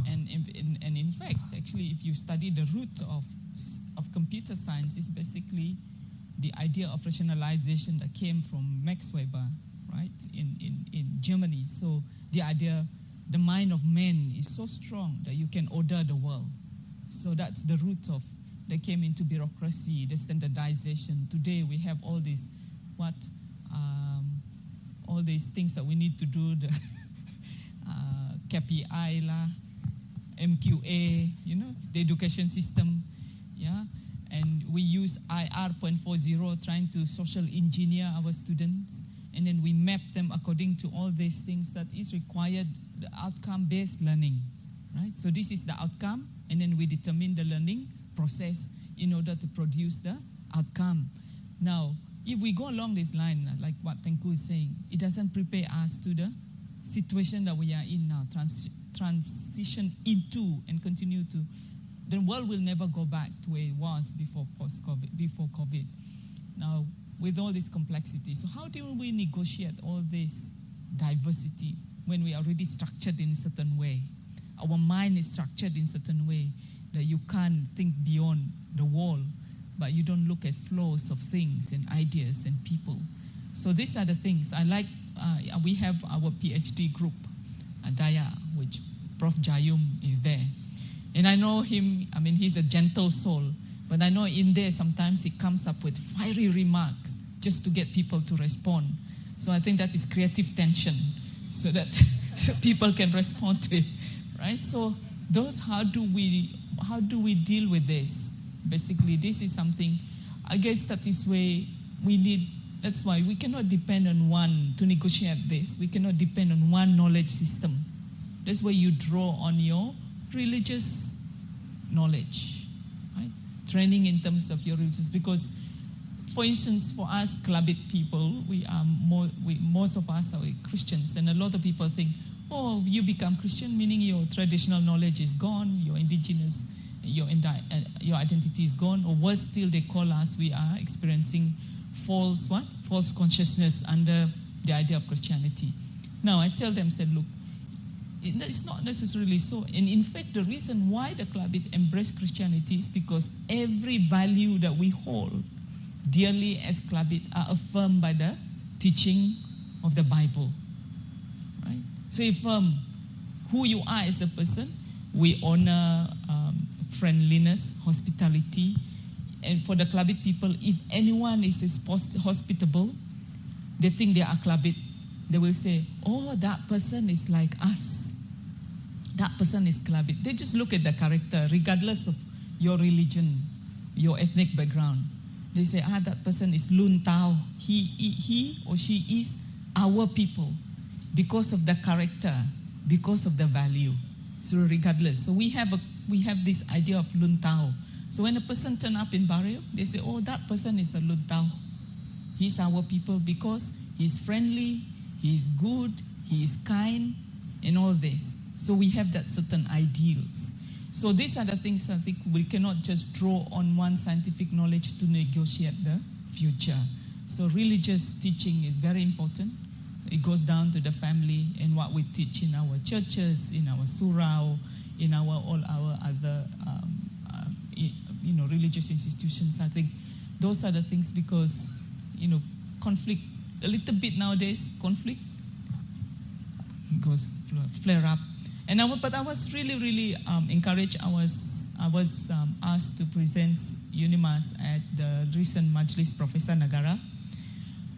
and in fact, actually, if you study the root of computer science, is basically the idea of rationalization that came from Max Weber, right, in Germany. So the idea, the mind of man is so strong that you can order the world. So that's the root of, that came into bureaucracy, the standardization. Today we have all these, all these things that we need to do, the KPI lah, MQA, the education system, and we use IR 0.40, trying to social engineer our students, and then we map them according to all these things that is required, the outcome-based learning, right? So this is the outcome, and then we determine the learning process in order to produce the outcome. Now, if we go along this line, like what Tengku is saying, it doesn't prepare us to the situation that we are in now, transition into and continue to, the world will never go back to where it was before COVID. Now, with all this complexity, so how do we negotiate all this diversity when we are already structured in a certain way? Our mind is structured in a certain way that you can't think beyond the wall, but you don't look at flows of things and ideas and people. So these are the things. I like, we have our PhD group, Daya, which Prof. Jayum is there. And I know him, I mean, he's a gentle soul, but I know in there sometimes he comes up with fiery remarks just to get people to respond. So I think that is creative tension, so that people can respond to it, right? So those, how do we deal with this? Basically, this is something, I guess that is where we need, that's why we cannot depend on one to negotiate this. We cannot depend on one knowledge system. That's where you draw on your religious knowledge, right? Training in terms of your religious, because for instance, for us Klabit people, most of us are Christians, and a lot of people think, oh, you become Christian, meaning your traditional knowledge is gone, your indigenous, your identity is gone, or worse still, they call us, we are experiencing false consciousness under the idea of Christianity. Now I tell them, said, look, it's not necessarily so. And in fact, the reason why the Klabit embrace Christianity is because every value that we hold dearly as Klabit are affirmed by the teaching of the Bible, right? So affirm who you are as a person. We honor friendliness, hospitality, and for the Klabit people, if anyone is hospitable, they think they are Klabit. They will say, oh, that person is like us. That person is Klabit. They just look at the character, regardless of your religion, your ethnic background. They say, that person is Lun Tao. He or she is our people because of the character, because of the value. So regardless. So we have this idea of Lun Tao. So when a person turns up in Borneo, they say, oh, that person is a Lun Tao. He's our people because he's friendly, he's good, he is kind, and all this. So we have that certain ideals. So these are the things I think we cannot just draw on one scientific knowledge to negotiate the future. So religious teaching is very important. It goes down to the family and what we teach in our churches, in our surau, in all our other religious institutions. I think those are the things, because conflict, a little bit nowadays, conflict goes flare up. But I was really encouraged. I was asked to present UNIMAS at the recent Majlis Professor Negara,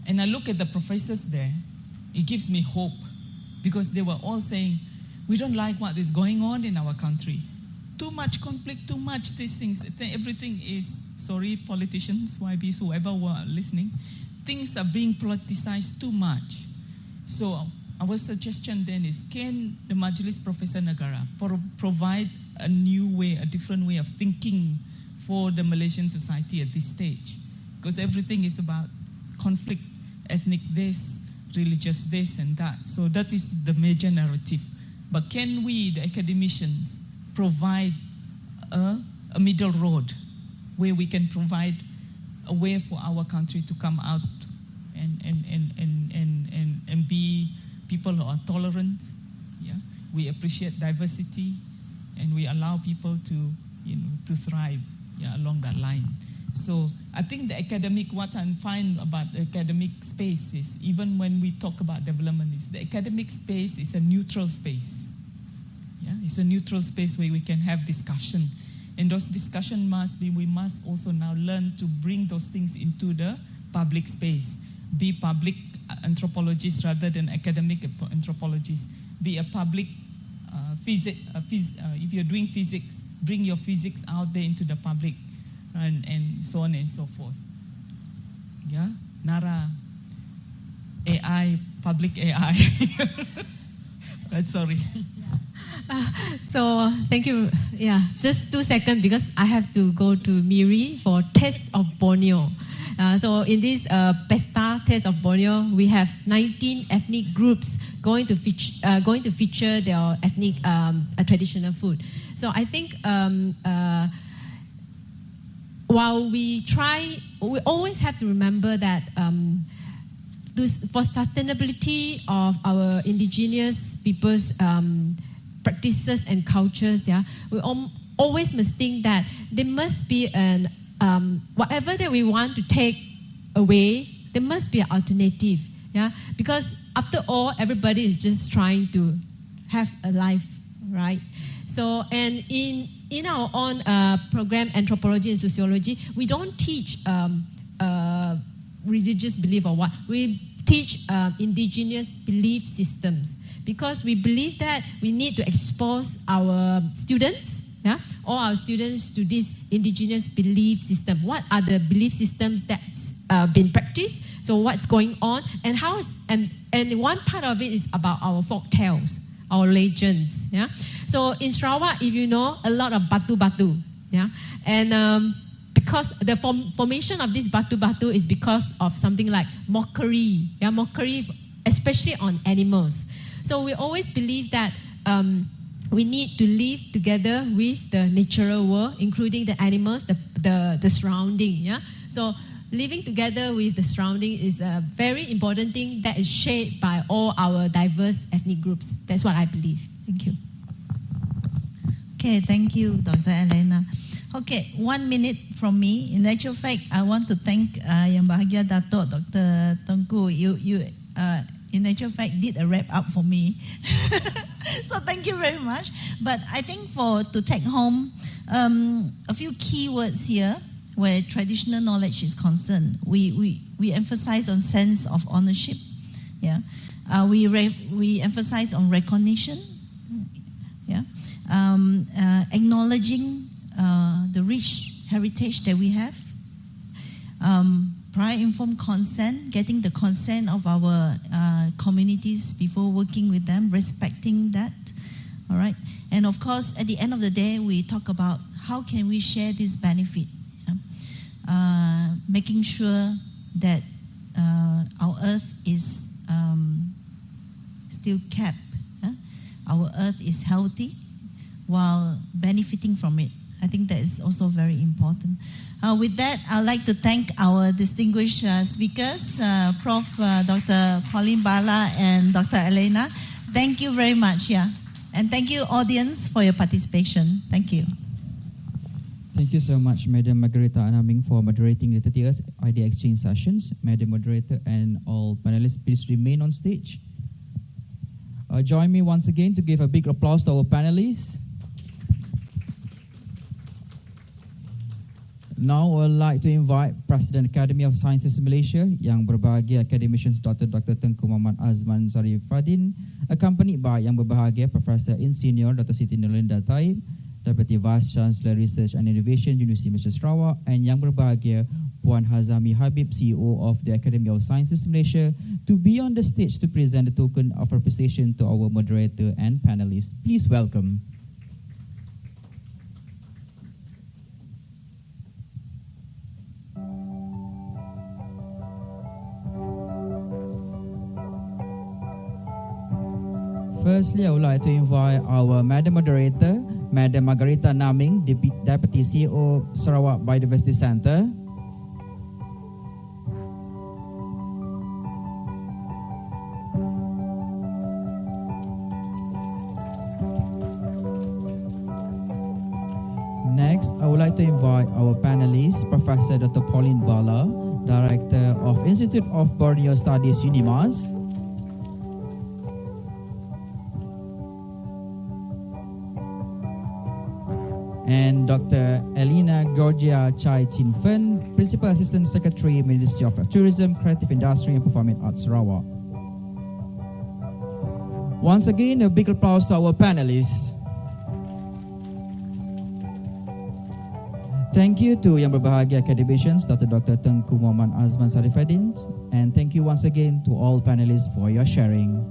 and I look at the professors there. It gives me hope, because they were all saying, we don't like what is going on in our country. Too much conflict, too much these things. Everything is, sorry, politicians, YBs, whoever were listening, things are being politicized too much. So our suggestion then is, can the Majlis Professor Negara provide a new way, a different way of thinking for the Malaysian society at this stage? Because everything is about conflict, ethnic this, religious this and that. So that is the major narrative. But can we, the academicians, provide a middle road where we can provide a way for our country to come out and be people who are tolerant? Yeah, we appreciate diversity, and we allow people to thrive, yeah, along that line. So I think the academic, what I find about the academic space is, even when we talk about development, is the academic space is a neutral space. Yeah, it's a neutral space where we can have discussion. And those discussions we must also now learn to bring those things into the public space. Be public anthropologists rather than academic anthropologists. Be a public if you're doing physics, bring your physics out there into the public, and so on and so forth. Yeah, Nara, AI, public AI. Right, sorry. So thank you. Yeah, just 2 seconds, because I have to go to Miri for Taste of Borneo. So in this Pesta Taste of Borneo, we have 19 ethnic groups going to feature their ethnic traditional food. So I think while we try, we always have to remember that for sustainability of our indigenous people's practices and cultures, yeah, we always must think that there must be an whatever that we want to take away, there must be an alternative, yeah, because after all, everybody is just trying to have a life, right? So, and in our own program, anthropology and sociology, we don't teach religious belief or what. We teach indigenous belief systems, because we believe that we need to expose our students, all our students, to this indigenous belief system. What are the belief systems that's been practiced? So what's going on, and how is, and one part of it is about our folk tales, our legends. So in Sarawak, if you know, a lot of batu-batu, and because the formation of this batu-batu is because of something like mockery, mockery, especially on animals. So we always believe that we need to live together with the natural world, including the animals, the surrounding. So living together with the surrounding is a very important thing that is shaped by all our diverse ethnic groups. That's what I believe. Thank you. Okay, thank you, Dr. Elena. Okay, 1 minute from me. In actual fact, I want to thank Yang Bahagia Dato', Dr. Tengku. You in actual fact, did a wrap up for me. So thank you very much. But I think to take home a few key words here where traditional knowledge is concerned. We emphasize on sense of ownership. We emphasize on recognition. Acknowledging the rich heritage that we have. Prior informed consent, getting the consent of our communities before working with them, respecting that, all right? And of course, at the end of the day, we talk about how can we share this benefit, making sure that our earth is still kept, our earth is healthy while benefiting from it. I think that is also very important. With that, I'd like to thank our distinguished speakers, Prof. Dr. Pauline Bala and Dr. Elena. Thank you very much, and thank you, audience, for your participation. Thank you. Thank you so much, Madam Margarita Anaming, for moderating the 30th IdeaXchange sessions. Madam Moderator and all panelists, please remain on stage. Join me once again to give a big applause to our panelists. Now, I would like to invite President Academy of Sciences Malaysia, Yang Berbahagia Academicians Dr. Tengku Muhammad Azman Zarifadin, accompanied by Yang Berbahagia Professor in Senior Dr. Siti Nurlinda Taib, Deputy Vice Chancellor Research and Innovation, University Malaysia Sarawak, and Yang Berbahagia Puan Hazami Habib, CEO of the Academy of Sciences Malaysia, to be on the stage to present the token of appreciation to our moderator and panelists. Please welcome. Firstly, I would like to invite our Madam Moderator, Madam Margarita Naming, Deputy CEO, Sarawak Biodiversity Centre. Next, I would like to invite our panelists, Professor Dr. Poline Bala, Director of Institute of Borneo Studies, UNIMAS. And Dr. Elena Gregoria Chai Chin Fern, Principal Assistant Secretary, Ministry of Tourism, Creative Industry and Performing Arts, Sarawak. Once again, a big applause to our panelists. Thank you to Yang Berbahagia Academicians, Dr. Tengku Muhammad Azman Zarifadin, and thank you once again to all panelists for your sharing.